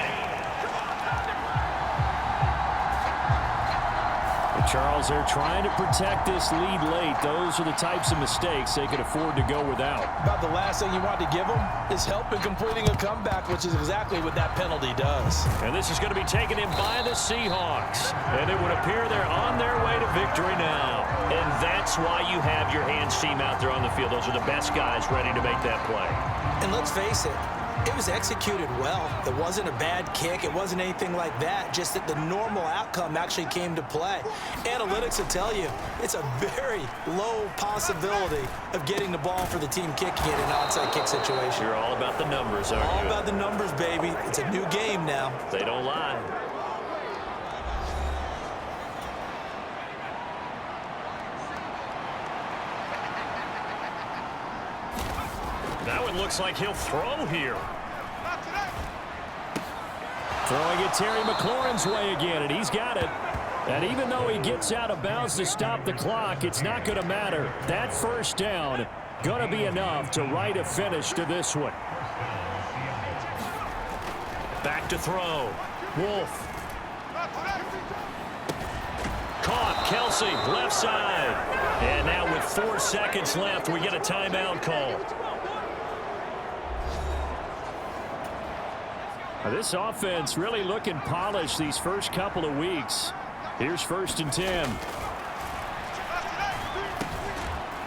Charles, they're trying to protect this lead late. Those are the types of mistakes they can afford to go without. About the last thing you want to give them is help in completing a comeback, which is exactly what that penalty does. And this is going to be taken in by the Seahawks. And it would appear they're on their way to victory now. And that's why you have your hands team out there on the field. Those are the best guys ready to make that play. And let's face it, it was executed well. It wasn't a bad kick. It wasn't anything like that. Just that the normal outcome actually came to play. Analytics will tell you it's a very low possibility of getting the ball for the team kicking it in an onside kick situation. You're all about the numbers, aren't you? All about the numbers, baby. It's a new game now. They don't lie. That one looks like he'll throw here. Throwing it Terry McLaurin's way again, and he's got it. And even though he gets out of bounds to stop the clock, it's not going to matter. That first down going to be enough to write a finish to this one. Back to throw. Wolf. Caught. Kelsey, left side. And now with 4 seconds left, we get a timeout call. This offense really looking polished these first couple of weeks. Here's 1st and 10.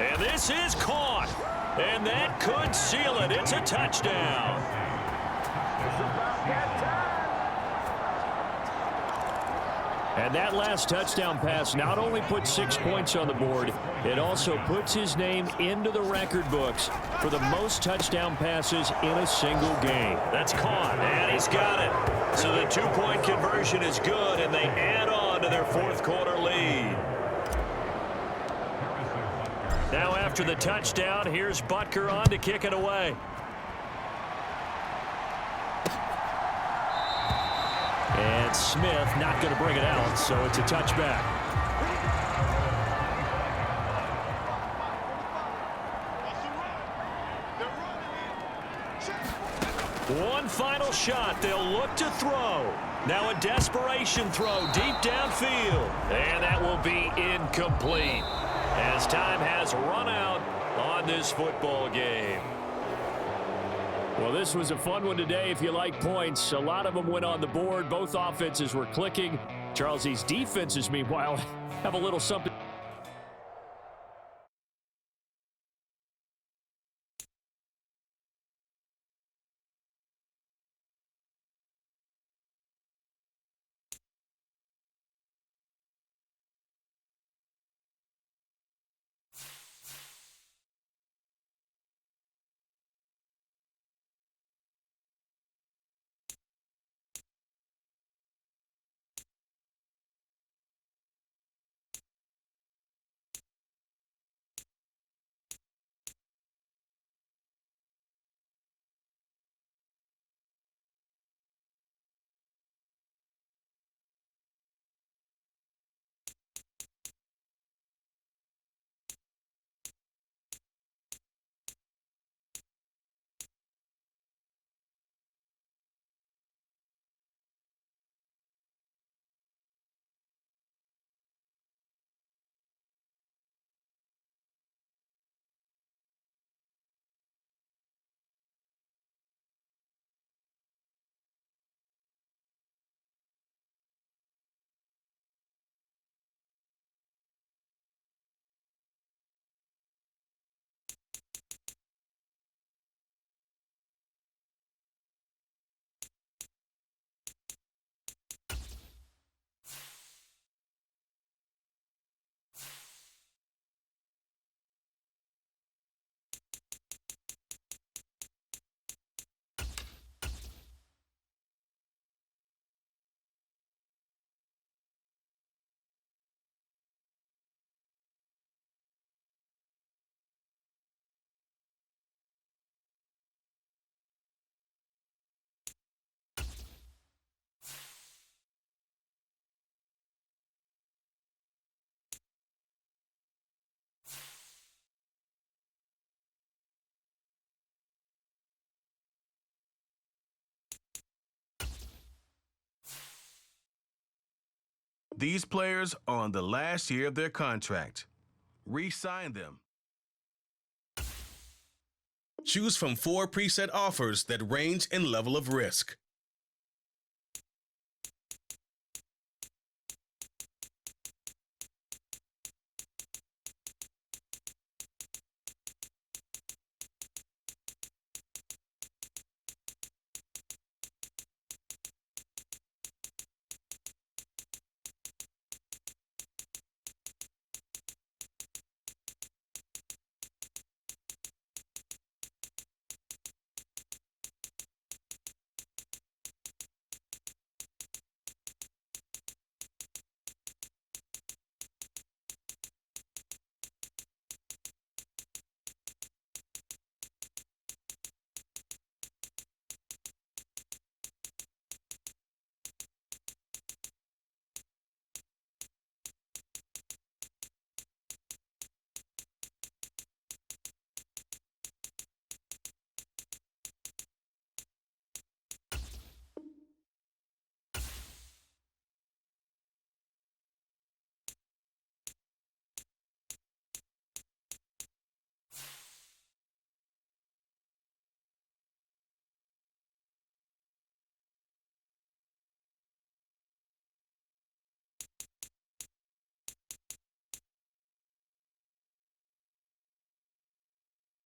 And this is caught. And that could seal it. It's a touchdown. And that last touchdown pass not only put 6 points on the board, it also puts his name into the record books for the most touchdown passes in a single game. That's caught, and he's got it. So the 2-point conversion is good, and they add on to their 4th quarter lead. Now after the touchdown, here's Butker on to kick it away. And Smith not going to bring it out, so it's a touchback. One final shot. They'll look to throw. Now a desperation throw deep downfield. And that will be incomplete as time has run out on this football game. Well, this was a fun one today if you like points. A lot of them went on the board. Both offenses were clicking. Charles, these defenses, meanwhile, have a little something. These players are on the last year of their contract. Re-sign them. Choose from 4 preset offers that range in level of risk.